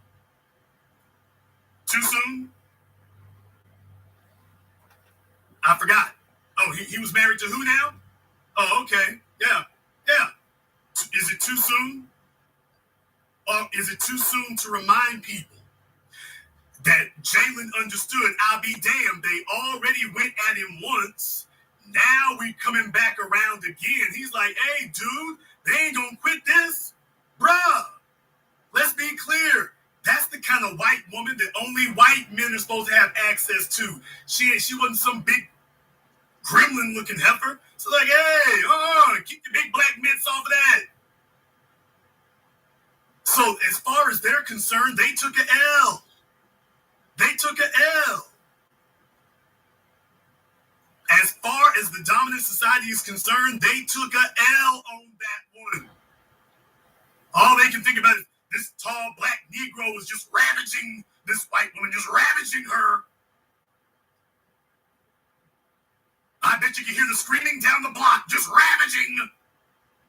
[SPEAKER 6] Too soon? I forgot. Oh, he was married to who now? Oh, okay. Yeah. Is it too soon? Or is it too soon to remind people that Jalen understood, I'll be damned, they already went at him once. Now we coming back around again. He's like, hey, dude, they ain't gonna quit this. Bruh, let's be clear. That's the kind of white woman that only white men are supposed to have access to. She wasn't some big gremlin-looking heifer. So like, hey, keep the big black mitts off of that. So as far as they're concerned, they took an L. As far as the dominant society is concerned, they took an L on that one. All they can think about is this tall black Negro is just ravaging this white woman, just ravaging her. I bet you can hear the screaming down the block, just ravaging.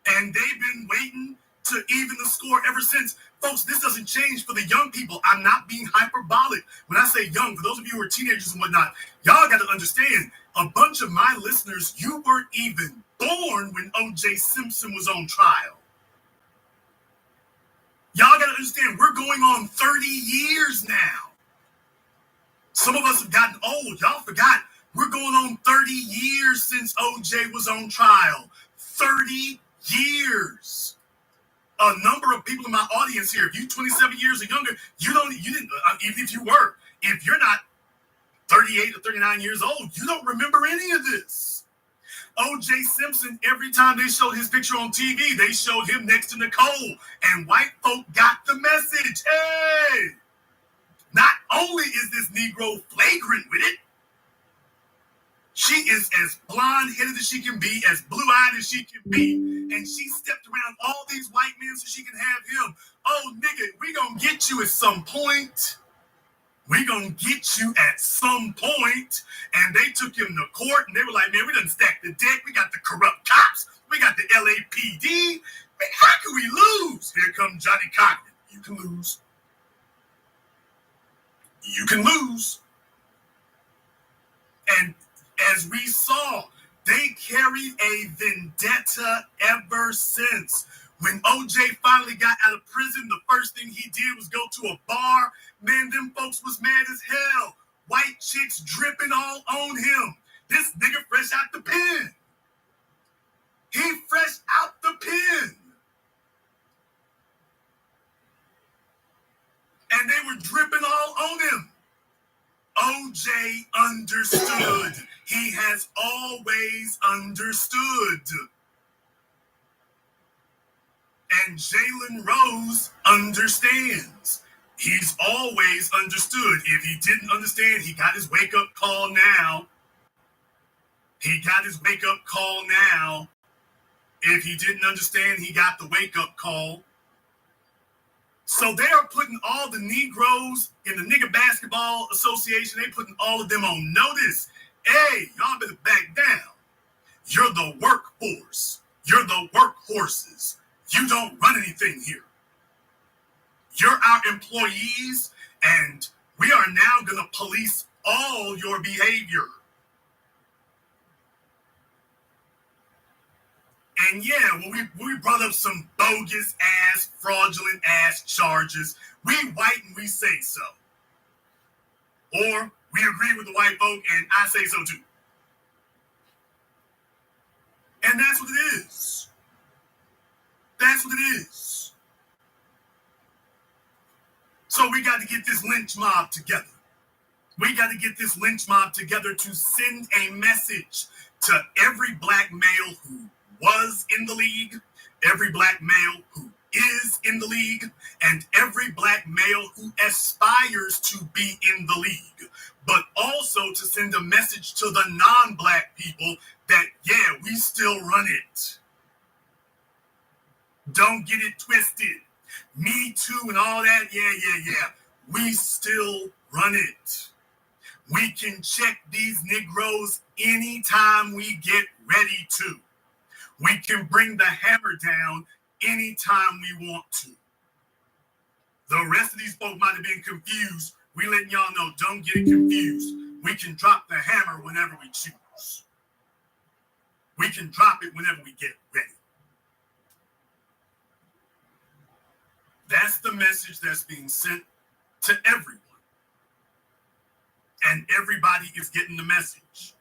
[SPEAKER 6] And they've been waiting to even the score ever since. Folks, this doesn't change for the young people. I'm not being hyperbolic. When I say young, for those of you who are teenagers and whatnot, y'all got to understand, a bunch of my listeners, you weren't even born when O.J. Simpson was on trial. Y'all got to understand, we're going on 30 years now. Some of us have gotten old. Y'all forgot. We're going on 30 years since O.J. was on trial. 30 years. A number of people in my audience here, if you're 27 years or younger, you didn't, even if you were, if you're not 38 or 39 years old. You don't remember any of this. O.J. Simpson, every time they showed his picture on TV, they showed him next to Nicole, and white folk got the message. Hey, not only is this Negro flagrant with it, she is as blonde-headed as she can be, as blue-eyed as she can be, and she stepped around all these white men so she can have him. Oh, nigga, we gonna get you at some point. We gonna get you at some point. And they took him to court, and they were like, man, we done stacked the deck. We got the corrupt cops. We got the LAPD. Man, how can we lose? Here comes Johnny Cochran. You can lose. You can lose. And as we saw, they carried a vendetta ever since. When OJ finally got out of prison, the first thing he did was go to a bar. Man, them folks was mad as hell. White chicks dripping all on him. This nigga fresh out the pen. He fresh out the pen. And they were dripping all on him. OJ understood. He has always understood. And Jalen Rose understands. He's always understood. If he didn't understand, he got his wake-up call now. He got his wake-up call now. If he didn't understand, he got the wake-up call. So they are putting all the Negroes in the Nigga Basketball Association, they putting all of them on notice. Hey, y'all better back down. You're the workforce. You're the workhorses. You don't run anything here. You're our employees, and we are now going to police all your behavior. And yeah, when we brought up some bogus ass, fraudulent ass charges, we white and we say so. Or we agree with the white folk and I say so too. And that's what it is. That's what it is. So we got to get this lynch mob together. We got to get this lynch mob together to send a message to every black male who was in the league, every black male who is in the league, and every black male who aspires to be in the league. But also to send a message to the non-black people that, yeah, we still run it. Don't get it twisted. Me too and all that, yeah. We still run it. We can check these Negroes anytime we get ready to. We can bring the hammer down anytime we want to. The rest of these folks might have been confused. We letting y'all know, don't get it confused. We can drop the hammer whenever we choose. We can drop it whenever we get ready. That's the message that's being sent to everyone. And everybody is getting the message.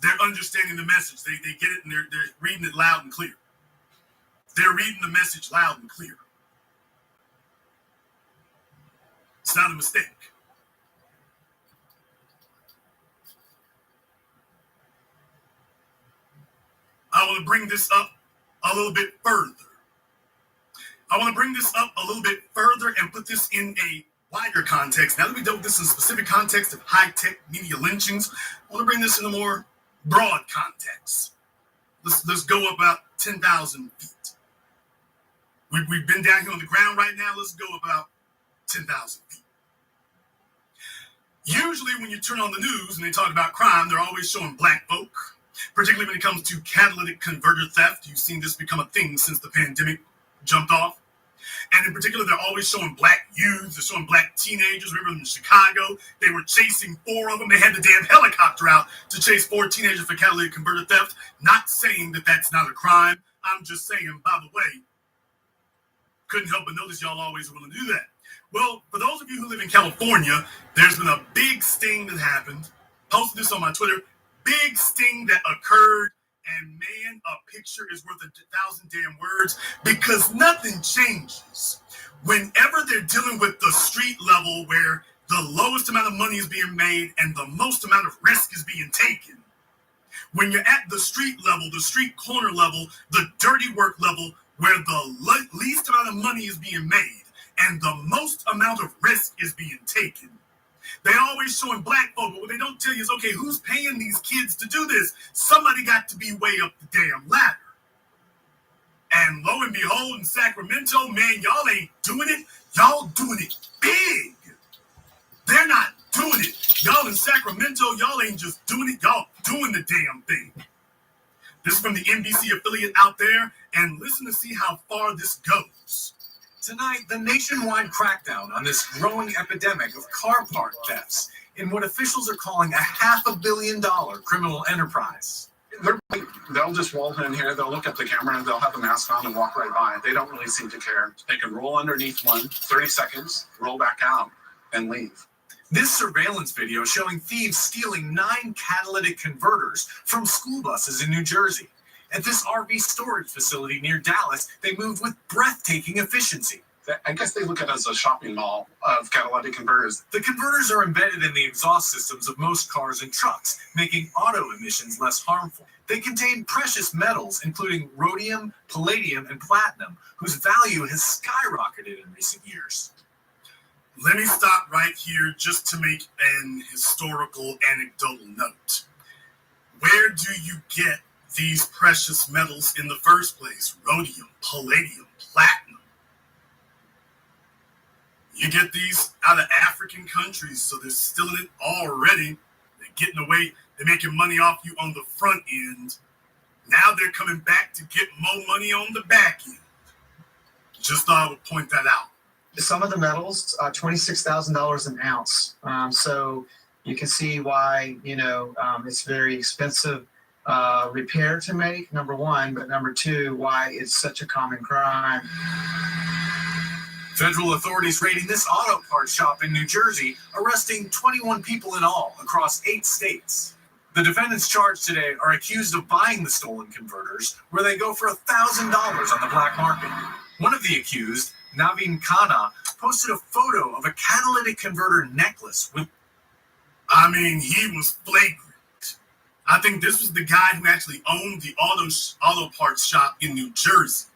[SPEAKER 6] They're understanding the message. They get it and they're reading it loud and clear. They're reading the message loud and clear. It's not a mistake. I want to bring this up a little bit further. And put this in a wider context. Now that we dealt with this in a specific context of high-tech media lynchings, I want to bring this in a more broad context. Let's go about 10,000 feet. We've been down here on the ground right now. Let's go about 10,000 feet. Usually when you turn on the news and they talk about crime, they're always showing black folk, particularly when it comes to catalytic converter theft. You've seen this become a thing since the pandemic jumped off. And in particular, they're always showing black youths. They're showing black teenagers. Remember in Chicago, they were chasing 4 of them. They had the damn helicopter out to chase 4 teenagers for catalytic converter theft. Not saying that that's not a crime. I'm just saying, by the way, couldn't help but notice y'all always willing to do that. Well, for those of you who live in California, there's been a big sting that happened. Posted this on my Twitter. Big sting that occurred. And man, a picture is worth 1,000 damn words because nothing changes. Whenever they're dealing with the street level where the lowest amount of money is being made and the most amount of risk is being taken. When you're at the street level, the street corner level, the dirty work level, where the least amount of money is being made and the most amount of risk is being taken. They always showing black folk, but what they don't tell you is, okay, who's paying these kids to do this? Somebody got to be way up the damn ladder. And lo and behold, in Sacramento, man, y'all ain't doing it. Y'all doing it big. They're not doing it. Y'all in Sacramento, y'all ain't just doing it. Y'all doing the damn thing. This is from the NBC affiliate out there, and listen to see how far this goes.
[SPEAKER 5] Tonight, the nationwide crackdown on this growing epidemic of car park thefts in what officials are calling a $500 million criminal enterprise. They'll just roll in here, they'll look at the camera, and they'll have the mask on and walk right by. They don't really seem to care. They can roll underneath one, 30 seconds, roll back out, and leave. This surveillance video showing thieves stealing 9 catalytic converters from school buses in New Jersey. At this RV storage facility near Dallas, they moved with breathtaking efficiency. I guess they look at it as a shopping mall of catalytic converters. The converters are embedded in the exhaust systems of most cars and trucks, making auto emissions less harmful. They contain precious metals, including rhodium, palladium, and platinum, whose value has skyrocketed in recent years.
[SPEAKER 6] Let me stop right here just to make an historical anecdotal note. Where do you get these precious metals in the first place? Rhodium, palladium, platinum. You get these out of African countries, so they're stealing it already. They're getting away. They're making money off you on the front end. Now they're coming back to get more money on the back end. Just thought I would point that out.
[SPEAKER 7] Some of the metals, $26,000 an ounce. So you can see why, it's very expensive repair to make, number one, but number two, why it's such a common crime.
[SPEAKER 5] Federal authorities raiding this auto parts shop in New Jersey, arresting 21 people in all across 8 states. The defendants charged today are accused of buying the stolen converters, where they go for $1,000 on the black market. One of the accused, Naveen Khanna, posted a photo of a catalytic converter necklace with...
[SPEAKER 6] he was flagrant. I think this was the guy who actually owned the auto parts shop in New Jersey.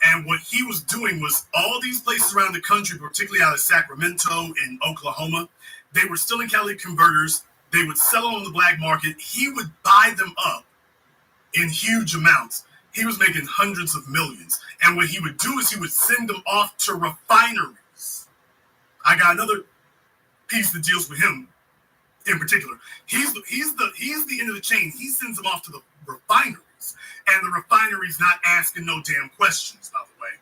[SPEAKER 6] And what he was doing was all these places around the country, particularly out of Sacramento and Oklahoma, they were stealing catalytic converters. They would sell them on the black market. He would buy them up in huge amounts. He was making hundreds of millions. And what he would do is he would send them off to refineries. I got another piece that deals with him in particular. He's the end of the chain. He sends them off to the refineries. And the refinery's not asking no damn questions, by the way.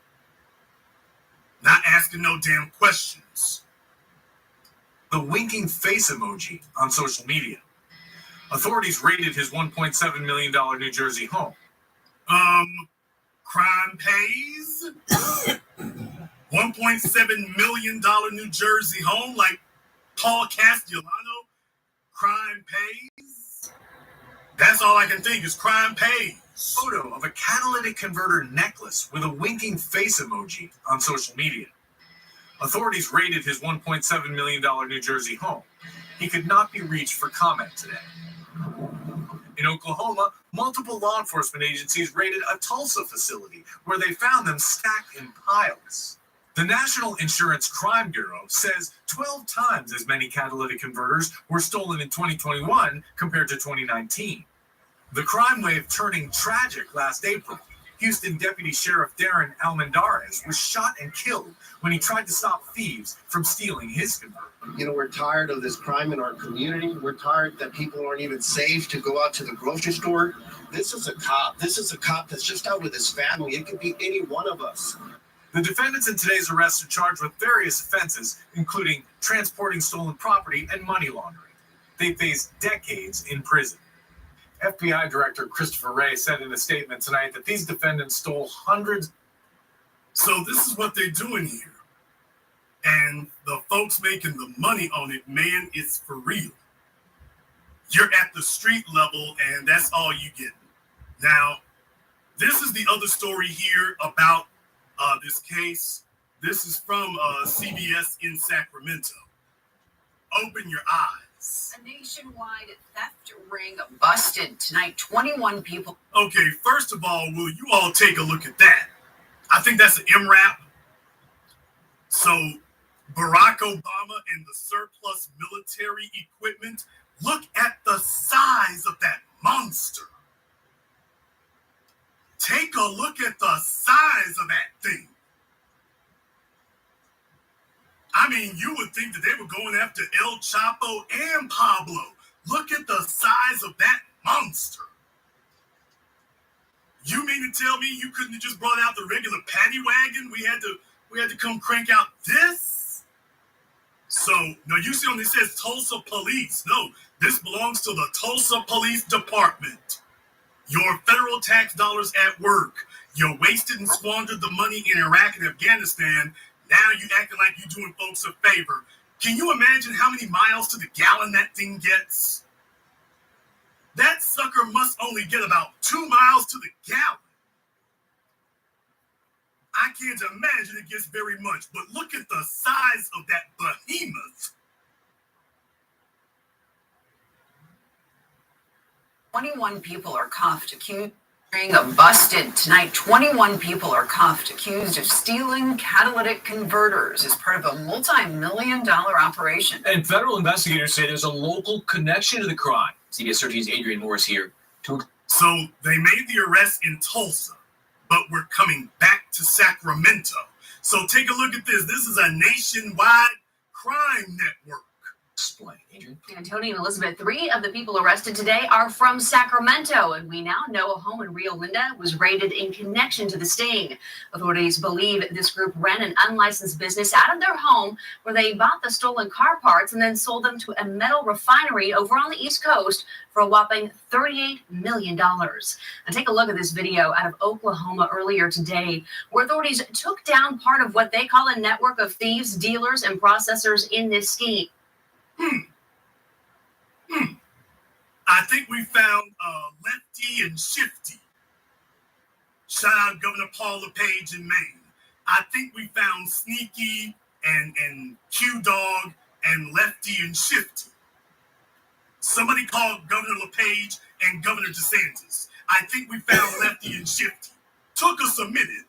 [SPEAKER 6] Not asking no damn questions.
[SPEAKER 5] The winking face emoji on social media. Authorities raided his $1.7 million New Jersey home.
[SPEAKER 6] Crime pays. $1.7 million New Jersey home, like Paul Castellano. Crime pays. That's all I can think is crime pays.
[SPEAKER 5] Photo of a catalytic converter necklace with a winking face emoji on social media. Authorities raided his $1.7 million New Jersey home. He could not be reached for comment today. In Oklahoma, multiple law enforcement agencies raided a Tulsa facility where they found them stacked in piles. The National Insurance Crime Bureau says 12 times as many catalytic converters were stolen in 2021 compared to 2019. The crime wave turning tragic last April. Houston Deputy Sheriff Darren Almendarez was shot and killed when he tried to stop thieves from stealing his converter.
[SPEAKER 8] We're tired of this crime in our community. We're tired that people aren't even safe to go out to the grocery store. This is a cop. This is a cop that's just out with his family. It could be any one of us.
[SPEAKER 5] The defendants in today's arrest are charged with various offenses, including transporting stolen property and money laundering. They face decades in prison. FBI Director Christopher Wray said in a statement tonight that these defendants stole hundreds.
[SPEAKER 6] So this is what they're doing here. And the folks making the money on it, man, it's for real. You're at the street level, and that's all you get. Now, this is the other story here about this case. This is from CBS in Sacramento. Open your eyes.
[SPEAKER 9] A nationwide theft ring busted tonight. 21 people.
[SPEAKER 6] Okay, first of all, will you all take a look at that? I think that's an MRAP. So, Barack Obama and the surplus military equipment. Look at the size of that monster. Take a look at the size of that thing. I mean, you would think that they were going after El Chapo and Pablo. Look at the size of that monster. You mean to tell me you couldn't have just brought out the regular paddy wagon? We had to come crank out this? So, no, you see on this says Tulsa Police. No, this belongs to the Tulsa Police Department. Your federal tax dollars at work. You wasted and squandered the money in Iraq and Afghanistan. Now you acting like you're doing folks a favor. Can you imagine how many miles to the gallon that thing gets? That sucker must only get about 2 miles to the gallon. I can't imagine it gets very much, but look at the size of that behemoth.
[SPEAKER 9] 21 people are cuffed, accused of busted tonight. 21 people are cuffed, accused of stealing catalytic converters as part of a multi-million-dollar operation.
[SPEAKER 10] And federal investigators say there's a local connection to the crime. CBS 13's Adrian Morris here.
[SPEAKER 6] So they made the arrest in Tulsa, but we're coming back to Sacramento. So take a look at this. This is a nationwide crime network.
[SPEAKER 10] Explain, Adrian.
[SPEAKER 11] Tony and Elizabeth, 3 of the people arrested today are from Sacramento, and we now know a home in Rio Linda was raided in connection to the sting. Authorities believe this group ran an unlicensed business out of their home where they bought the stolen car parts and then sold them to a metal refinery over on the East Coast for a whopping $38 million. Now take a look at this video out of Oklahoma earlier today, where authorities took down part of what they call a network of thieves, dealers, and processors in this scheme.
[SPEAKER 6] I think we found Lefty and Shifty. Shout out Governor Paul LePage in Maine. I think we found Sneaky and Q-Dog and Lefty and Shifty. Somebody called Governor LePage and Governor DeSantis. I think we found Lefty and Shifty. Took us a minute.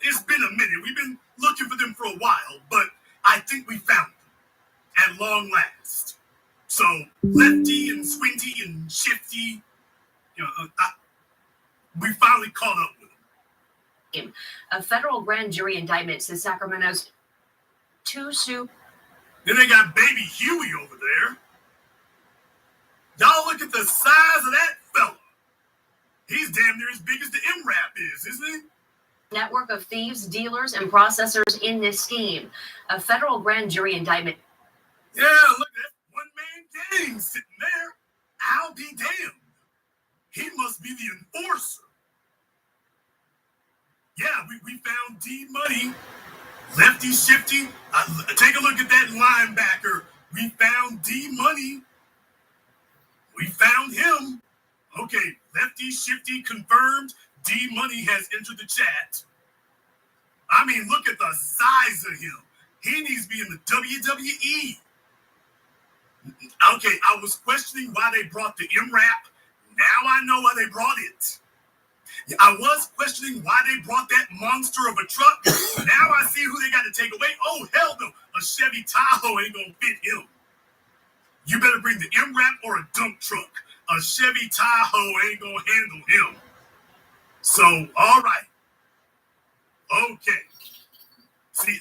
[SPEAKER 6] It's been a minute. We've been looking for them for a while, but I think we found them at long last. So Lefty and Swinty and Shifty, we finally caught up with them.
[SPEAKER 11] A federal grand jury indictment says Sacramento's
[SPEAKER 6] Then they got baby Huey over there. Y'all look at the size of that fella. He's damn near as big as the MRAP is, isn't he?
[SPEAKER 11] network of thieves, dealers, and processors in this scheme. A federal grand jury indictment.
[SPEAKER 6] Yeah, look at that one-man gang sitting there. I'll be damned. He must be the enforcer. Yeah, we found D Money. Lefty Shifty. Take a look at that linebacker. We found D Money. We found him. Okay, Lefty Shifty confirmed. D Money has entered the chat. I mean, look at the size of him. He needs to be in the WWE. Okay, I was questioning why they brought the MRAP. Now I know why they brought it. I was questioning why they brought that monster of a truck. Now I see who they got to take away. Oh, hell no. A Chevy Tahoe ain't going to fit him. You better bring the MRAP or a dump truck. A Chevy Tahoe ain't going to handle him. So, all right. Okay. See,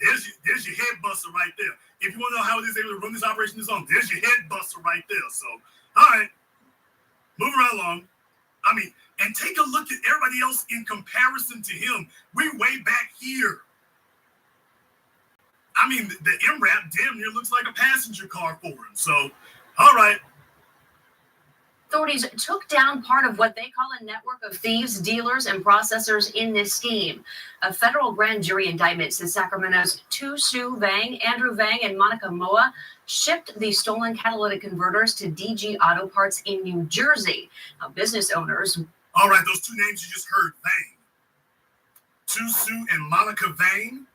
[SPEAKER 6] there's your head buster right there. If you want to know how it is able to run this operation is on, there's your head buster right there. So, all right. Moving right along. I mean, and take a look at everybody else in comparison to him. We way back here. I mean, the MRAP damn near looks like a passenger car for him. So, all right.
[SPEAKER 11] Authorities took down part of what they call a network of thieves, dealers, and processors in this scheme. A federal grand jury indictment says Sacramento's Tu Su Vang, Andrew Vang, and Monica Moa shipped the stolen catalytic converters to DG Auto Parts in New Jersey. Now, business owners.
[SPEAKER 6] All right, those two names you just heard, Vang. Tu Su and Monica Vang.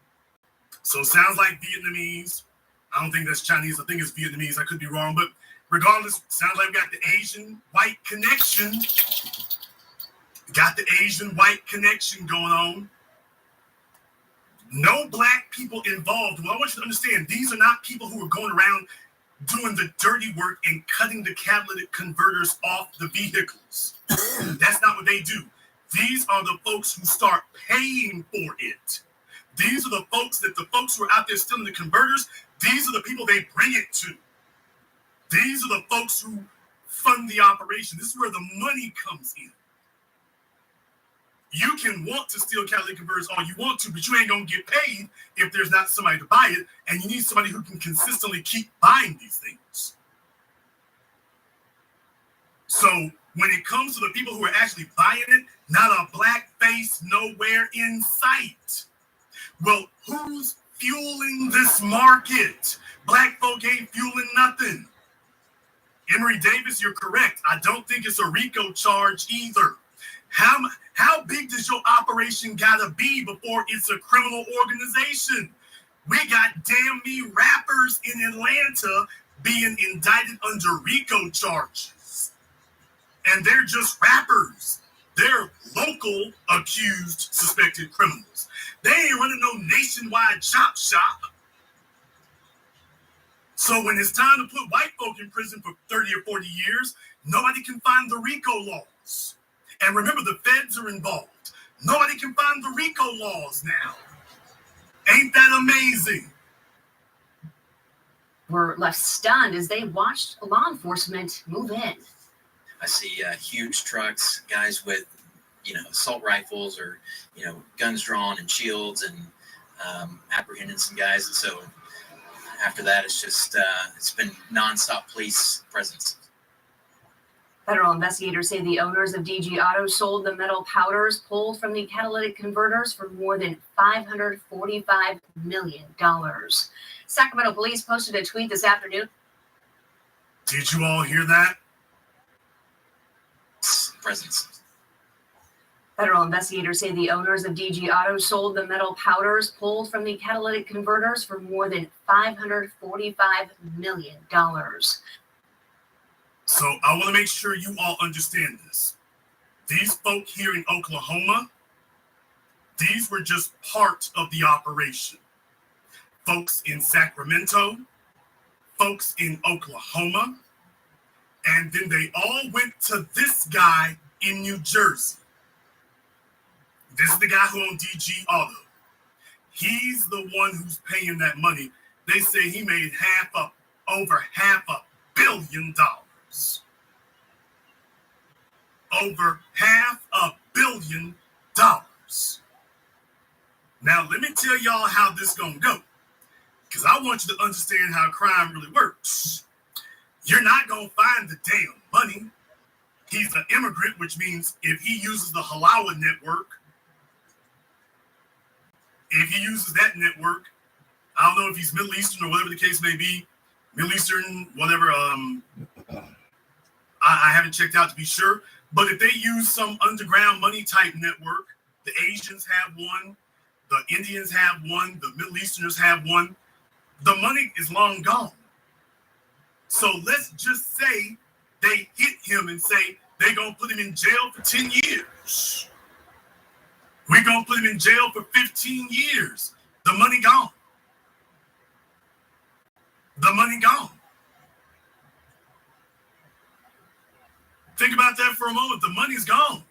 [SPEAKER 6] So sounds like Vietnamese. I don't think that's Chinese. I think it's Vietnamese. I could be wrong, but regardless, sounds like we got the Asian white connection. Got the Asian white connection going on. No black people involved. Well, I want you to understand, these are not people who are going around doing the dirty work and cutting the catalytic converters off the vehicles. That's not what they do. These are the folks who start paying for it. These are the folks who are out there stealing the converters, these are the people they bring it to. These are the folks who fund the operation. This is where the money comes in. You can want to steal catalytic converters all you want to, but you ain't going to get paid if there's not somebody to buy it, and you need somebody who can consistently keep buying these things. So when it comes to the people who are actually buying it, not a black face nowhere in sight. Well, who's fueling this market? Black folk ain't fueling nothing. Emory Davis, you're correct. I don't think it's a RICO charge either. How big does your operation gotta be before it's a criminal organization? We got damn me rappers in Atlanta being indicted under RICO charges. And they're just rappers. They're local accused suspected criminals. They ain't running no nationwide chop shop. So when it's time to put white folk in prison for 30 or 40 years, nobody can find the RICO laws. And remember, the feds are involved. Nobody can find the RICO laws now. Ain't that amazing?
[SPEAKER 11] Were left stunned as they watched law enforcement move in.
[SPEAKER 12] I see huge trucks, guys with, assault rifles or, guns drawn and shields and apprehending some guys. And so after that, it's just, it's been nonstop police presence.
[SPEAKER 11] Federal investigators say the owners of DG Auto sold the metal powders pulled from the catalytic converters for more than $545 million. Sacramento police posted a tweet this afternoon.
[SPEAKER 6] Did you all hear that?
[SPEAKER 12] Presence.
[SPEAKER 11] Federal investigators say the owners of DG Auto sold the metal powders pulled from the catalytic converters for more than $545 million.
[SPEAKER 6] So I want to make sure you all understand this. These folk here in Oklahoma, these were just part of the operation. Folks in Sacramento, folks in Oklahoma, and then they all went to this guy in New Jersey. This is the guy who owned DG Auto. He's the one who's paying that money. They say he made over half a billion dollars. Over $500 million. Now, let me tell y'all how this gonna go, because I want you to understand how crime really works. You're not gonna find the damn money. He's an immigrant, which means if he uses the Halawa network, I don't know if he's Middle Eastern or whatever the case may be, Middle Eastern, whatever, I haven't checked out to be sure, but if they use some underground money type network, the Asians have one, the Indians have one, the Middle Easterners have one, the money is long gone. So let's just say they hit him and say they're going to put him in jail for 10 years. We're going to put him in jail for 15 years. The money gone. The money gone. Think about that for a moment. The money's gone.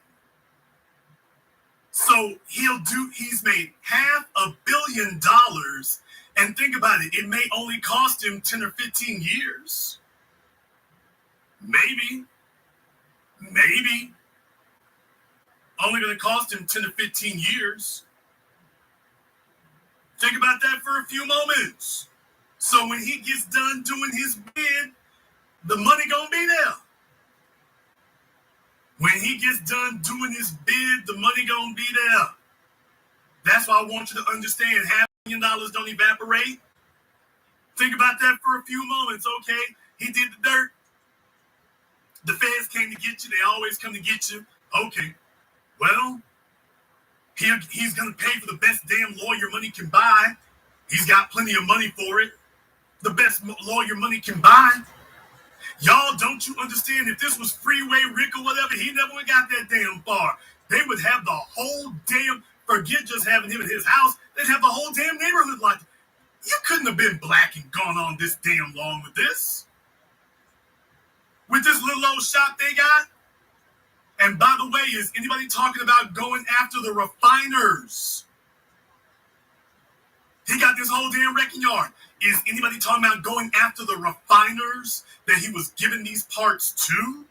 [SPEAKER 6] So he's made $500 million. And think about it. It may only cost him 10 or 15 years. Maybe. Only going to cost him 10 to 15 years. Think about that for a few moments. So when he gets done doing his bid, the money going to be there. When he gets done doing his bid, the money going to be there. That's why I want you to understand, $500 million don't evaporate. Think about that for a few moments, okay? He did the dirt. The feds came to get you. They always come to get you. Okay. Well, he's going to pay for the best damn lawyer money can buy. He's got plenty of money for it. the best lawyer money can buy. Y'all, don't you understand? If this was Freeway Rick or whatever, he never would got that damn far. They would have the whole damn, forget just having him in his house, they'd have the whole damn neighborhood like, you couldn't have been black and gone on this damn long with this. With this little old shop they got. And by the way, is anybody talking about going after the refiners? He got this whole damn wrecking yard. Is anybody talking about going after the refiners that he was giving these parts to?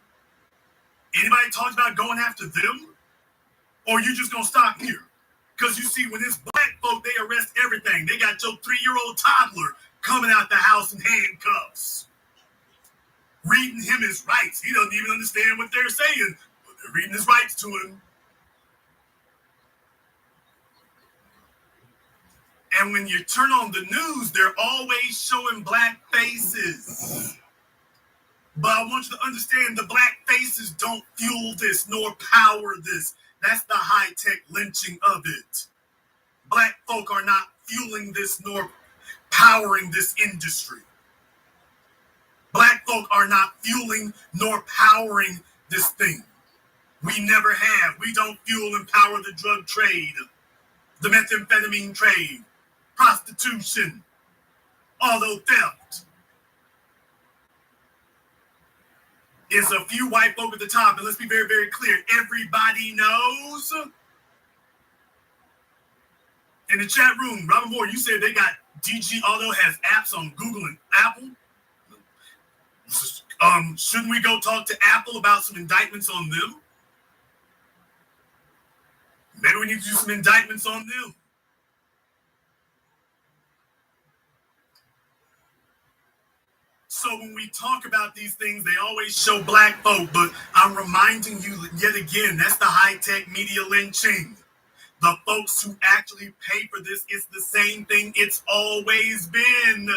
[SPEAKER 6] Anybody talking about going after them? Or you just gonna stop here? Because you see, when it's black folk, they arrest everything. They got your 3-year-old toddler coming out the house in handcuffs, reading him his rights. He doesn't even understand what they're saying, but they're reading his rights to him. And when you turn on the news, they're always showing black faces. But I want you to understand, the black faces don't fuel this nor power this. That's the high-tech lynching of it. Black folk are not fueling this nor powering this industry. Black folk are not fueling nor powering this thing. We never have. We don't fuel and power the drug trade, the methamphetamine trade, prostitution, auto theft. It's a few white folk at the top, and let's be very, very clear. Everybody knows. In the chat room, Robert Moore, you said they got DG Auto has apps on Google and Apple. Shouldn't we go talk to Apple about some indictments on them? Maybe we need to do some indictments on them. So when we talk about these things, they always show black folk, but I'm reminding you yet again, that's the high-tech media lynching. The folks who actually pay for this, it's the same thing it's always been.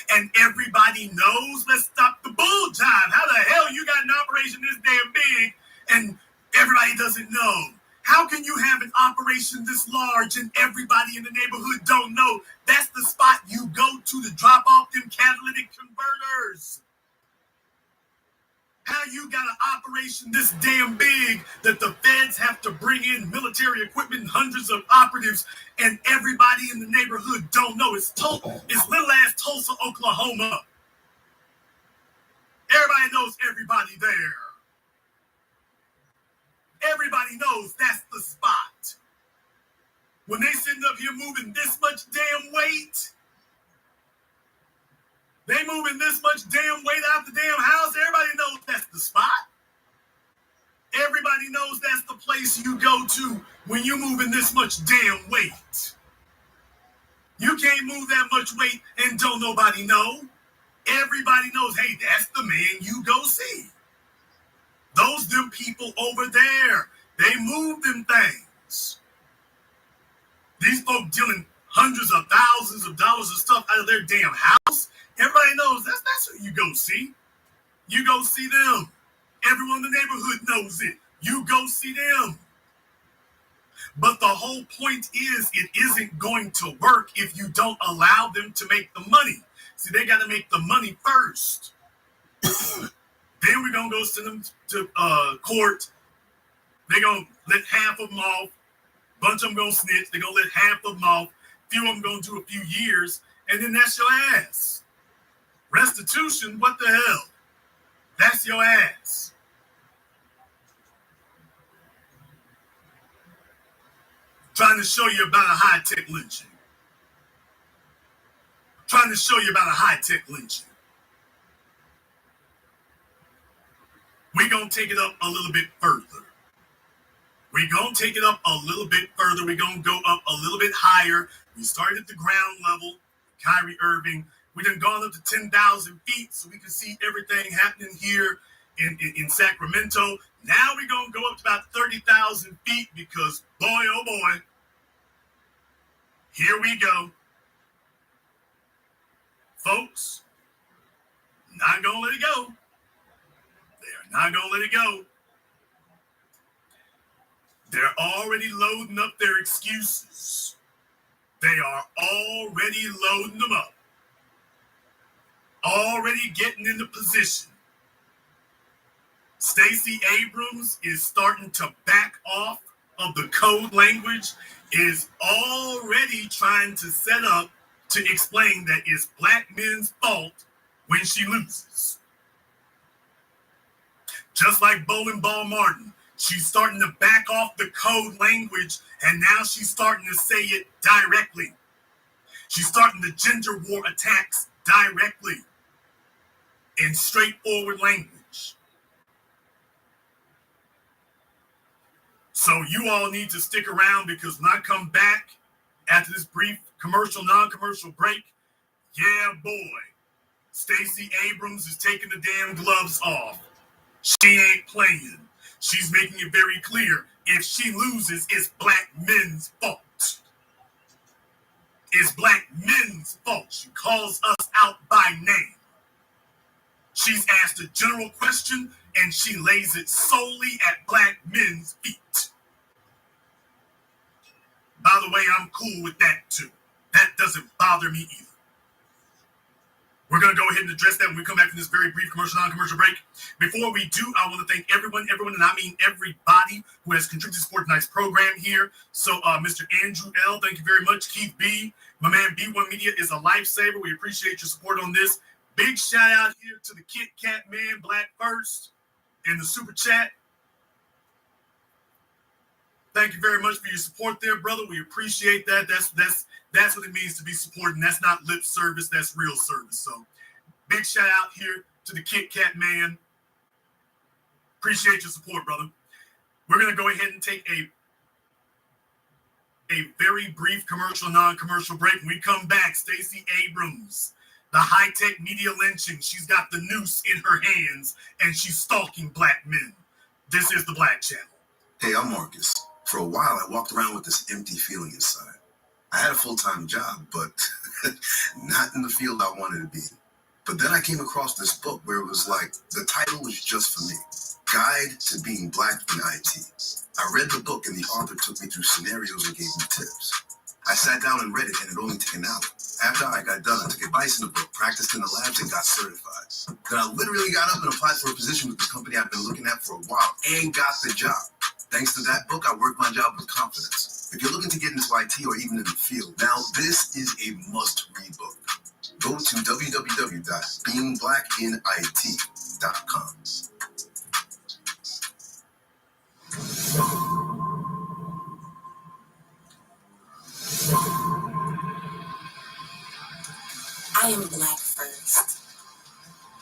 [SPEAKER 6] And everybody knows, let's stop the bull jive. How the hell you got an operation this damn big and everybody doesn't know? How can you have an operation this large and everybody in the neighborhood don't know? That's the spot you go to drop off them catalytic converters. How you got an operation this damn big that the feds have to bring in military equipment and hundreds of operatives and everybody in the neighborhood don't know? It's little ass Tulsa, Oklahoma. Everybody knows everybody there. Everybody knows that's the spot. When they sitting up here moving this much damn weight, they moving this much damn weight out the damn house, everybody knows that's the spot. Everybody knows that's the place you go to when you're moving this much damn weight. You can't move that much weight and don't nobody know. Everybody knows, hey, that's the man you go see. Those them people over there, they move them things. These folk dealing hundreds of thousands of dollars of stuff out of their damn house. Everybody knows that's who you go see. You go see them. Everyone in the neighborhood knows it. You go see them. But the whole point is it isn't going to work if you don't allow them to make the money. See, they got to make the money first. Then we're going to go send them to court. They're going to let half of them off. A bunch of them going to snitch. They're going to let half of them off. A few of them going to do a few years. And then that's your ass. Restitution, what the hell? That's your ass. Trying to show you about a high-tech lynching. Trying to show you about a high-tech lynching. We're going to take it up a little bit further. We're going to take it up a little bit further. We're going to go up a little bit higher. We started at the ground level, Kyrie Irving. We done gone up to 10,000 feet so we can see everything happening here in Sacramento. Now we're going to go up to about 30,000 feet because, boy, oh boy, here we go. Folks, not going to let it go. They are not going to let it go. They're already loading up their excuses. They are already loading them up. already getting into position. Stacey Abrams is starting to back off of the code language, is already trying to set up to explain that it's black men's fault when she loses. Just like Bowling Ball Martin, she's starting to back off the code language, and now she's starting to say it directly. She's starting the gender war attacks directly in straightforward language. So you all need to stick around, because when I come back after this brief non-commercial break, yeah, boy, Stacey Abrams is taking the damn gloves off. She ain't playing. She's making it very clear, if she loses, it's black men's fault. It's black men's fault. She calls us out by name. She's asked a general question, and she lays it solely at black men's feet. By the way, I'm cool with that too. That doesn't bother me either. We're going to go ahead and address that when we come back from this very brief non-commercial break. Before we do, I want to thank everyone, and I mean everybody who has contributed to support tonight's program here. So, Mr. Andrew L., thank you very much. Keith B., my man B1 Media is a lifesaver. We appreciate your support on this. Big shout out here to the Kit Kat Man, Black First, in the super chat. Thank you very much for your support there, brother. We appreciate that. That's what it means to be supported. And that's not lip service. That's real service. So big shout out here to the Kit Kat Man. Appreciate your support, brother. We're going to go ahead and take a very brief non-commercial break. When we come back, Stacey Abrams, the high-tech media lynching. She's got the noose in her hands, and she's stalking black men. This is the Black Channel.
[SPEAKER 13] Hey, I'm Marcus. For a while, I walked around with this empty feeling inside. I had a full-time job, but not in the field I wanted to be. But then I came across this book where it was like, the title was just for me. Guide to Being Black in IT. I read the book, and the author took me through scenarios and gave me tips. I sat down and read it, and it only took an hour. After I got done, I took advice in the book, practiced in the labs, and got certified. Then I literally got up and applied for a position with the company I've been looking at for a while, and got the job. Thanks to that book, I worked my job with confidence. If you're looking to get into IT or even in the field, now this is a must-read book. Go to www.beingblackinit.com.
[SPEAKER 14] I am Black first.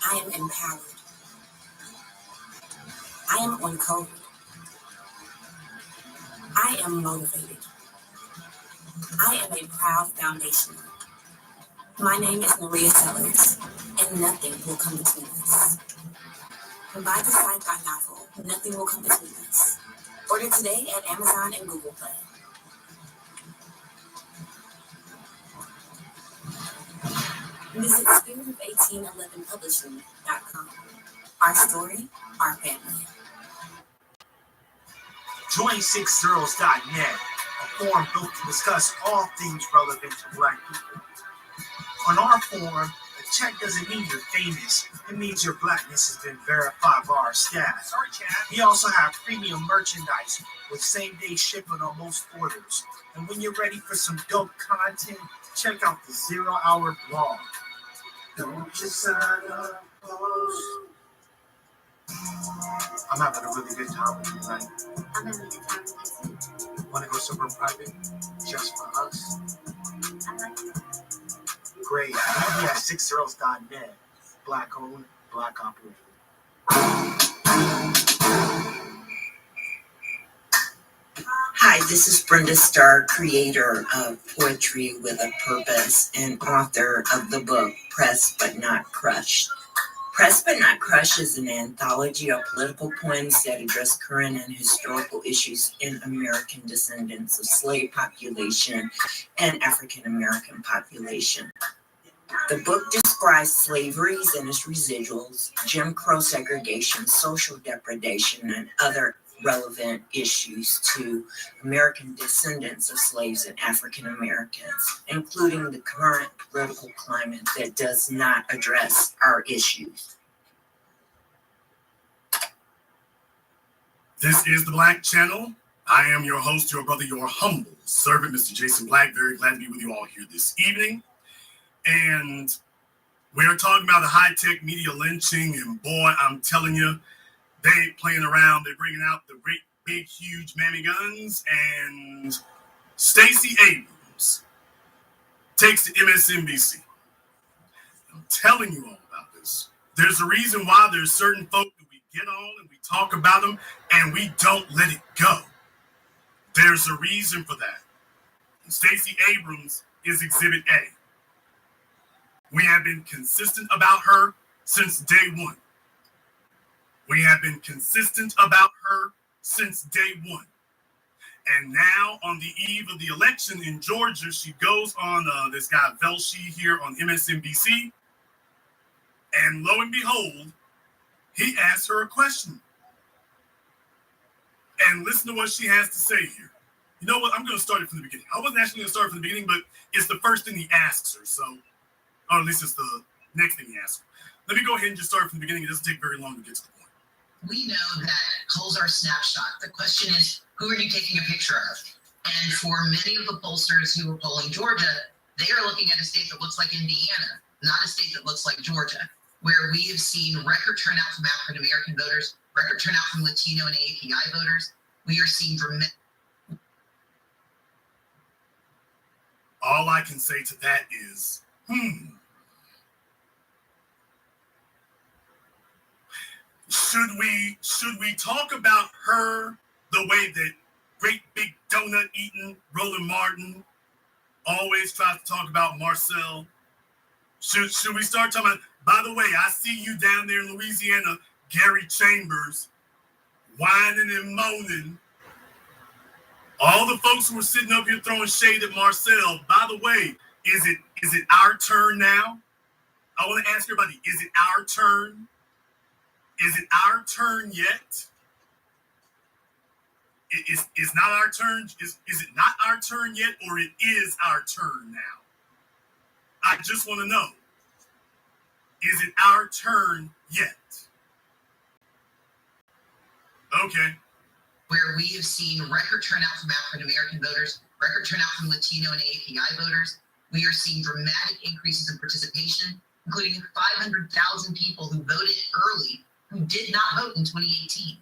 [SPEAKER 14] I am empowered. I am on code. I am motivated. I am a proud foundational. My name is Maria Sellers, and nothing will come between us. Buy the sci-fi novel, Nothing Will Come Between Us. Order today at Amazon and Google Play. Visit spiritofATN11publishing.com. Our story, our family.
[SPEAKER 15] Join sixzeros.net, a forum built to discuss all things relevant to Black people. On our forum, a check doesn't mean you're famous. It means your Blackness has been verified by our staff. Sorry, Chad. We also have premium merchandise with same-day shipping on most orders. And when you're ready for some dope content, check out the 0 Hour blog. Don't just sign up, post. I'm having a really good time with you tonight.
[SPEAKER 14] I'm having a good time with you.
[SPEAKER 15] Want to go somewhere private? Just for us?
[SPEAKER 14] I like it.
[SPEAKER 15] Great. I'll be at sixzeros.net. Black owned, Black operated.
[SPEAKER 16] Hi, this is Brenda Starr, creator of Poetry with a Purpose and author of the book Pressed But Not Crushed. Pressed But Not Crushed is an anthology of political poems that address current and historical issues in American descendants of slave population and African American population. The book describes slavery and its residuals, Jim Crow segregation, social depredation, and other relevant issues to American descendants of slaves and African Americans, including the current political climate that does not address our issues.
[SPEAKER 6] This is the Black Channel. I am your host, your brother, your humble servant, Mr. Jason Black. Very glad to be with you all here this evening. And we're talking about the high-tech media lynching, and boy, I'm telling you, they ain't playing around. They're bringing out the great, big, huge mammy guns, and Stacey Abrams takes to MSNBC. I'm telling you all about this. There's a reason why there's certain folk that we get on and we talk about them, and we don't let it go. There's a reason for that. And Stacey Abrams is Exhibit A. We have been consistent about her since day one. We have been consistent about her since day one. And now, on the eve of the election in Georgia, she goes on this guy Velshi here on MSNBC. And lo and behold, he asks her a question. And listen to what she has to say here. You know what? I'm going to start it from the beginning. I wasn't actually going to start from the beginning, but it's the first thing he asks her. So, or at least it's the next thing he asks her. Let me go ahead and just start from the beginning. It doesn't take very long to get to the point.
[SPEAKER 17] We know that polls are a snapshot. The question is, who are you taking a picture of? And for many of the pollsters who are polling Georgia, they are looking at a state that looks like Indiana, not a state that looks like Georgia, where we have seen record turnout from African American voters, record turnout from Latino and API voters. We are seeing dramatic.
[SPEAKER 6] All I can say to that is, Should we talk about her the way that great big donut eating Roland Martin always tries to talk about Marcel? Should we start talking about, by the way, I see you down there in Louisiana, Gary Chambers, whining and moaning. All the folks who were sitting up here throwing shade at Marcel, by the way, is it our turn now? I want to ask everybody, is it our turn? Is it our turn yet? Is not our turn? Is it not our turn yet, or it is our turn now? I just want to know. Is it our turn yet? Okay.
[SPEAKER 17] Where we have seen record turnout from African American voters, record turnout from Latino and API voters. We are seeing dramatic increases in participation, including 500,000 people who voted early who did not vote in 2018.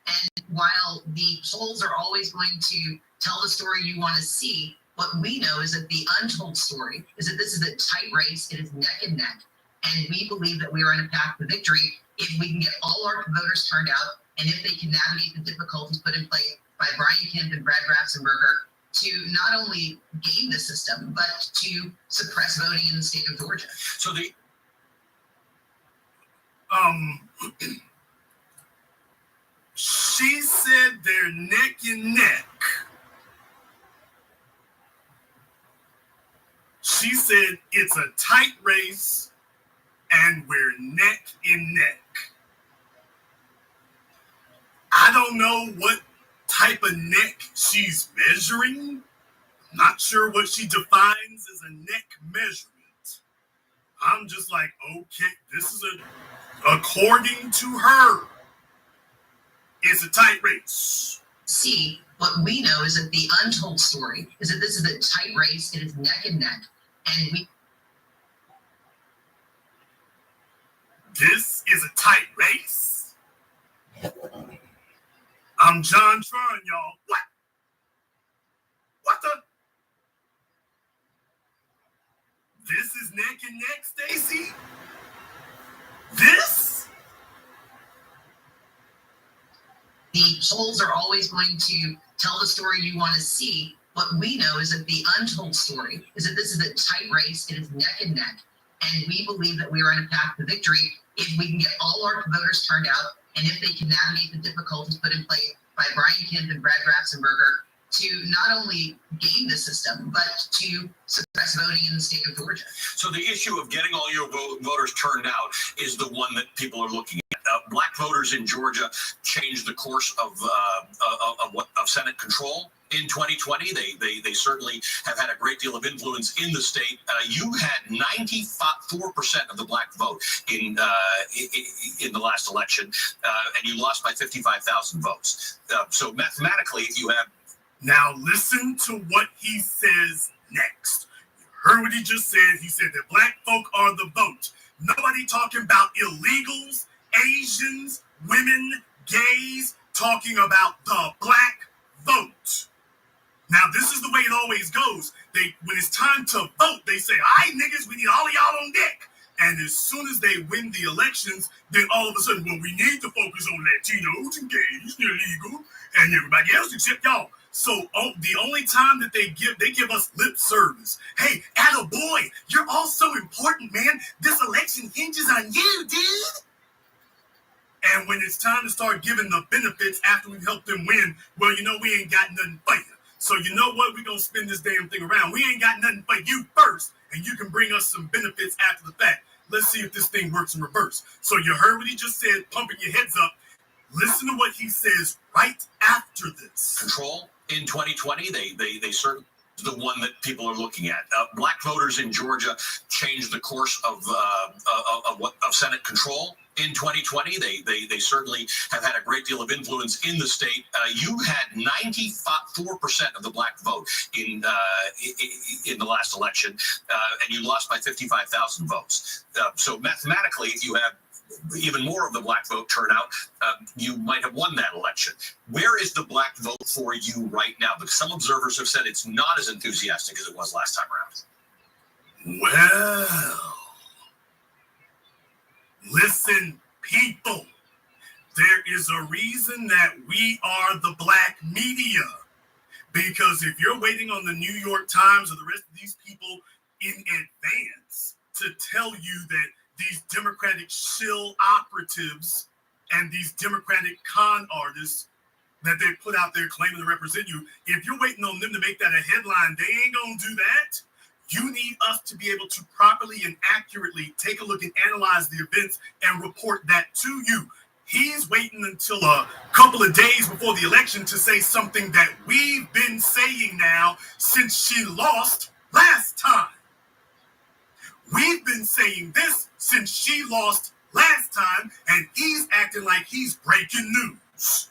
[SPEAKER 17] And while the polls are always going to tell the story you want to see, what we know is that the untold story is that this is a tight race. It is neck and neck. And we believe that we are on a path to victory if we can get all our voters turned out and if they can navigate the difficulties put in place by Brian Kemp and Brad Grafsenberger to not only game the system, but to suppress voting in the state of Georgia.
[SPEAKER 6] So she said they're neck and neck. She said it's a tight race and we're neck and neck. I don't know what type of neck she's measuring. I'm not sure what she defines as a neck measurement. I'm just like, okay, this is according to her, it's a tight race.
[SPEAKER 17] See, what we know is that the untold story is that this is a tight race. It is neck and neck. And
[SPEAKER 6] this is a tight race? I'm John Tron, y'all. What the? This is neck and neck, Stacey? This?
[SPEAKER 17] The polls are always going to tell the story you want to see. What we know is that the untold story is that this is a tight race. It is neck and neck. And we believe that we are on a path to victory if we can get all our voters turned out and if they can navigate the difficulties put in place by Brian Kemp and Brad Grafsenberger to not only game the system, but to suppress voting in the state of Georgia.
[SPEAKER 10] So the issue of getting all your voters turned out is the one that people are looking at.
[SPEAKER 5] Black voters in Georgia changed the course of Senate control in 2020. They certainly have had a great deal of influence in the state. You had 94% of the black vote in the last election, and you lost by 55,000 votes. So mathematically, if you have
[SPEAKER 6] Now listen to what he says next. You heard what he just said. He said that black folk are the vote. Nobody talking about illegals, Asians, women, gays, talking about the black vote. Now, this is the way it always goes. When it's time to vote, they say, all right, niggas, we need all of y'all on deck. And as soon as they win the elections, then all of a sudden, well, we need to focus on Latinos and gays and illegal and everybody else except y'all. So the only time that they give us lip service. Hey, attaboy, you're all so important, man. This election hinges on you, dude. And when it's time to start giving the benefits after we've helped them win, well, you know, we ain't got nothing for you. So you know what? We're going to spin this damn thing around. We ain't got nothing for you first, and you can bring us some benefits after the fact. Let's see if this thing works in reverse. So you heard what he just said, pumping your heads up. Listen to what he says right after this.
[SPEAKER 5] Control in 2020, they certainly the one that people are looking at. Black voters in Georgia changed the course of Senate control in 2020. They certainly have had a great deal of influence in the state. You had 94% of the black vote in the last election, and you lost by 55,000 votes. So mathematically, if you have even more of the black vote turnout, you might have won that election. Where is the black vote for you right now? Because some observers have said it's not as enthusiastic as it was last time around.
[SPEAKER 6] Well, listen, people. There is a reason that we are the black media. Because if you're waiting on the New York Times or the rest of these people in advance to tell you that these Democratic shill operatives and these Democratic con artists that they put out there claiming to represent you, if you're waiting on them to make that a headline, they ain't gonna do that. You need us to be able to properly and accurately take a look and analyze the events and report that to you. He's waiting until a couple of days before the election to say something that we've been saying now since she lost last time. We've been saying this since she lost last time, and he's acting like he's breaking news.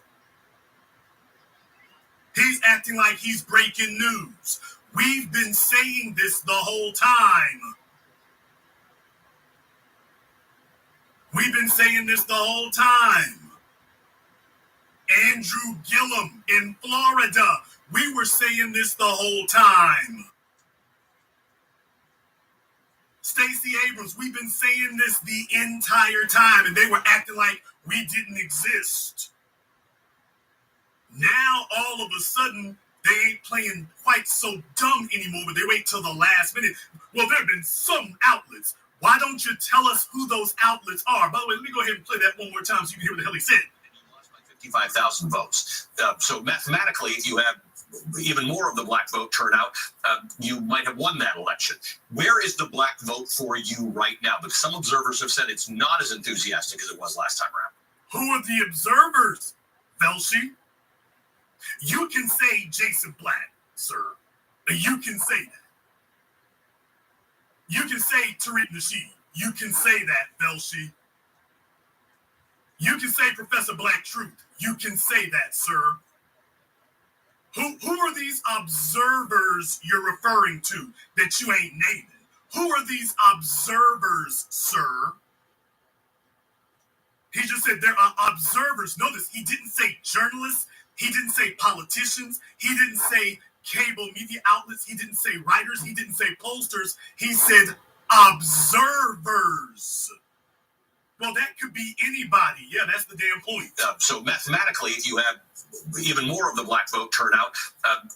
[SPEAKER 6] He's acting like he's breaking news. We've been saying this the whole time. We've been saying this the whole time. Andrew Gillum in Florida, we were saying this the whole time. Stacey Abrams, we've been saying this the entire time, and they were acting like we didn't exist. Now, all of a sudden, they ain't playing quite so dumb anymore, but they wait till the last minute. Well, there have been some outlets. Why don't you tell us who those outlets are? By the way, let me go ahead and play that one more time so you can hear what the hell he said.
[SPEAKER 5] 55,000 votes. So mathematically, if you have even more of the black vote turnout, you might have won that election. Where is the black vote for you right now? Because some observers have said it's not as enthusiastic as it was last time around.
[SPEAKER 6] Who are the observers, Velshi? You can say Jason Black, sir. You can say that. You can say Tariq Nasheed. You can say that, Velshi. You can say Professor Black Truth. You can say that, sir. Who are these observers you're referring to that you ain't naming? Who are these observers, sir? He just said there are observers. Notice he didn't say journalists. He didn't say politicians. He didn't say cable media outlets. He didn't say writers. He didn't say pollsters. He said observers. Well, that could be anybody. Yeah, that's the damn point.
[SPEAKER 5] So mathematically, if you have even more of the black vote turnout,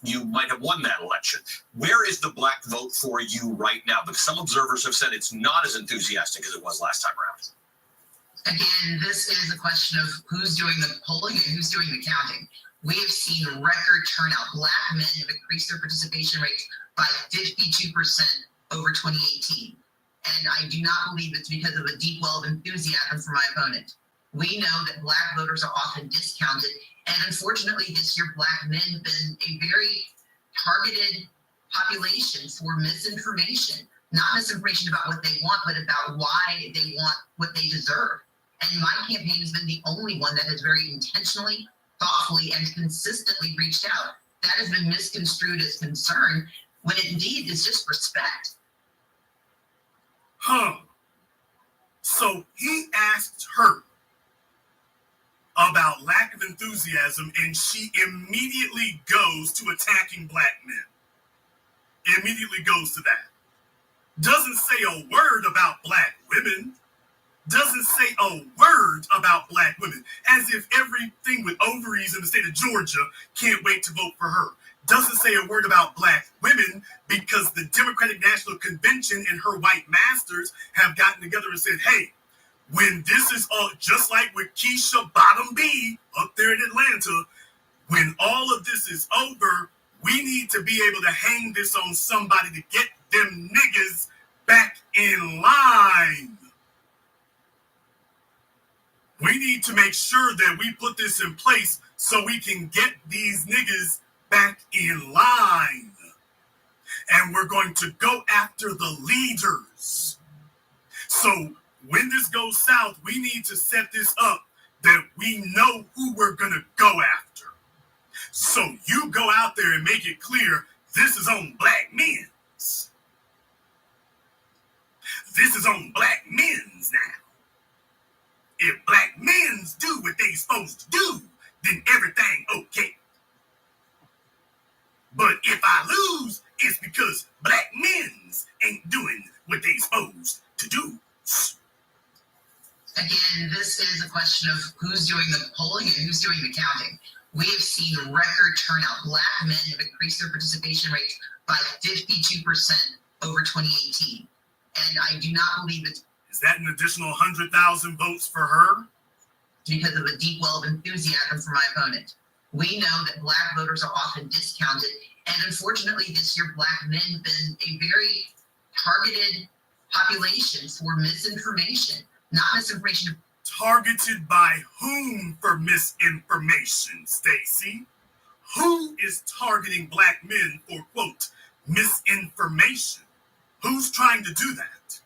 [SPEAKER 5] you might have won that election. Where is the black vote for you right now? Because some observers have said it's not as enthusiastic as it was last time around.
[SPEAKER 17] Again, this is a question of who's doing the polling and who's doing the counting. We have seen record turnout. Black men have increased their participation rates by 52% over 2018. And I do not believe it's because of a deep well of enthusiasm for my opponent. We know that Black voters are often discounted. And unfortunately, this year, Black men have been a very targeted population for misinformation. Not misinformation about what they want, but about why they want what they deserve. And my campaign has been the only one that has very intentionally, thoughtfully, and consistently reached out. That has been misconstrued as concern, when it indeed is just respect.
[SPEAKER 6] So he asked her about lack of enthusiasm, and she immediately goes to attacking Black men. Immediately goes to that. Doesn't say a word about Black women. Doesn't say a word about Black women. As if everything with ovaries in the state of Georgia can't wait to vote for her. Doesn't say a word about Black women because the Democratic National Convention and her white masters have gotten together and said, hey, when this is all, just like with Keisha Bottom B up there in Atlanta, when all of this is over, we need to be able to hang this on somebody to get them niggas back in line. We need to make sure that we put this in place so we can get these niggas back in line. And we're going to go after the leaders. So when this goes south, we need to set this up that we know who we're going to go after. So you go out there and make it clear this is on Black men's. This is on Black men's now. If Black men's do what they supposed to do, then everything okay. But if I lose, it's because Black men's ain't doing what they supposed to do.
[SPEAKER 17] Again, this is a question of who's doing the polling and who's doing the counting. We have seen record turnout. Black men have increased their participation rates by 52% over 2018. And I do not believe it's...
[SPEAKER 6] Is that an additional 100,000 votes for her?
[SPEAKER 17] Because of a deep well of enthusiasm for my opponent. We know that Black voters are often discounted. And unfortunately, this year, Black men have been a very targeted population for misinformation. Not misinformation.
[SPEAKER 6] Targeted by whom for misinformation, Stacey? Who is targeting Black men for, quote, misinformation? Who's trying to do that?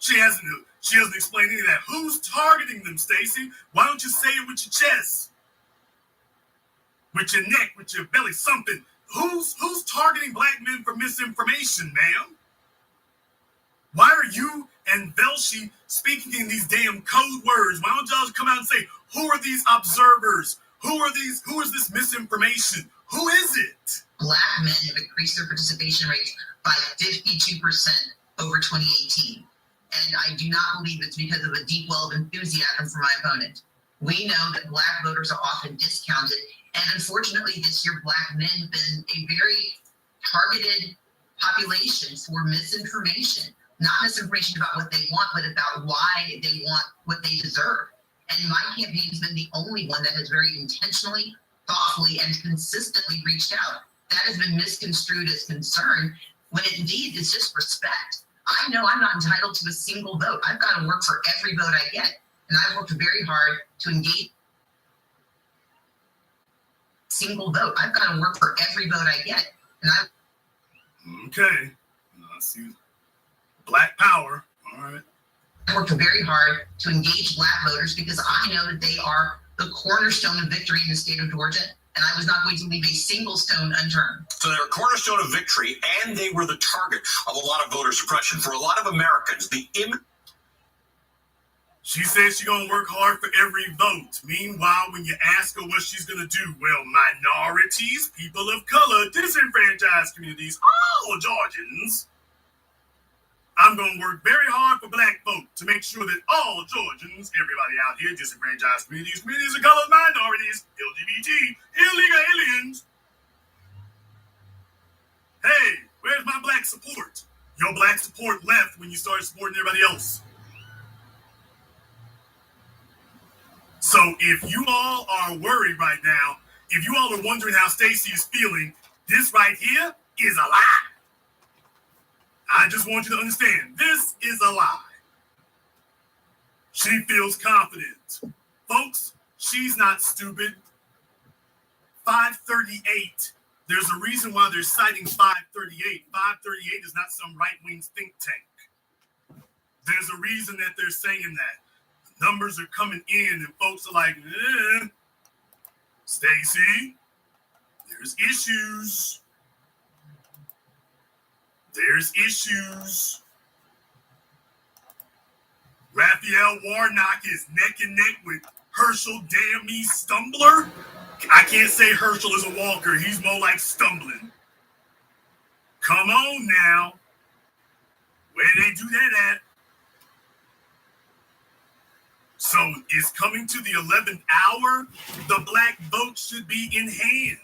[SPEAKER 6] She hasn't explained any of that. Who's targeting them, Stacey? Why don't you say it with your chest? With your neck, with your belly, something. Who's targeting Black men for misinformation, ma'am? Why are you and Velshi speaking in these damn code words? Why don't y'all just come out and say, who are these observers? Who is this misinformation? Who is it?
[SPEAKER 17] Black men have increased their participation rates by 52% over 2018. And I do not believe it's because of a deep well of enthusiasm for my opponent. We know that Black voters are often discounted. And unfortunately, this year, Black men have been a very targeted population for misinformation. Not misinformation about what they want, but about why they want what they deserve. And my campaign has been the only one that has very intentionally, thoughtfully, and consistently reached out. That has been misconstrued as concern, when it indeed is just respect. I know I'm not entitled to a single vote. I've got to work for every vote I get. And I've worked very hard to engage single vote. I've got to work for every vote I get. And
[SPEAKER 6] Okay. I see. Black power. All right.
[SPEAKER 17] I worked very hard to engage Black voters because I know that they are the cornerstone of victory in the state of Georgia, and I was not going to leave a single stone unturned.
[SPEAKER 18] So they're a cornerstone of victory, and they were the target of a lot of voter suppression. For a lot of Americans,
[SPEAKER 6] She says she's going to work hard for every vote. Meanwhile, when you ask her what she's going to do, well, minorities, people of color, disenfranchised communities, all Georgians, I'm going to work very hard for Black folk to make sure that all Georgians, everybody out here, disenfranchised communities, communities of color, minorities, LGBT, illegal aliens. Hey, where's my Black support? Your Black support left when you started supporting everybody else. So if you all are worried right now, if you all are wondering how Stacey is feeling, this right here is a lie. I just want you to understand, this is a lie. She feels confident. Folks, she's not stupid. 538. There's a reason why they're citing 538. 538 is not some right-wing think tank. There's a reason that they're saying that. The numbers are coming in and folks are like, Stacey, there's issues. There's issues. Raphael Warnock is neck and neck with Herschel Damn Me Stumbler. I can't say Herschel is a walker. He's more like stumbling. Come on now. Where did they do that at? So it's coming to the 11th hour. The black vote should be in hand.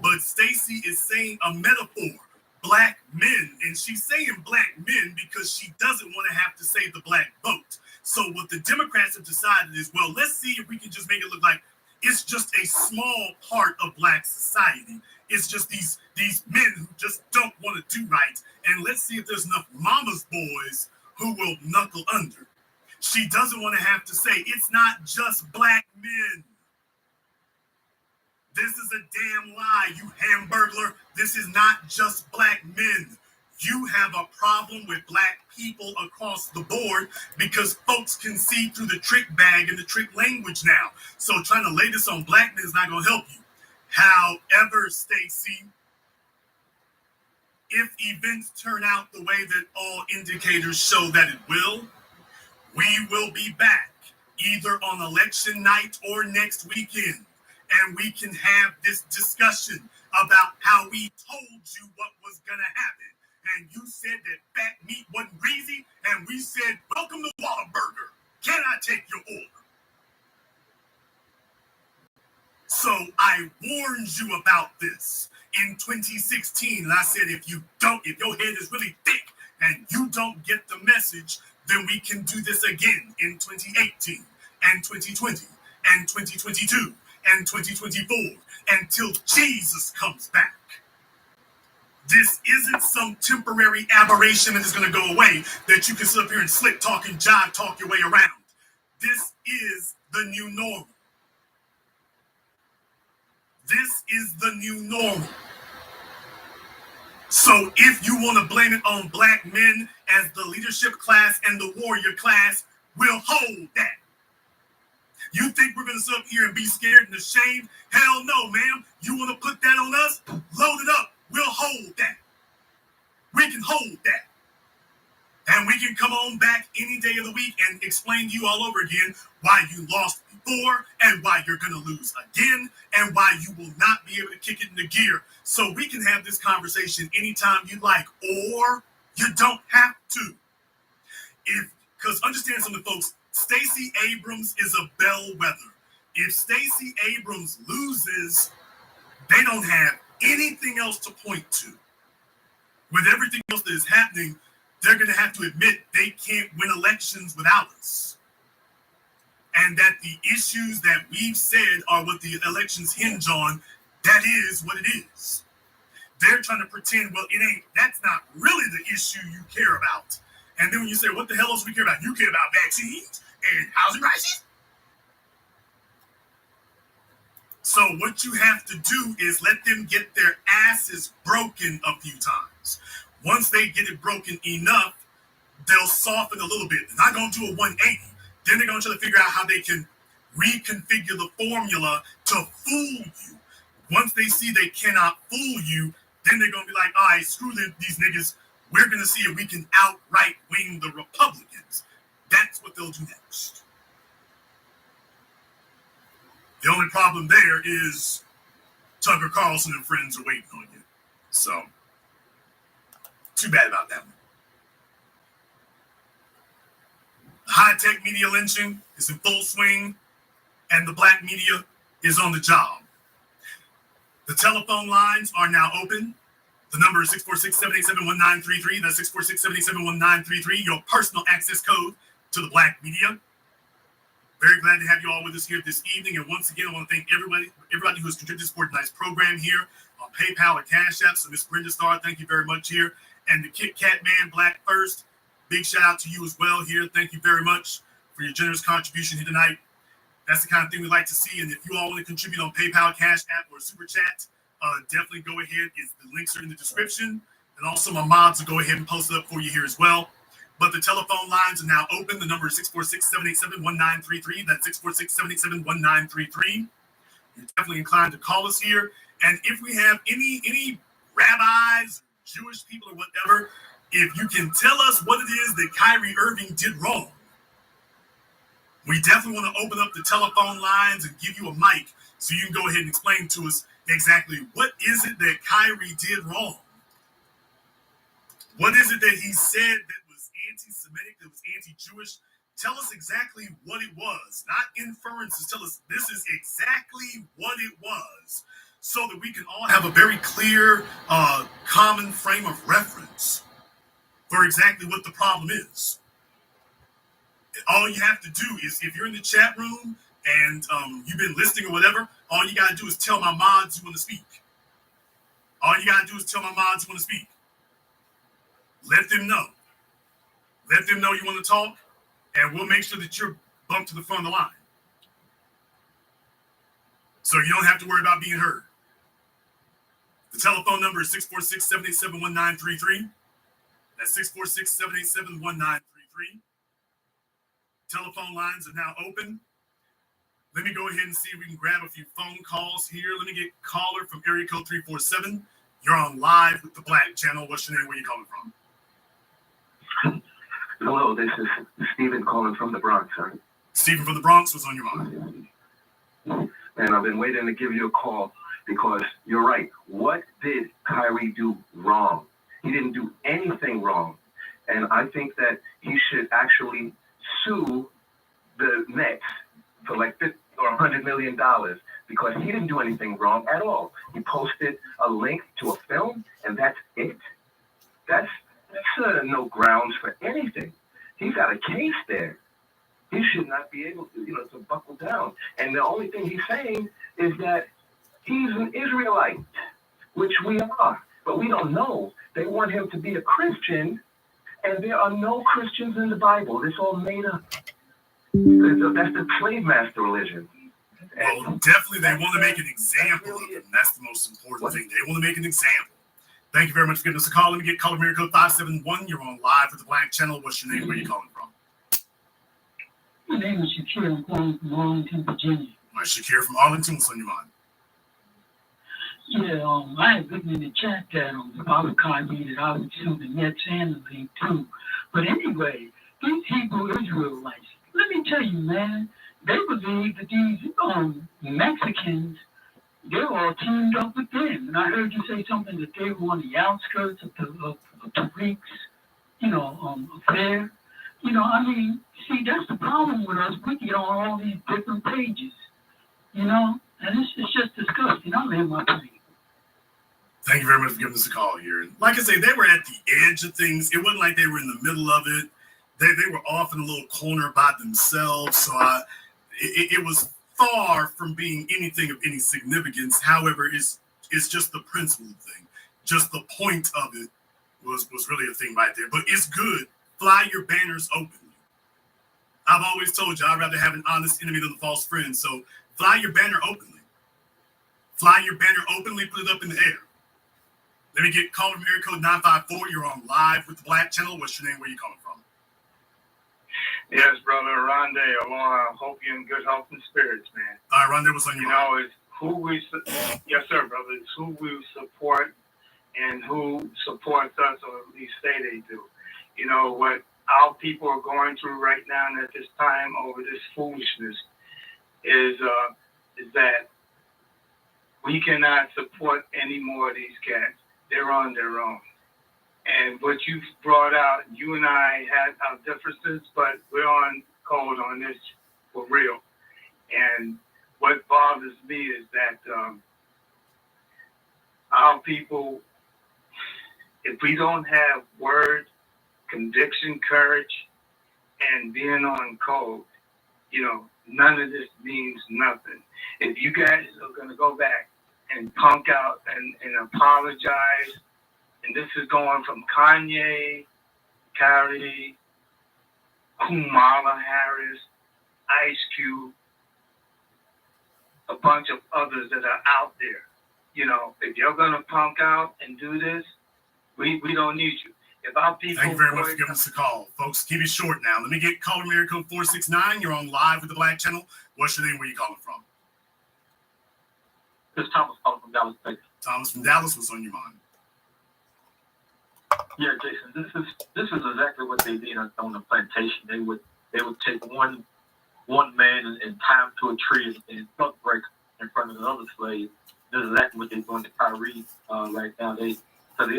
[SPEAKER 6] But Stacey is saying a metaphor. Black men. And she's saying black men because she doesn't want to have to say the black vote. So what the Democrats have decided is, well, let's see if we can just make it look like it's just a small part of black society. It's just these men who just don't want to do right. And let's see if there's enough mama's boys who will knuckle under. She doesn't want to have to say it's not just black men. This is a damn lie, you hamburglar. This is not just black men. You have a problem with black people across the board because folks can see through the trick bag and the trick language now. So trying to lay this on black men is not going to help you. However, Stacey, if events turn out the way that all indicators show that it will, we will be back either on election night or next weekend. And we can have this discussion about how we told you what was going to happen. And you said that fat meat wasn't greasy, and we said, welcome to Whataburger. Can I take your order? So I warned you about this in 2016. And I said, if your head is really thick and you don't get the message, then we can do this again in 2018 and 2020 and 2022 and 2024 until Jesus comes back. This isn't some temporary aberration that is going to go away that you can sit up here and slick talk and jive talk your way around. This is the new normal. This is the new normal. So if you want to blame it on black men as the leadership class and the warrior class, we'll hold that. You think we're going to sit up here and be scared and ashamed? Hell no, ma'am. You want to put that on us? Load it up. We'll hold that. We can hold that. And we can come on back any day of the week and explain to you all over again why you lost before and why you're going to lose again and why you will not be able to kick it into gear. So we can have this conversation anytime you like, or you don't have to. Because understand something, folks, Stacey Abrams is a bellwether. If Stacey Abrams loses, they don't have anything else to point to. With everything else that is happening, they're going to have to admit they can't win elections without us. And that the issues that we've said are what the elections hinge on, that is what it is. They're trying to pretend, well, it ain't, that's not really the issue you care about. And then when you say, what the hell else do we care about? You care about vaccines and housing prices? So what you have to do is let them get their asses broken a few times. Once they get it broken enough, they'll soften a little bit. They're not going to do a 180. Then they're going to try to figure out how they can reconfigure the formula to fool you. Once they see they cannot fool you, then they're going to be like, all right, screw these niggas. We're going to see if we can outright wing the Republicans. That's what they'll do next. The only problem there is Tucker Carlson and friends are waiting on you. So, too bad about that one. High-tech media lynching is in full swing, and the black media is on the job. The telephone lines are now open. The number is 646-787-1933. That's 646-787-1933, your personal access code to the black media. Very glad to have you all with us here this evening. And once again, I want to thank everybody who has contributed to support tonight's program here on PayPal or Cash App. So Miss Brenda Starr, thank you very much here. And the Kit Kat Man, Black First, big shout out to you as well here. Thank you very much for for your generous contribution here tonight. That's the kind of thing we like to see. And if you all want to contribute on PayPal, Cash App, or Super Chat, definitely go ahead. The links are in the description. And also my mods will go ahead and post it up for you here as well. But the telephone lines are now open. The number is 646-787-1933. That's 646-787-1933. You're definitely inclined to call us here. And if we have any rabbis, Jewish people, or whatever, if you can tell us what it is that Kyrie Irving did wrong, we definitely want to open up the telephone lines and give you a mic so you can go ahead and explain to us exactly what is it that Kyrie did wrong. What is it that he said that was anti-Semitic, that was anti-Jewish? Tell us exactly what it was, not inferences. Tell us this is exactly what it was so that we can all have a very clear, common frame of reference for exactly what the problem is. All you have to do is, if you're in the chat room and you've been listening or whatever, all you got to do is tell my mods you want to speak. All you got to do is tell my mods you want to speak. Let them know. Let them know you want to talk, and we'll make sure that you're bumped to the front of the line. So you don't have to worry about being heard. The telephone number is 646-787-1933. That's 646-787-1933. Telephone lines are now open. Let me go ahead and see if we can grab a few phone calls here. Let me get caller from area code 347. You're on live with the Black Channel. What's your name? Where are you calling from?
[SPEAKER 19] Hello, this is Stephen calling from the Bronx, sir.
[SPEAKER 6] Stephen from the Bronx, what's on your mind?
[SPEAKER 19] And I've been waiting to give you a call because you're right. What did Kyrie do wrong? He didn't do anything wrong. And I think that he should actually sue the Nets for like $50 or $100 million because he didn't do anything wrong at all. He posted a link to a film, and that's it. That's no grounds for anything. He's got a case there. He should not be able to, to buckle down. And the only thing he's saying is that he's an Israelite, which we are, but we don't know. They want him to be a Christian, and there are no Christians in the Bible. It's all made up. That's the slave master religion.
[SPEAKER 6] Well, definitely they want to make an example of him. That's the most important thing. They want to make an example. Thank you very much for giving us a call. Let me get caller area code 571. You're on live with the Black Channel. What's your name? Where are you calling from?
[SPEAKER 20] My name is Shakir. I'm calling from Arlington, Virginia.
[SPEAKER 6] My Shakir from Arlington. What's on your mind?
[SPEAKER 20] Yeah, I had written in the chat that if I was Kyrie, that I would sue the Nets and the league too. But anyway, these Hebrew Israelites, let me tell you, man, they believe that these Mexicans, they're all teamed up with them. And I heard you say something that they were on the outskirts of the Greeks, affair. See, that's the problem with us. We get on all these different pages, and it's just disgusting. I'll end my plane.
[SPEAKER 6] Thank you very much for giving us a call here. Like I say, they were at the edge of things. It wasn't like they were in the middle of it. They were off in a little corner by themselves. So it was far from being anything of any significance. However, it's just the principle thing. Just the point of it was really a thing right there. But it's good. Fly your banners openly. I've always told you I'd rather have an honest enemy than a false friend. So fly your banner openly. Fly your banner openly, put it up in the air. Let me get caller from area code 954. You're on live with the Black Channel. What's your name? Where are you calling from?
[SPEAKER 21] Yes, brother Rondé. Aloha. Hope you're in good health and spirits, man.
[SPEAKER 6] All right, Rondé, what's on your mind?
[SPEAKER 21] It's who we, yes, sir, brother. It's who we support and who supports us, or at least say they do. What our people are going through right now and at this time over this foolishness is that we cannot support any more of these cats. They're on their own. And what you've brought out, you and I had our differences, but we're on code on this for real. And what bothers me is that our people, if we don't have word, conviction, courage, and being on code, none of this means nothing. If you guys are going to go back and punk out and apologize, and this is going from Kanye, Kyrie, Kamala Harris, Ice Cube, a bunch of others that are out there. You know, if you're gonna punk out and do this, we don't need you. If our people.
[SPEAKER 6] Thank you very much for giving us a call, folks. Keep it short now. Let me get caller area code 469. You're on live with the Black Channel. What's your name? Where you calling from?
[SPEAKER 1] This is Thomas calling from Dallas, Texas.
[SPEAKER 6] Thomas from Dallas. What's on your mind?
[SPEAKER 1] Yeah, Jason. This is exactly what they did on the plantation. They would take one man and tie him to a tree and buck break in front of another slave. This is exactly what they're doing to Kyrie right now. They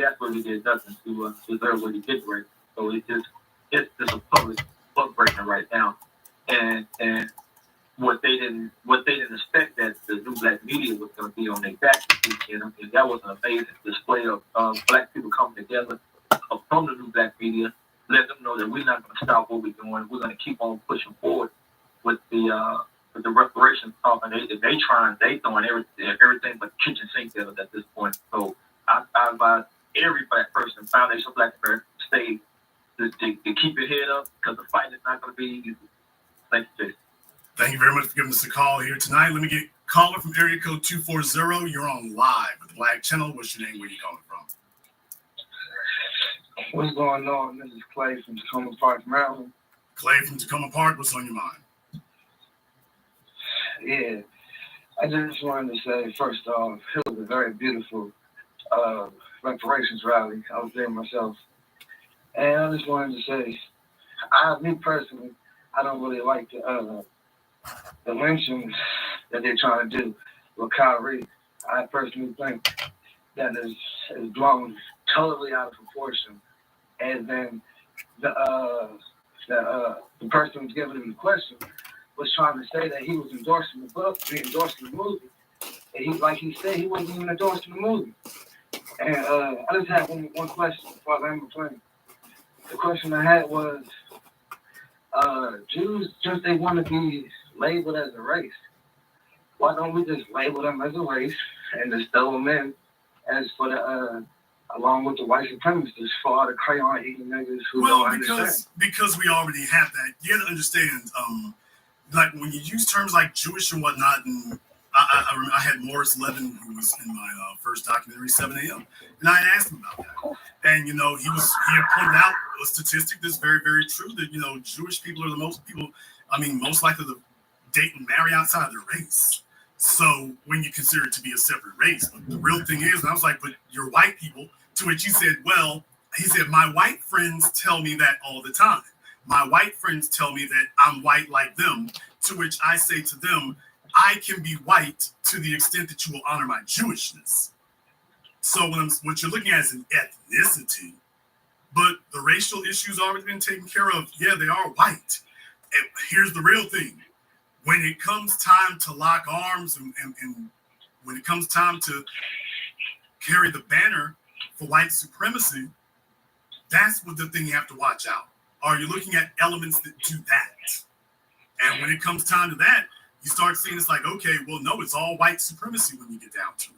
[SPEAKER 1] absolutely did nothing to deserve what he did right. So it's just a public buck breaking right now. And what they didn't expect that the new black media was going to be on their back this weekend. I mean, that was an amazing display of black people coming together from the new black media, let them know that we're not going to stop what we're doing. We're going to keep on pushing forward with the reparations talk. And they throwing everything but kitchen sink at us at this point. So I advise every black person, Foundation Black America, stay to keep your head up, because the fight is not going to be easy. Thank you, Jason.
[SPEAKER 6] Thank you very much for giving us a call here tonight. Let me get caller from area code 240. You're on live with the Black Channel. What's your name? Where you calling from?
[SPEAKER 21] What's going on? This is Clay from Tacoma Park, Maryland.
[SPEAKER 6] Clay from Tacoma Park. What's on your mind?
[SPEAKER 21] Yeah, I just wanted to say, first off, it was a very beautiful reparations rally. I was there myself. And I just wanted to say, me personally, I don't really like the lynchings that they're trying to do with Kyrie. I personally think that is blown totally out of proportion. And then the person who's giving him the question was trying to say that he was endorsing the book, he endorsing the movie. And like he said, he wasn't even endorsing the movie. And I just had one question before I land my plane. The question I had was, Jews, just they want to be labeled as a race. Why don't we just label them as a race and just throw them in as for the along with the white supremacists for all the crayon eating niggas who don't understand?
[SPEAKER 6] Because we already have that. You got to understand, like when you use terms like Jewish and whatnot, and I had Morris Levin, who was in my first documentary, 7 a.m., and I asked him about that. And, he had pointed out a statistic that's very, very true, that, Jewish people are the most likely to date and marry outside of their race. So when you consider it to be a separate race, but the real thing is, and I was like, but you're white people, to which he said, my white friends tell me that all the time. My white friends tell me that I'm white like them, to which I say to them, I can be white to the extent that you will honor my Jewishness. So what you're looking at is an ethnicity, but the racial issues already been taken care of. Yeah, they are white. And here's the real thing. When it comes time to lock arms and when it comes time to carry the banner for white supremacy, that's what the thing you have to watch out. Are you looking at elements that do that? And when it comes time to that, you start seeing it's like, okay, well, no, it's all white supremacy when you get down to it.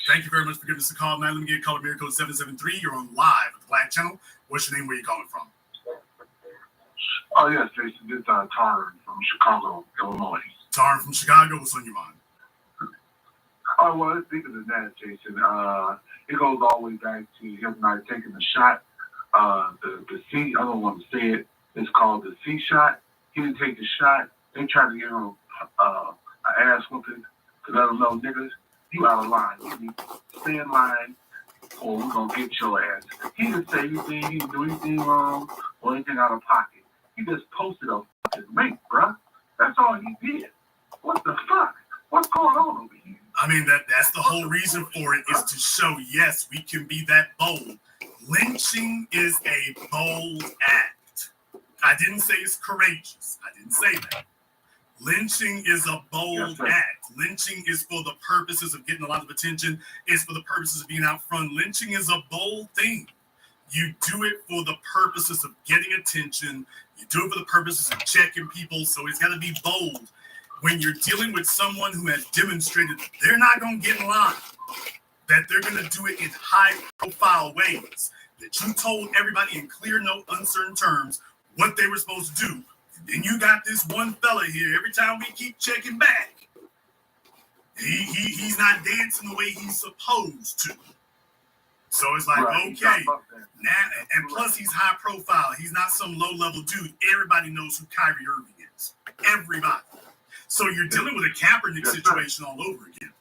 [SPEAKER 6] Thank you very much for giving us a call. Now let me get caller area code 773. You're on live with the Black Channel. What's your name? Where you calling from?
[SPEAKER 22] Oh, yes, Jason. This is Taryn from Chicago, Illinois.
[SPEAKER 6] Taryn from Chicago. What's on your mind?
[SPEAKER 22] Oh, well, let's think of that, Jason. It goes all the way back to him not taking the shot. The C, I don't want to say it. It's called the C shot. He didn't take the shot. They tried to give him an ass whooping to let him know, niggas, you out of line. You need to stay in line or we're going to get your ass. He didn't say anything. He didn't do anything wrong or anything out of pocket. He just posted a fucking link, bruh. That's all he did. What the fuck? What's going on over here?
[SPEAKER 6] I mean, that's the whole reason for it, is to show, yes, we can be that bold. Lynching is a bold act. I didn't say it's courageous. I didn't say that. Lynching is a bold act. Lynching is for the purposes of getting a lot of attention. It's for the purposes of being out front. Lynching is a bold thing. You do it for the purposes of getting attention. You do it for the purposes of checking people. So it's got to be bold. When you're dealing with someone who has demonstrated that they're not going to get in line, that they're going to do it in high-profile ways, that you told everybody in clear, no uncertain terms what they were supposed to do. And then you got this one fella here. Every time we keep checking back, he's not dancing the way he's supposed to. So it's like, okay, now, and plus he's high profile. He's not some low level dude. Everybody knows who Kyrie Irving is. Everybody. So you're dealing with a Kaepernick situation all over again.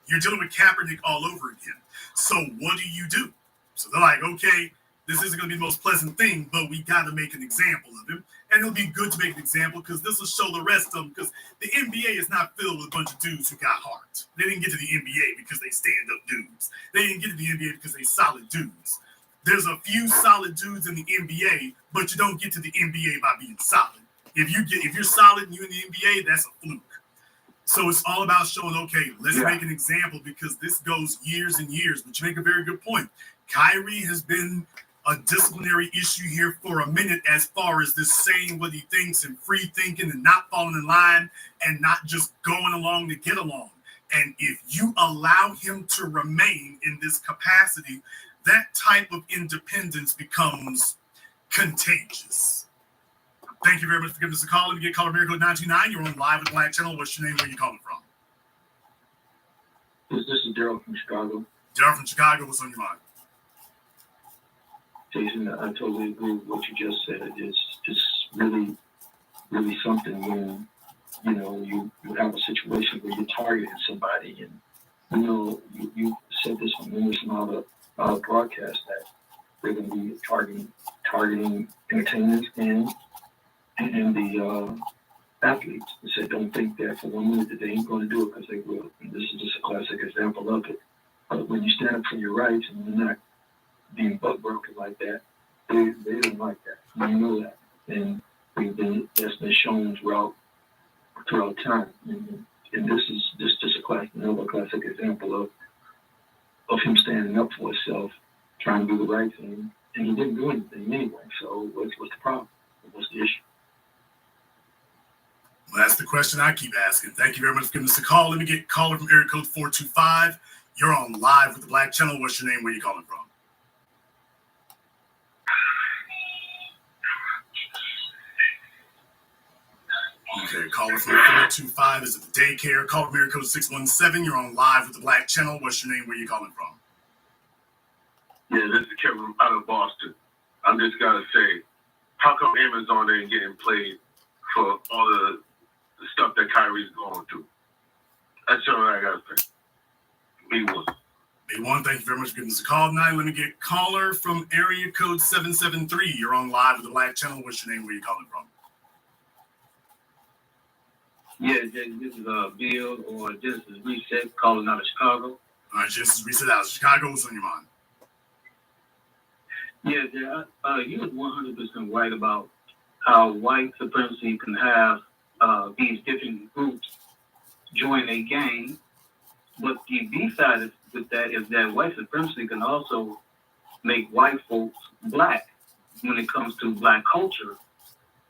[SPEAKER 6] You're dealing with Kaepernick all over again. So what do? So they're like, okay, this isn't going to be the most pleasant thing, but we got to make an example of him. And it'll be good to make an example because this will show the rest of them. Because the NBA is not filled with a bunch of dudes who got heart. They didn't get to the NBA because they stand-up dudes. They didn't get to the NBA because they solid dudes. There's a few solid dudes in the NBA, but you don't get to the NBA by being solid. If you're solid and you're in the NBA, that's a fluke. So it's all about showing, okay, let's make an example because this goes years and years. But you make a very good point. Kyrie has been a disciplinary issue here for a minute as far as this saying what he thinks and free thinking and not falling in line and not just going along to get along. And if you allow him to remain in this capacity, that type of independence becomes contagious. Thank you very much for giving us a call. Let me get caller Miracle 929. You're on live with Black Channel. What's your name? Where are you calling from?
[SPEAKER 1] This is Daryl from Chicago.
[SPEAKER 6] Daryl from Chicago. What's on your mind?
[SPEAKER 1] Jason, I totally agree with what you just said. It's really, really something when, you have a situation where you're targeting somebody and, you said this on numerous amount of broadcasts that they're going to be targeting entertainers and the athletes. They said, don't think that for 1 minute that they ain't going to do it because they will. And this is just a classic example of it. But when you stand up for your rights and you're not being butt broken like that, they don't like that. You know that. And that's been shown throughout time. And this is just another classic example of him standing up for himself, trying to do the right thing. And he didn't do anything anyway. So what's the problem? What's the issue?
[SPEAKER 6] Well, that's the question I keep asking. Thank you very much for giving us a call. Let me get caller from area code 425. You're on live with the Black Channel. What's your name? Where are you calling from? Okay, caller from 425 is at the daycare. Caller from area code 617. You're on live with the Black Channel. What's your name? Where are you calling from?
[SPEAKER 22] Yeah, this is Kevin out of Boston. I'm just got to say, how come Amazon ain't getting played for all the stuff that Kyrie's going through? That's all I got to say. B1.
[SPEAKER 6] B1, thank you very much for giving us a call tonight. Let me get caller from area code 773. You're on live with the Black Channel. What's your name? Where are you calling from?
[SPEAKER 2] Yeah, this is Bill or Genesis Reset calling out of Chicago.
[SPEAKER 6] All right, Genesis Reset out of Chicago. What's on your mind?
[SPEAKER 2] Yeah, you was 100% right about how white supremacy can have these different groups join a gang. But the B side with that is that white supremacy can also make white folks black when it comes to black culture.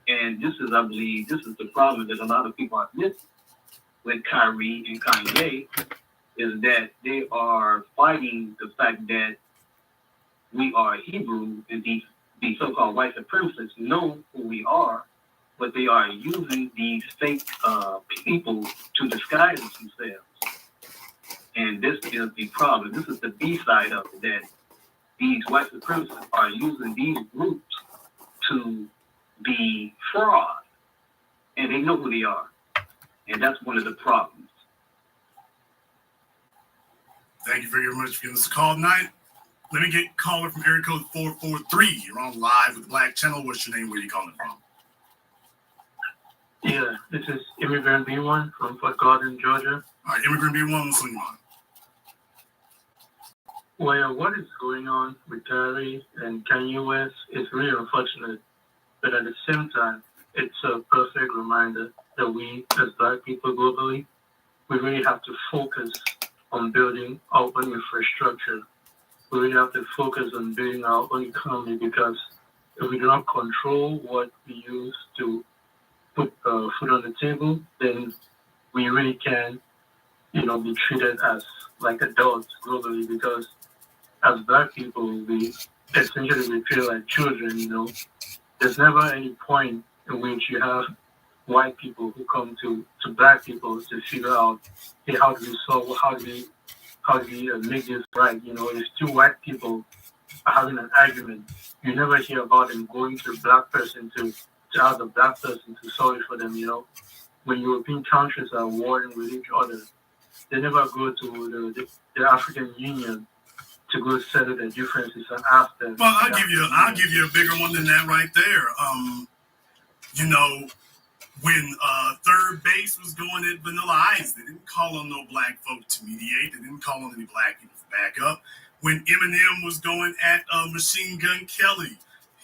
[SPEAKER 2] And this is, I believe, the problem that a lot of people are missing with Kyrie and Kanye is that they are fighting the fact that we are Hebrew and the so-called white supremacists know who we are, but they are using these fake people to disguise themselves. And this is the problem. This is the B side of it, that these white supremacists are using these groups to be fraud. And they know who they are. And that's one of the problems.
[SPEAKER 6] Thank you very much for giving us a call tonight. Let me get caller from area code 443. You're on live with the Black Channel. What's your name? Where are you calling from?
[SPEAKER 4] Yeah, this is Immigrant B1 from Fort Gordon, Georgia.
[SPEAKER 6] All right, Immigrant B1, what's on your mind?
[SPEAKER 4] Well, what is going on with Kyrie and Kanye West is really unfortunate, but at the same time, it's a perfect reminder that we, as Black people globally, we really have to focus on building our own infrastructure. We really have to focus on building our own economy, because if we do not control what we use to put food on the table, then we really can, be treated as like adults globally, because as Black people, we essentially feel like children, there's never any point in which you have white people who come to black people to figure out, hey, how do we solve, how do we make this right? You know, if two white people are having an argument, you never hear about them going to the black person to ask the black person to solve it for them. You know, when European countries are warring with each other, they never go to the African Union to go settle their differences and ask them.
[SPEAKER 6] Well, I'll give you a bigger one than that right there. You know, when third base was going at Vanilla Ice, they didn't call on no black folk to mediate. They didn't call on any black people to back up. When Eminem was going at Machine Gun Kelly,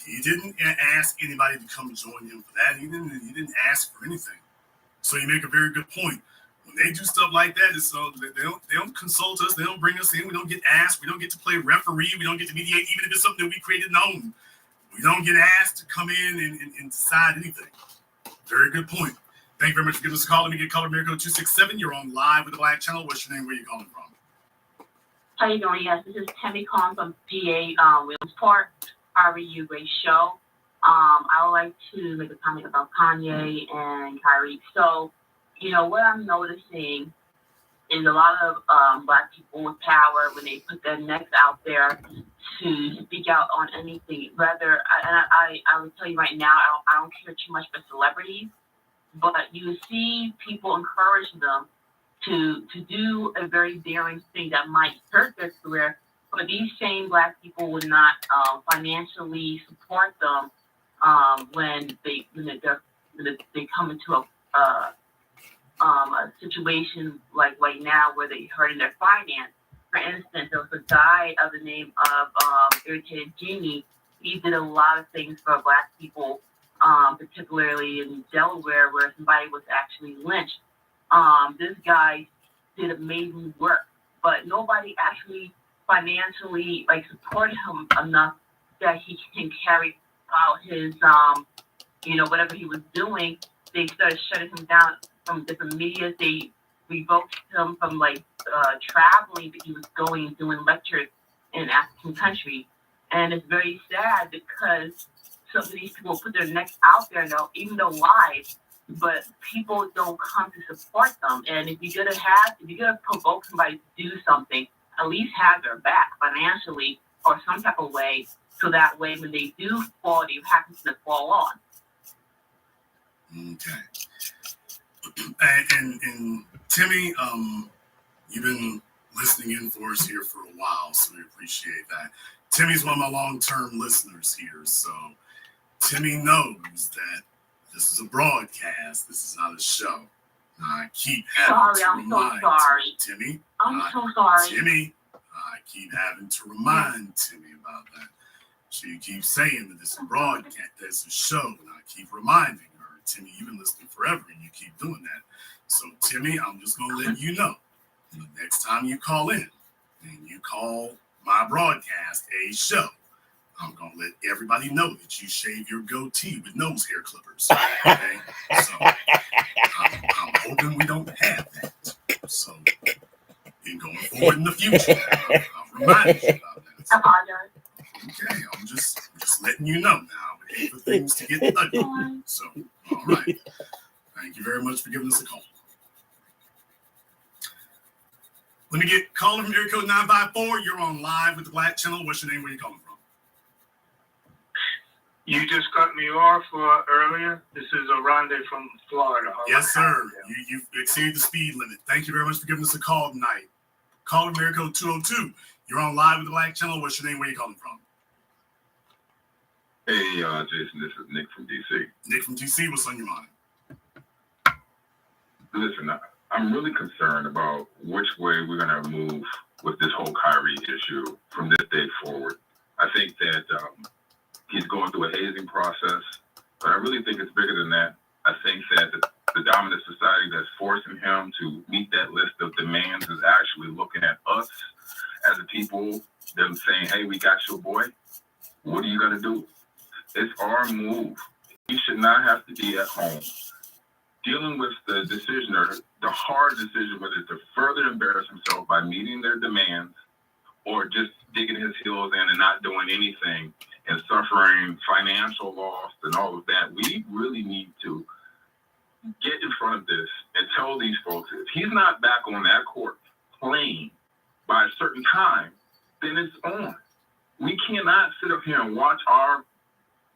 [SPEAKER 6] he didn't ask anybody to come join him for that. He didn't ask for anything. So you make a very good point. When they do stuff like that, it's so they don't consult us. They don't bring us in. We don't get asked. We don't get to play referee. We don't get to mediate, even if it's something that we created and own. We don't get asked to come in and decide anything. Very good point. Thank you very much for giving us a call. Let me get caller Miracle 267. You're on live with the Black Channel. What's your name? Where are you calling from?
[SPEAKER 3] How you doing? Yes, this is Tammy calling from PA Williamsport. How are you? Great show. I would like to make a comment about Kanye and Kyrie. So, you know, what I'm noticing is a lot of black people with power, when they put their necks out there to speak out on anything. Rather, I will tell you right now, I don't care too much for celebrities, but you see people encourage them to do a very daring thing that might hurt their career, but these same black people would not financially support them when they come into a situation like right now where they're hurting their finance. For instance, there was a guy of the name of Irritated Genie. He did a lot of things for black people, particularly in Delaware, where somebody was actually lynched. This guy did amazing work, but nobody actually financially supported him enough that he can carry out his whatever he was doing. They started shutting him down from different media. They revoked him from traveling that he was going and doing lectures in African countries. And it's very sad because some of these people put their necks out there now, even though live, but people don't come to support them. And if you're gonna provoke somebody to do something, at least have their back financially or some type of way, so that way when they do fall, you happen to fall on.
[SPEAKER 6] Okay. And Timmy, you've been listening in for us here for a while, so we appreciate that. Timmy's one of my long-term listeners here, so Timmy knows that this is a broadcast. This is not a show. I keep having to remind Timmy.
[SPEAKER 3] I'm so sorry.
[SPEAKER 6] Timmy, I keep having to remind Timmy about that. She keeps saying that this is a broadcast, there's a show, and I keep reminding her, Timmy, you've been listening forever, and you keep doing that. So, Timmy, I'm just going to let you know, the next time you call in, and you call my broadcast a show, I'm going to let everybody know that you shave your goatee with nose hair clippers. Okay? So, I'm hoping we don't have that. So, in going forward in the future, I'll remind you about that.
[SPEAKER 3] I apologize.
[SPEAKER 6] Okay, I'm just letting you know now. We hate for things to get ugly. So, all right. Thank you very much for giving us a call. Let me get caller from area code 954. You're on live with the Black Channel. What's your name? Where are you calling from?
[SPEAKER 21] You just cut me off earlier. This is Arande from Florida.
[SPEAKER 6] Yes, sir. You exceeded the speed limit. Thank you very much for giving us a call tonight. Caller from area code 202. You're on live with the Black Channel. What's your name? Where are you calling from?
[SPEAKER 7] Hey, Jason, this is Nick from DC.
[SPEAKER 6] Nick from DC, what's on your mind?
[SPEAKER 7] Listen, I'm really concerned about which way we're going to move with this whole Kyrie issue from this day forward. I think that he's going through a hazing process, but I really think it's bigger than that. I think that the dominant society that's forcing him to meet that list of demands is actually looking at us as a people, them saying, hey, we got your boy. What are you going to do? It's our move. He should not have to be at home dealing with the decision or the hard decision whether to further embarrass himself by meeting their demands or just digging his heels in and not doing anything and suffering financial loss and all of that. We really need to get in front of this and tell these folks, if he's not back on that court playing by a certain time, then it's on. We cannot sit up here and watch our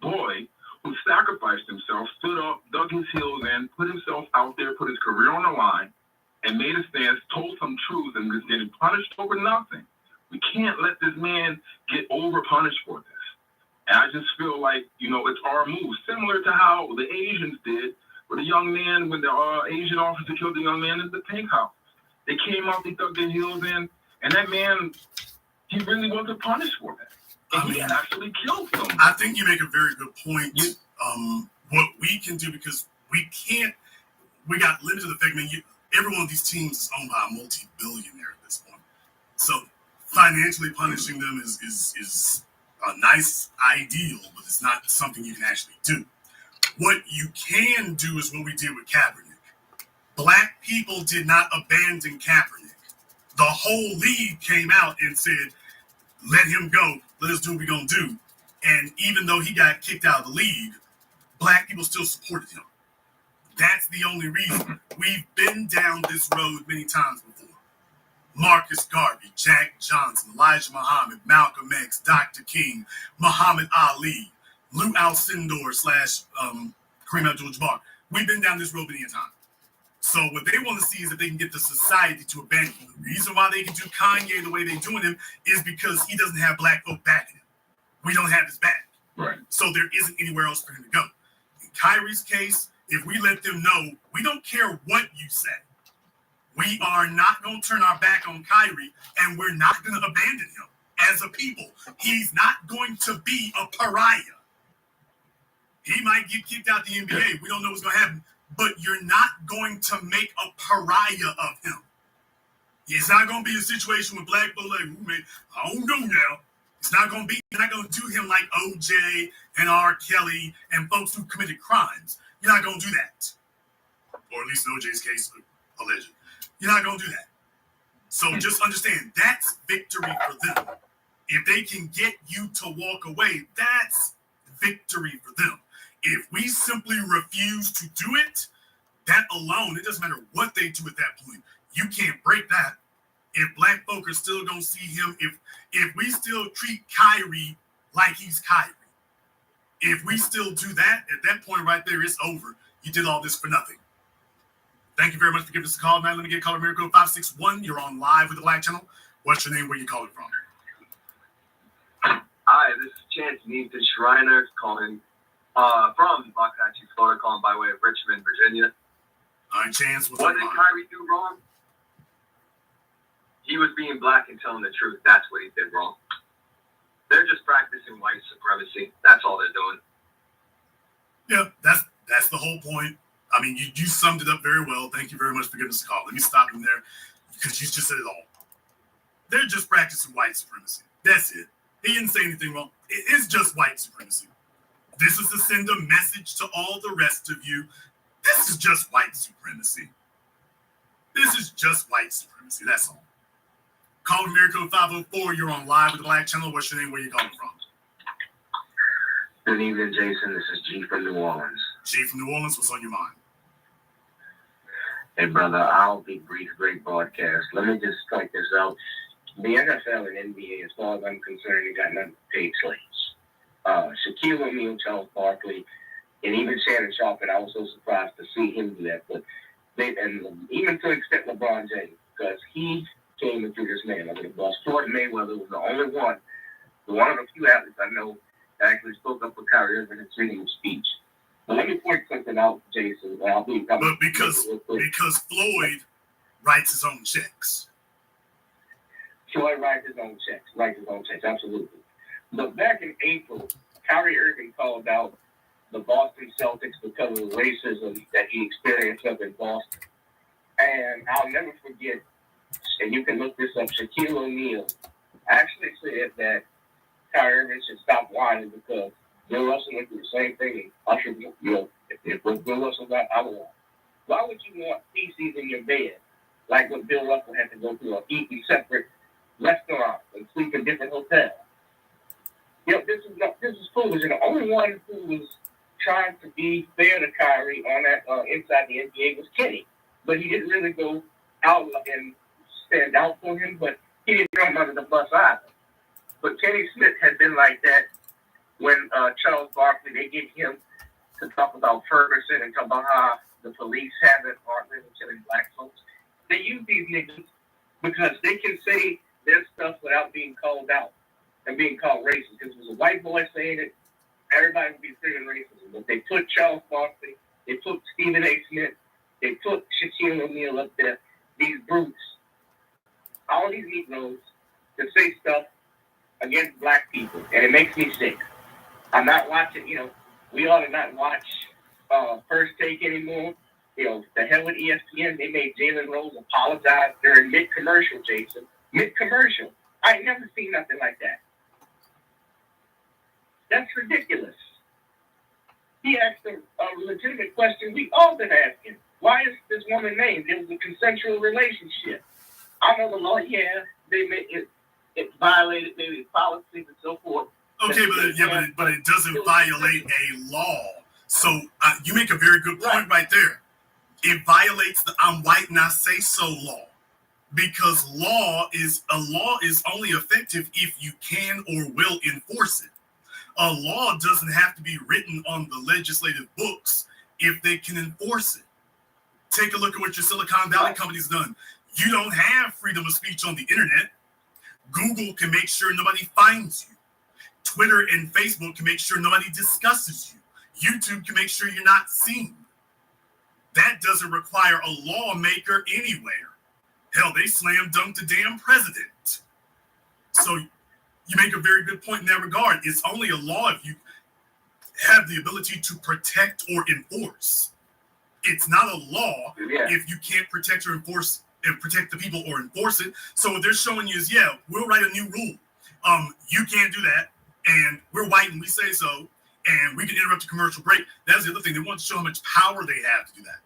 [SPEAKER 7] boy who sacrificed himself, stood up, dug his heels in, put himself out there, put his career on the line, and made a stance, told some truth, and was getting punished over nothing. We can't let this man get over punished for this. And I just feel like, it's our move, similar to how the Asians did with the young man, when the Asian officer killed the young man in the pink house. They came out, they dug their heels in, and that man, he really wasn't punished for that. And he actually killed someone.
[SPEAKER 6] I think you make a very good point. What we can do, because we got limited effect. I mean, every one of these teams is owned by a multi-billionaire at this point. So financially punishing them is a nice ideal, but it's not something you can actually do. What you can do is what we did with Kaepernick. Black people did not abandon Kaepernick. The whole league came out and said, let him go. Let us do what we're going to do. And even though he got kicked out of the league, black people still supported him. That's the only reason. We've been down this road many times before. Marcus Garvey, Jack Johnson, Elijah Muhammad, Malcolm X, Dr. King, Muhammad Ali, Lou Alcindor / Kareem Abdul-Jabbar. We've been down this road many times. So what they want to see is if they can get the society to abandon him. The reason why they can do Kanye the way they're doing him is because he doesn't have black folk backing him. We don't have his back.
[SPEAKER 7] Right.
[SPEAKER 6] So there isn't anywhere else for him to go. In Kyrie's case, if we let them know, we don't care what you say. We are not going to turn our back on Kyrie, and we're not going to abandon him as a people. He's not going to be a pariah. He might get kicked out the NBA. We don't know what's going to happen. But you're not going to make a pariah of him. It's not going to be a situation with black people like, I don't know now. It's not going to be, you're not going to do him like OJ and R. Kelly and folks who committed crimes. You're not going to do that. Or at least in OJ's case, alleged. You're not going to do that. So just understand, that's victory for them. If they can get you to walk away, that's victory for them. If we simply refuse to do it, that alone, it doesn't matter what they do at that point. You can't break that. If black folk are still going to see him, if we still treat Kyrie like he's Kyrie, if we still do that, at that point right there, it's over. You did all this for nothing. Thank you very much for giving us a call. Now let me get caller Miracle 561. You're on live with the Black Channel. What's your name? Where you calling from?
[SPEAKER 8] Hi, this is Chance Nathan Schreiner calling from Waxahachie, Florida, calling by way of Richmond, Virginia.
[SPEAKER 6] All right, Chance.
[SPEAKER 8] What did Kyrie do wrong? He was being black and telling the truth. That's what he did wrong. They're just practicing white supremacy. That's all they're doing.
[SPEAKER 6] Yeah, that's the whole point. I mean, you summed it up very well. Thank you very much for giving us a call. Let me stop him there because you just said it all. They're just practicing white supremacy. That's it. He didn't say anything wrong. It's just white supremacy. This is to send a message to all the rest of you. This is just white supremacy. This is just white supremacy. That's all. Call Miracle 504. You're on live with the Black Channel. What's your name? Where you calling from?
[SPEAKER 9] Good evening, Jason. This is G from New Orleans.
[SPEAKER 6] G from New Orleans. What's on your mind?
[SPEAKER 9] Hey, brother. I'll be brief. Great broadcast. Let me just point this out. The NFL and NBA, as far as I'm concerned, they got nothing to paid slaves. Shaquille O'Neal, Charles Barkley, and even Shannon Sharp, and I was so surprised to see him do that. But even to extent LeBron James, because he came into this man. I mean, Floyd Mayweather was the only one of the few athletes I know that actually spoke up for Kyrie Irving in his freedom of speech. But let me point something out, Jason. But
[SPEAKER 6] because Floyd writes his own checks.
[SPEAKER 9] Floyd writes his own checks, absolutely. But back in April, Kyrie Irving called out the Boston Celtics because of the racism that he experienced up in Boston. And I'll never forget, and you can look this up, Shaquille O'Neal actually said that Kyrie Irving should stop whining because Bill Russell went through the same thing. Usher, if Bill Russell got out of line. Why would you want feces in your bed like what Bill Russell had to go through, or eating separate restaurants and sleep in different hotels. This is foolish. And the only one who was trying to be fair to Kyrie on that inside the NBA was Kenny, but he didn't really go out and stand out for him. But he didn't throw him under the bus either. But Kenny Smith had been like that when Charles Barkley, they get him to talk about Ferguson and talk about how the police haven't aren't really killing black folks. They use these niggas because they can say their stuff without being called out and being called racist. Because if it was a white boy saying it, everybody would be screaming racism. But they put Charles Barkley, they put Stephen A. Smith, they put Shaquille O'Neal up there, these brutes, all these Negroes to say stuff against black people. And it makes me sick. I'm not watching, we ought to not watch First Take anymore. The hell with ESPN. They made Jalen Rose apologize during mid-commercial, Jason. Mid-commercial. I ain't never seen nothing like that. That's ridiculous. He asked a legitimate question we all been asking. Why is this woman named? It was a consensual relationship. I know the law, they made it violated maybe policies and so forth.
[SPEAKER 6] Okay, but it doesn't violate a law. So you make a very good point right there. It violates the "I'm white and I say so" law, because law is only effective if you can or will enforce it. A law doesn't have to be written on the legislative books if they can enforce it. Take a look at what your Silicon Valley company's done. You don't have freedom of speech on the internet. Google can make sure nobody finds you. Twitter and Facebook can make sure nobody discusses you. YouTube can make sure you're not seen. That doesn't require a lawmaker anywhere. Hell, they slam dunked the damn president. So you make a very good point in that regard. It's only a law if you have the ability to protect or enforce. It's not a law if you can't protect or enforce and protect the people or enforce it. So what they're showing you is, we'll write a new rule. You can't do that, and we're white and we say so, and we can interrupt a commercial break. That's the other thing. They want to show how much power they have to do that.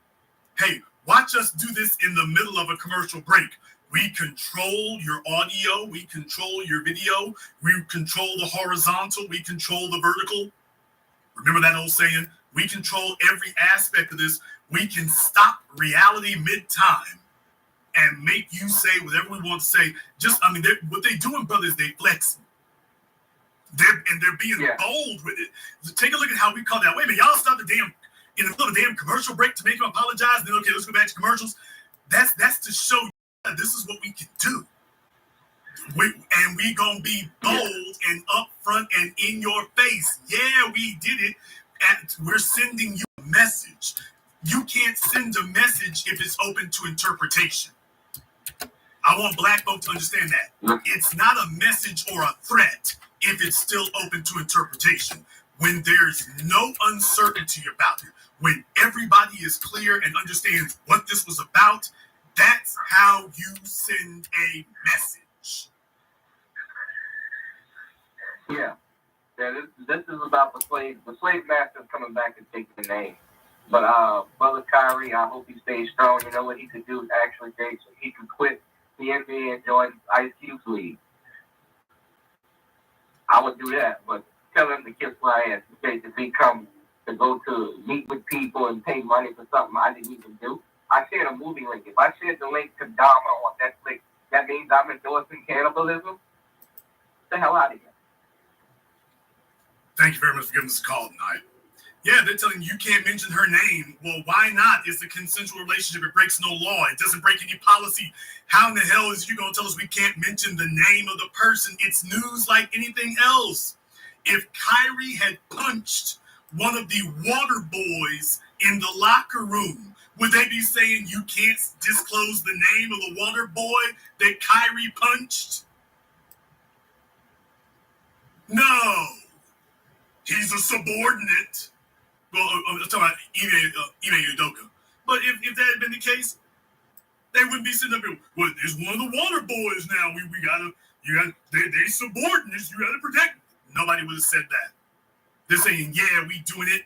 [SPEAKER 6] Hey, watch us do this in the middle of a commercial break. We control your audio. We control your video. We control the horizontal. We control the vertical. Remember that old saying? We control every aspect of this. We can stop reality mid-time and make you say whatever we want to say. What they doing, brother, is they flexing. They're being bold with it. Take a look at how we call that. Wait a minute, y'all stop in the middle of a damn commercial break to make him apologize. Then okay, let's go back to commercials. That's to show you that this is what we can do. We gonna be bold and upfront and in your face. Yeah, we did it. We're sending you a message. You can't send a message if it's open to interpretation. I want black folks to understand that. It's not a message or a threat if it's still open to interpretation. When there's no uncertainty about it, when everybody is clear and understands what this was about, that's how you send a message.
[SPEAKER 9] This is about the slave masters coming back and taking the name. But brother Kyrie, I hope he stays strong. You know what he could do actually, Jason? He could quit the NBA and join Ice Cube's league. I would do that, but tell him to kiss my ass to go to meet with people and pay money for something I didn't even do. I shared a movie link. If I shared the link to Dama on Netflix, that means I'm endorsing cannibalism. Get the hell out of here.
[SPEAKER 6] Thank you very much for giving us a call tonight. Yeah, they're telling you can't mention her name. Well, why not? It's a consensual relationship. It breaks no law. It doesn't break any policy. How in the hell is you going to tell us we can't mention the name of the person? It's news like anything else. If Kyrie had punched one of the water boys in the locker room, would they be saying you can't disclose the name of the water boy that Kyrie punched? No. He's a subordinate. Well, I'm talking about Ime Udoka. But if that had been the case, they wouldn't be sitting up here. Well, there's one of the water boys now. They subordinates. You gotta protect them. Nobody would have said that. They're saying, yeah, we doing it.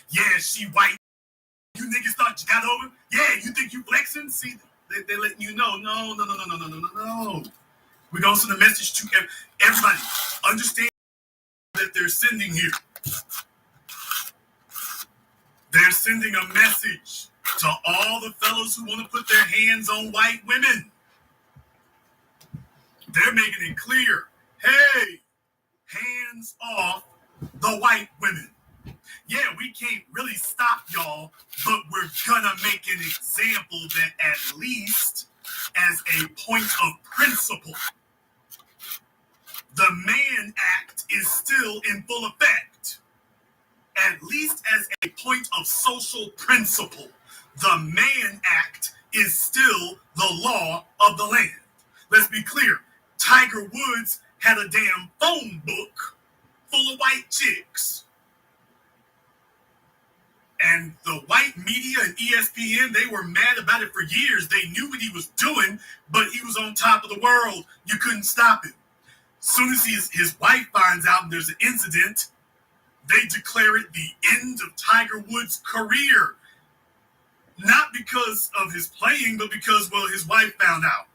[SPEAKER 6] Yeah, she white. You niggas thought you got over? Yeah, you think you flexing? See, they're letting you know. No. We're going to send a message to everybody. Understand that they're sending here. They're sending a message to all the fellows who want to put their hands on white women. They're making it clear, hey, hands off the white women. Yeah, we can't really stop y'all, but we're gonna make an example that at least as a point of principle, the Mann Act is still in full effect. At least as a point of social principle, the Mann Act is still the law of the land. Let's be clear. Tiger Woods had a damn phone book full of white chicks. And the white media and ESPN, they were mad about it for years. They knew what he was doing, but he was on top of the world. You couldn't stop him. As soon as his wife finds out and there's an incident, they declare it the end of Tiger Woods' career. Not because of his playing, but because, well, his wife found out.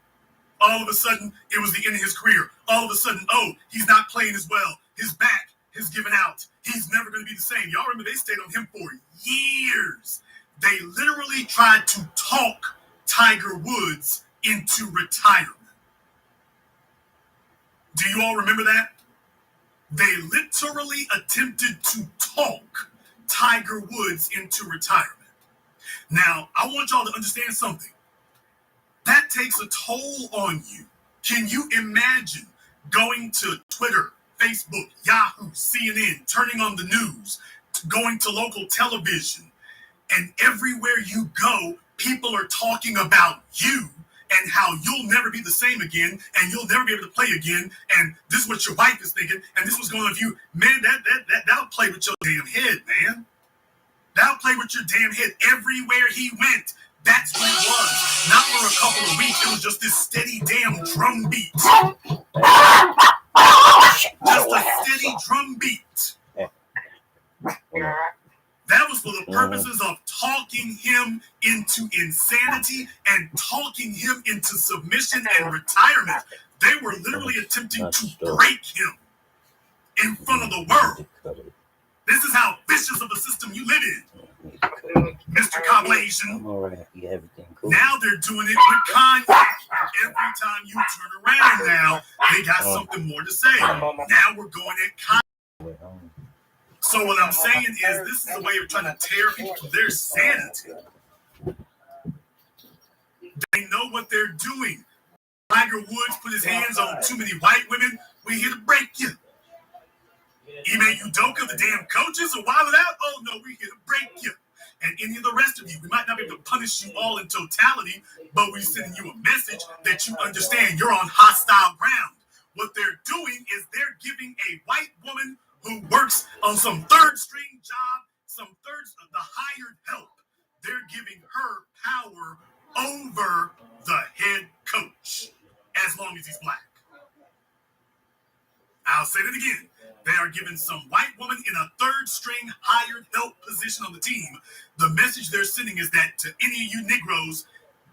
[SPEAKER 6] All of a sudden, it was the end of his career. All of a sudden, oh, he's not playing as well. His back has given out. He's never going to be the same. Y'all remember they stayed on him for years. They literally tried to talk Tiger Woods into retirement. Do you all remember that? They literally attempted to talk Tiger Woods into retirement. Now, I want y'all to understand something. That takes a toll on you. Can you imagine going to Twitter, Facebook, Yahoo, CNN, turning on the news, going to local television, and everywhere you go, people are talking about you and how you'll never be the same again, and you'll never be able to play again, and this is what your wife is thinking, and this was going on with you. Man, that'll play with your damn head, man. That'll play with your damn head. Everywhere he went, that's what it was. Not for a couple of weeks. It was just this steady damn drum beat. Just a steady drum beat. That was for the purposes of talking him into insanity and talking him into submission and retirement. They were literally attempting to break him in front of the world. This is how vicious of a system you live in, Mr. Coblation. Now they're doing it with Kanye. Every time you turn around now, they got something more to say. Now we're going at Kanye. So what I'm saying is this is a way of trying to tear people from their sanity. They know what they're doing. Tiger Woods put his hands on too many white women. We're here to break you. Ime Udoka, the damn coaches, are wilding out. Oh no, we're here to break you. And any of the rest of you, we might not be able to punish you all in totality, but we're sending you a message that you understand you're on hostile ground. What they're doing is they're giving a white woman who works on some third string job, the hired help. They're giving her power over the head coach, as long as he's black. I'll say that again. They are giving some white woman in a third string hired help position on the team. The message they're sending is that to any of you Negroes,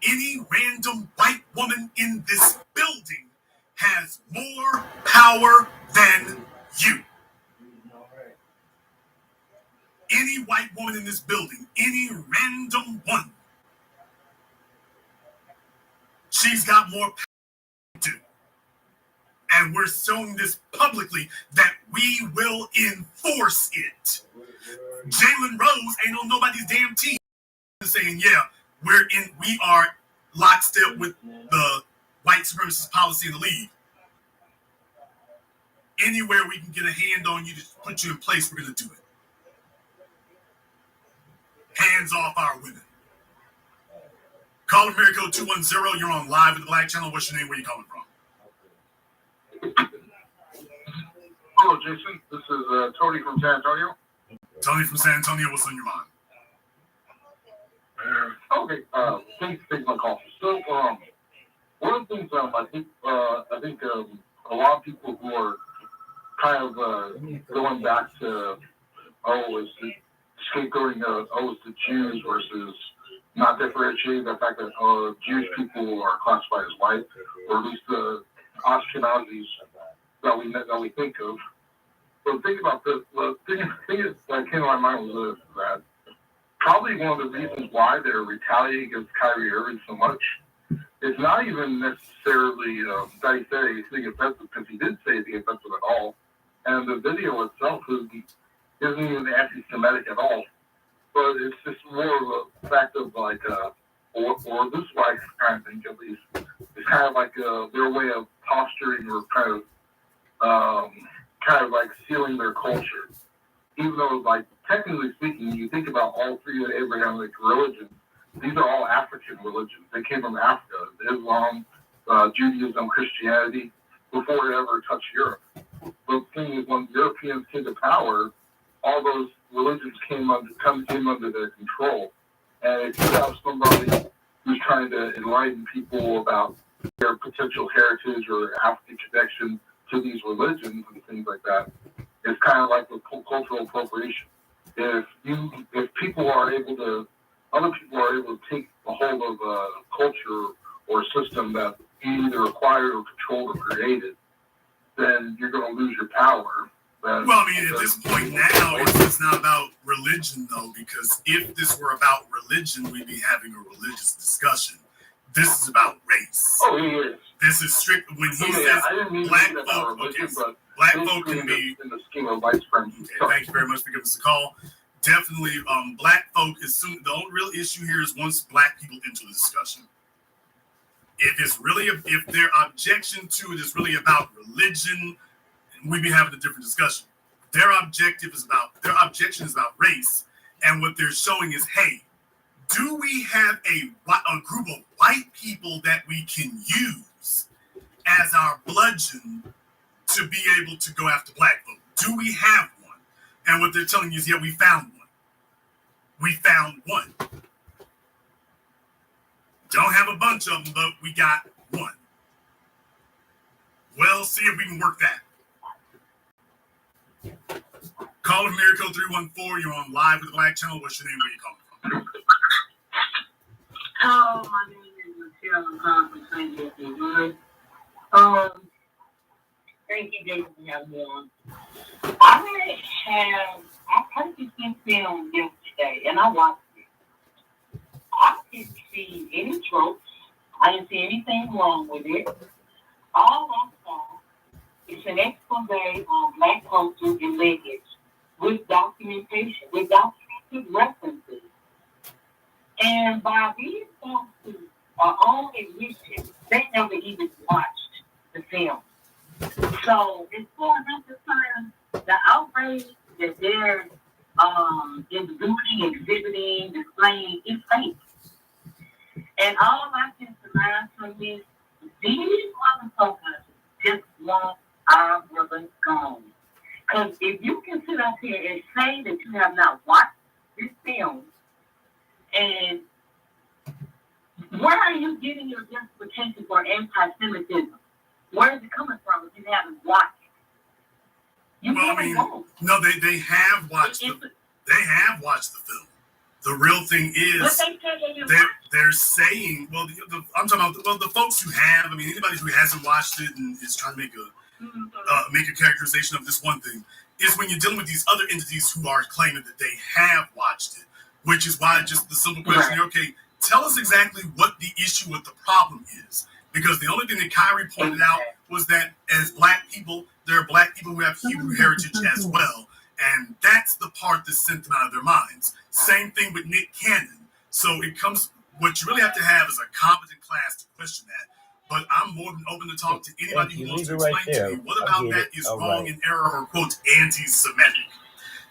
[SPEAKER 6] any random white woman in this building has more power than you. Any white woman in this building, any random one, she's got more power than you. And we're showing this publicly that we will enforce it. Jalen Rose ain't on nobody's damn team saying, yeah, we are lockstep with the white supremacist policy in the league. Anywhere we can get a hand on you to put you in place, we're going to do it. Hands off our women. Call America 210. You're on live with the Black Channel. What's your name? Where you calling from?
[SPEAKER 22] Hello, Jason. This is Tony from San Antonio.
[SPEAKER 6] Tony from San Antonio. What's on your mind?
[SPEAKER 22] Okay. Thanks for taking my call. So, one of the things I think a lot of people who are kind of going back to it's scapegoating it's the Jews versus not differentiating the fact that Jewish people are classified as white, or at least Ashkenazis that we think of. So think about this. The thing that came to my mind was this, that probably one of the reasons why they're retaliating against Kyrie Irving so much is not even necessarily that he said anything offensive, because he didn't say anything offensive at all. And the video itself isn't even anti-Semitic at all. But it's just more of a fact of like, or this is what I kind of think at least, it's kind of like their way of posturing or kind of like sealing their culture. Even though, like, technically speaking, you think about all three of the Abrahamic religions, these are all African religions. They came from Africa: Islam, Judaism, Christianity, before it ever touched Europe. But the thing is, when Europeans came to power, all those religions came under their control. And if you have somebody who's trying to enlighten people about their potential heritage or African connection to these religions and things like that, it's kind of like with cultural appropriation. If people are able to, other people are able to take a hold of a culture or a system that you either acquired or controlled or created, then you're going to lose your power.
[SPEAKER 6] Well, I mean, at this point now, it's not about religion, though, because if this were about religion, we'd be having a religious discussion. This is about race.
[SPEAKER 22] Oh, he is.
[SPEAKER 6] This is strict. When he says black folk, black folk can be
[SPEAKER 22] in the scheme of white supremacy.
[SPEAKER 6] Okay, thank you very much for giving us a call. Definitely, black folk is soon. The only real issue here is once black people enter the discussion. If their objection to it is really about religion, we'd be having a different discussion. Their objection is about race, and what they're showing is, hey, do we have a group of white people that we can use as our bludgeon to be able to go after black folk? Do we have one? And what they're telling you is, yeah, we found one. We found one. Don't have a bunch of them, but we got one. Well, see if we can work that. Call of Miracle 314. You're on Live with the Black Channel. What's your name? Where you calling from?
[SPEAKER 20] Hello, my name is Michelle. I'm calling from St. Louis, Missouri. Thank you, Jason, for having me on. I purchased this film yesterday, and I watched it. I didn't see any tropes. I didn't see anything wrong with it. All I saw is an expose on black culture and lineage with documentation, with documented references. And by these folks who are on admission, they never even watched the film. So as far as I'm concerned, the outrage that they're exuding, exhibiting, displaying is fake. And all I can surmise from this, these motherfuckers just want our brothers gone. Because if you can sit up here and say that you have not watched this film, and where are you getting your justification for anti-Semitism? Where is it coming from if you haven't watched it?
[SPEAKER 6] No, they have watched they have watched the film. The real thing is they're saying, well, I'm talking about the folks who have. I mean, anybody who hasn't watched it and is trying to make a characterization of this one thing is when you're dealing with these other entities who are claiming that they have watched it, which is why just the simple question, okay, tell us exactly what the issue with the problem is. Because the only thing that Kyrie pointed out was that as black people, there are black people who have Hebrew heritage as well. And that's the part that sent them out of their minds. Same thing with Nick Cannon. So it comes, what you really have to have is a competent class to question that. But I'm more than open to talk to anybody who wants to explain to me what about that is wrong in error or, quote, anti-Semitic.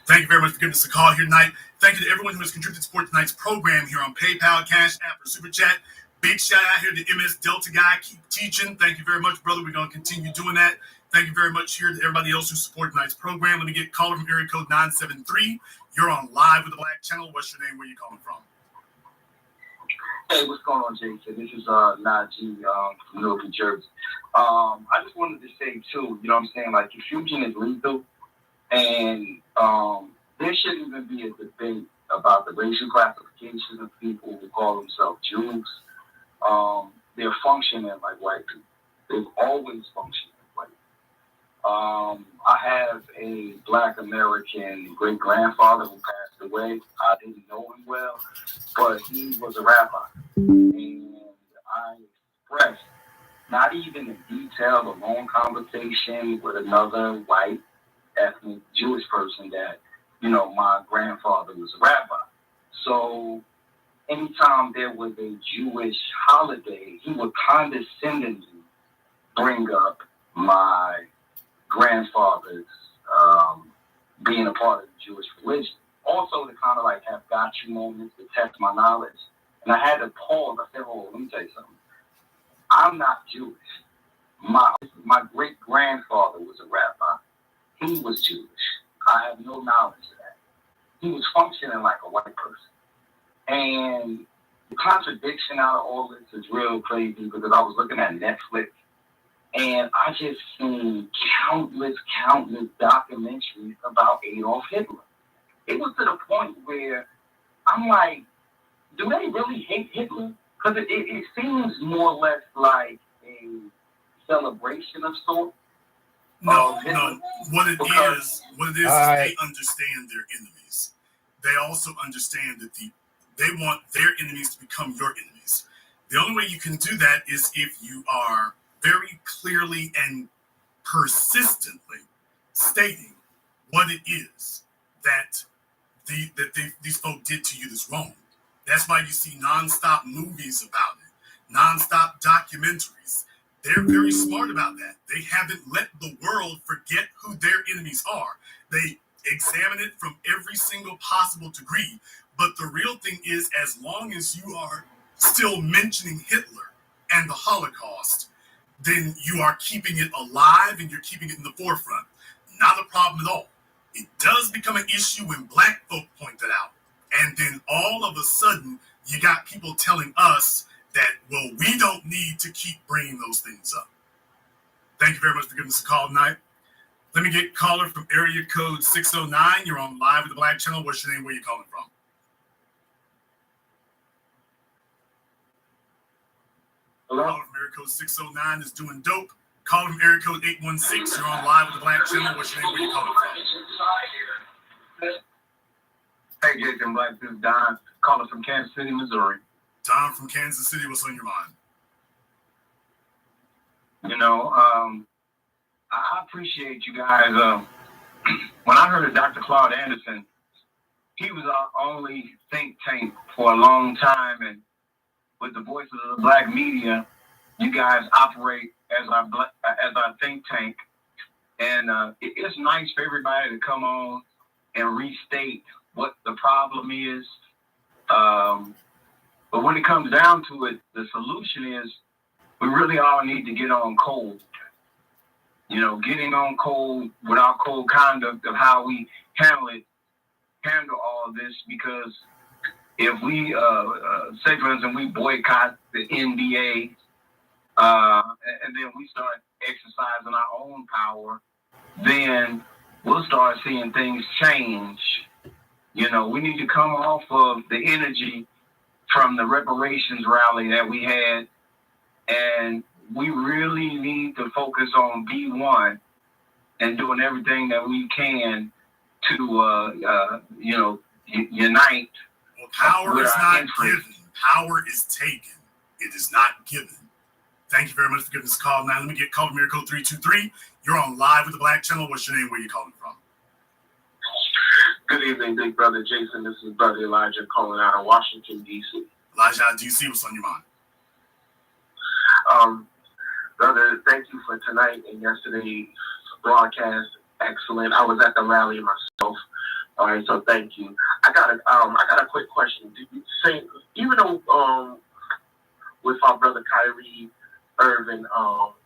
[SPEAKER 6] Thank you very much for giving us a call here tonight. Thank you to everyone who has contributed to support tonight's program here on PayPal, Cash App, or Super Chat. Big shout out here to MS Delta Guy. Keep teaching. Thank you very much, brother. We're going to continue doing that. Thank you very much here to everybody else who supported tonight's program. Let me get caller from area code 973. You're on Live with the Black Channel. What's your name? Where are you calling from?
[SPEAKER 11] Hey, what's going on, Jason? This is Najee from Newark, New Jersey. I just wanted to say, too, you know what I'm saying? Like, if fusion is lethal, and there shouldn't even be a debate about the racial classification of people who call themselves Jews. They're functioning like white people. It was always functioning white. I have a Black American great grandfather who passed away. I didn't know him well, but he was a rabbi, and I expressed, not even in detail, a long conversation with another white ethnic Jewish person that, my grandfather was a rabbi. So anytime there was a Jewish holiday, he would condescendingly bring up my grandfather's being a part of the Jewish religion. Also to kind of like have gotcha moments to test my knowledge. And I had to pause. I said, let me tell you something. I'm not Jewish. My great grandfather was a rabbi. He was Jewish. I have no knowledge of that. He was functioning like a white person. And the contradiction out of all this is real crazy because I was looking at Netflix and I just seen countless documentaries about Adolf Hitler. It was to the point where I'm like, do they really hate Hitler? Because it seems more or less like a celebration of sorts.
[SPEAKER 6] No. What it is they understand their enemies. They also understand that they want their enemies to become your enemies. The only way you can do that is if you are very clearly and persistently stating what it is that these folk did to you that's wrong. That's why you see nonstop movies about it, nonstop documentaries. They're very smart about that. They haven't let the world forget who their enemies are. They examine it from every single possible degree. But the real thing is, as long as you are still mentioning Hitler and the Holocaust, then you are keeping it alive and you're keeping it in the forefront. Not a problem at all. It does become an issue when black folk point that out. And then all of a sudden, you got people telling us that, well, we don't need to keep bringing those things up. Thank you very much for giving us a call tonight. Let me get caller from area code 609. You're on Live with the Black Channel. What's your name? Where are you calling from?
[SPEAKER 11] Hello?
[SPEAKER 6] Caller from area code 609 is doing dope. Caller from area code 816. You're on Live with the Black Channel. What's your name? Where are you calling from?
[SPEAKER 11] Hey, Jason Black, this is Don, calling from Kansas City, Missouri.
[SPEAKER 6] Don from Kansas City, what's on your mind?
[SPEAKER 11] I appreciate you guys. When I heard of Dr. Claude Anderson, he was our only think tank for a long time, and with the voices of the black media, you guys operate as our think tank, and it's nice for everybody to come on and restate what the problem is. But when it comes down to it, the solution is we really all need to get on code. Getting on code with our code conduct of how we handle all this, because if we, say for instance, we boycott the NBA, and then we start exercising our own power, then we'll start seeing things change. We need to come off of the energy from the reparations rally that we had, and we really need to focus on B1 and doing everything that we can to, unite.
[SPEAKER 6] Well, power is not given. Power is taken. It is not given. Thank you very much for giving us a call. Now, let me get call from Miracle 323. You're on Live with the Black Channel. What's your name? Where are you calling from?
[SPEAKER 1] Good evening, big brother Jason. This is brother Elijah calling out of Washington, D.C.
[SPEAKER 6] Elijah, D.C., what's on your mind?
[SPEAKER 1] Brother, thank you for tonight and yesterday's broadcast. Excellent. I was at the rally myself. All right, so thank you. I got a quick question. Do you think, even though with our brother Kyrie Irving,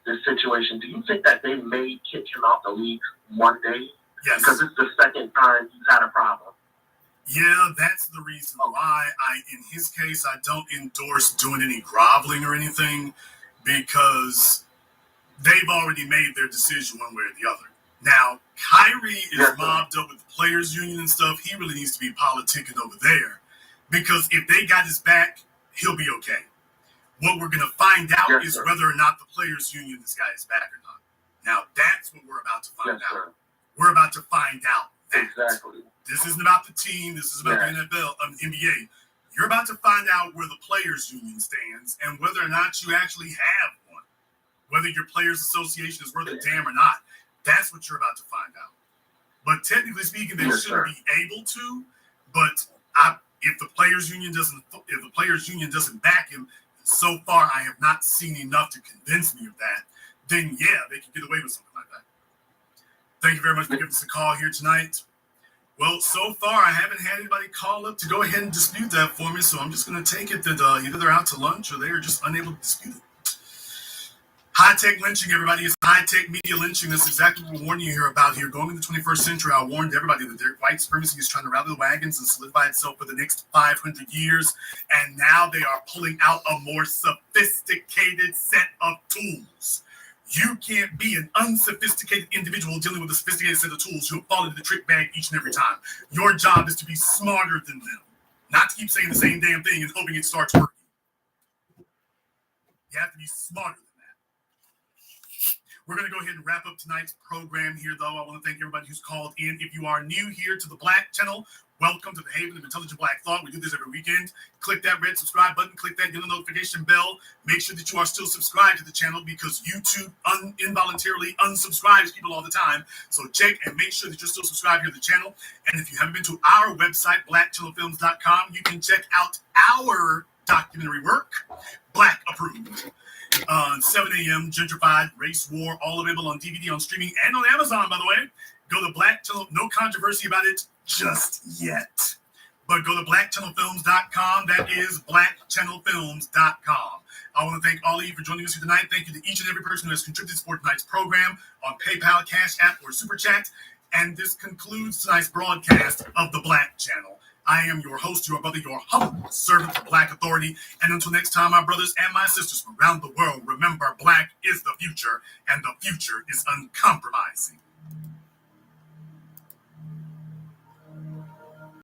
[SPEAKER 1] this situation, do you think that they may kick him out the league one day?
[SPEAKER 6] Yes.
[SPEAKER 1] Because it's the second time he's had a problem.
[SPEAKER 6] Yeah, that's the reason why in his case, I don't endorse doing any groveling or anything, because they've already made their decision one way or the other. Now, Kyrie is mobbed up with the players union and stuff. He really needs to be politicking over there, because if they got his back, he'll be okay. What we're going to find out
[SPEAKER 1] Yes,
[SPEAKER 6] is
[SPEAKER 1] sir.
[SPEAKER 6] whether or not the players' union, this guy is back or not. Now, that's what we're about to find
[SPEAKER 1] Yes,
[SPEAKER 6] out.
[SPEAKER 1] sir.
[SPEAKER 6] We're about to find out that.
[SPEAKER 1] Exactly.
[SPEAKER 6] This isn't about the team. This is about the NFL, NBA. You're about to find out where the players' union stands and whether or not you actually have one. Whether your players' association is worth a damn or not. That's what you're about to find out. But technically speaking, they
[SPEAKER 1] Yes,
[SPEAKER 6] shouldn't
[SPEAKER 1] sir.
[SPEAKER 6] be able to. But if the players' union doesn't back him, so far I have not seen enough to convince me of that. Then yeah, they can get away with something like that. Thank you very much for giving us a call here tonight. Well, so far I haven't had anybody call up to go ahead and dispute that for me, so I'm just going to take it that either they're out to lunch or they are just unable to dispute it. High-tech lynching, everybody. It's high-tech media lynching. That's exactly what we're warning you here about here. Going into the 21st century, I warned everybody that their white supremacy is trying to rally the wagons and solidify itself for the next 500 years. And now they are pulling out a more sophisticated set of tools. You can't be an unsophisticated individual dealing with a sophisticated set of tools. You'll fall into the trick bag each and every time. Your job is to be smarter than them, not to keep saying the same damn thing and hoping it starts working. You have to be smarter than that. We're going to go ahead and wrap up tonight's program here, though. I want to thank everybody who's called in. If you are new here to the Black Channel, welcome to the Haven of Intelligent Black Thought. We do this every weekend. Click that red subscribe button. Click that yellow notification bell. Make sure that you are still subscribed to the channel because YouTube involuntarily unsubscribes people all the time. So check and make sure that you're still subscribed here to the channel. And if you haven't been to our website, blackchannelfilms.com, you can check out our documentary work, Black Approved. 7 a.m. Gentrified, Race War, all available on DVD, on streaming, and on Amazon, by the way. Go to Black Channel, no controversy about it just yet. But go to blackchannelfilms.com. That is blackchannelfilms.com. I want to thank all of you for joining us here tonight. Thank you to each and every person who has contributed to tonight's program on PayPal, Cash App, or Super Chat. And this concludes tonight's broadcast of the Black Channel. I am your host, your brother, your humble servant for Black Authority. And until next time, my brothers and my sisters from around the world, remember, Black is the future, and the future is uncompromising.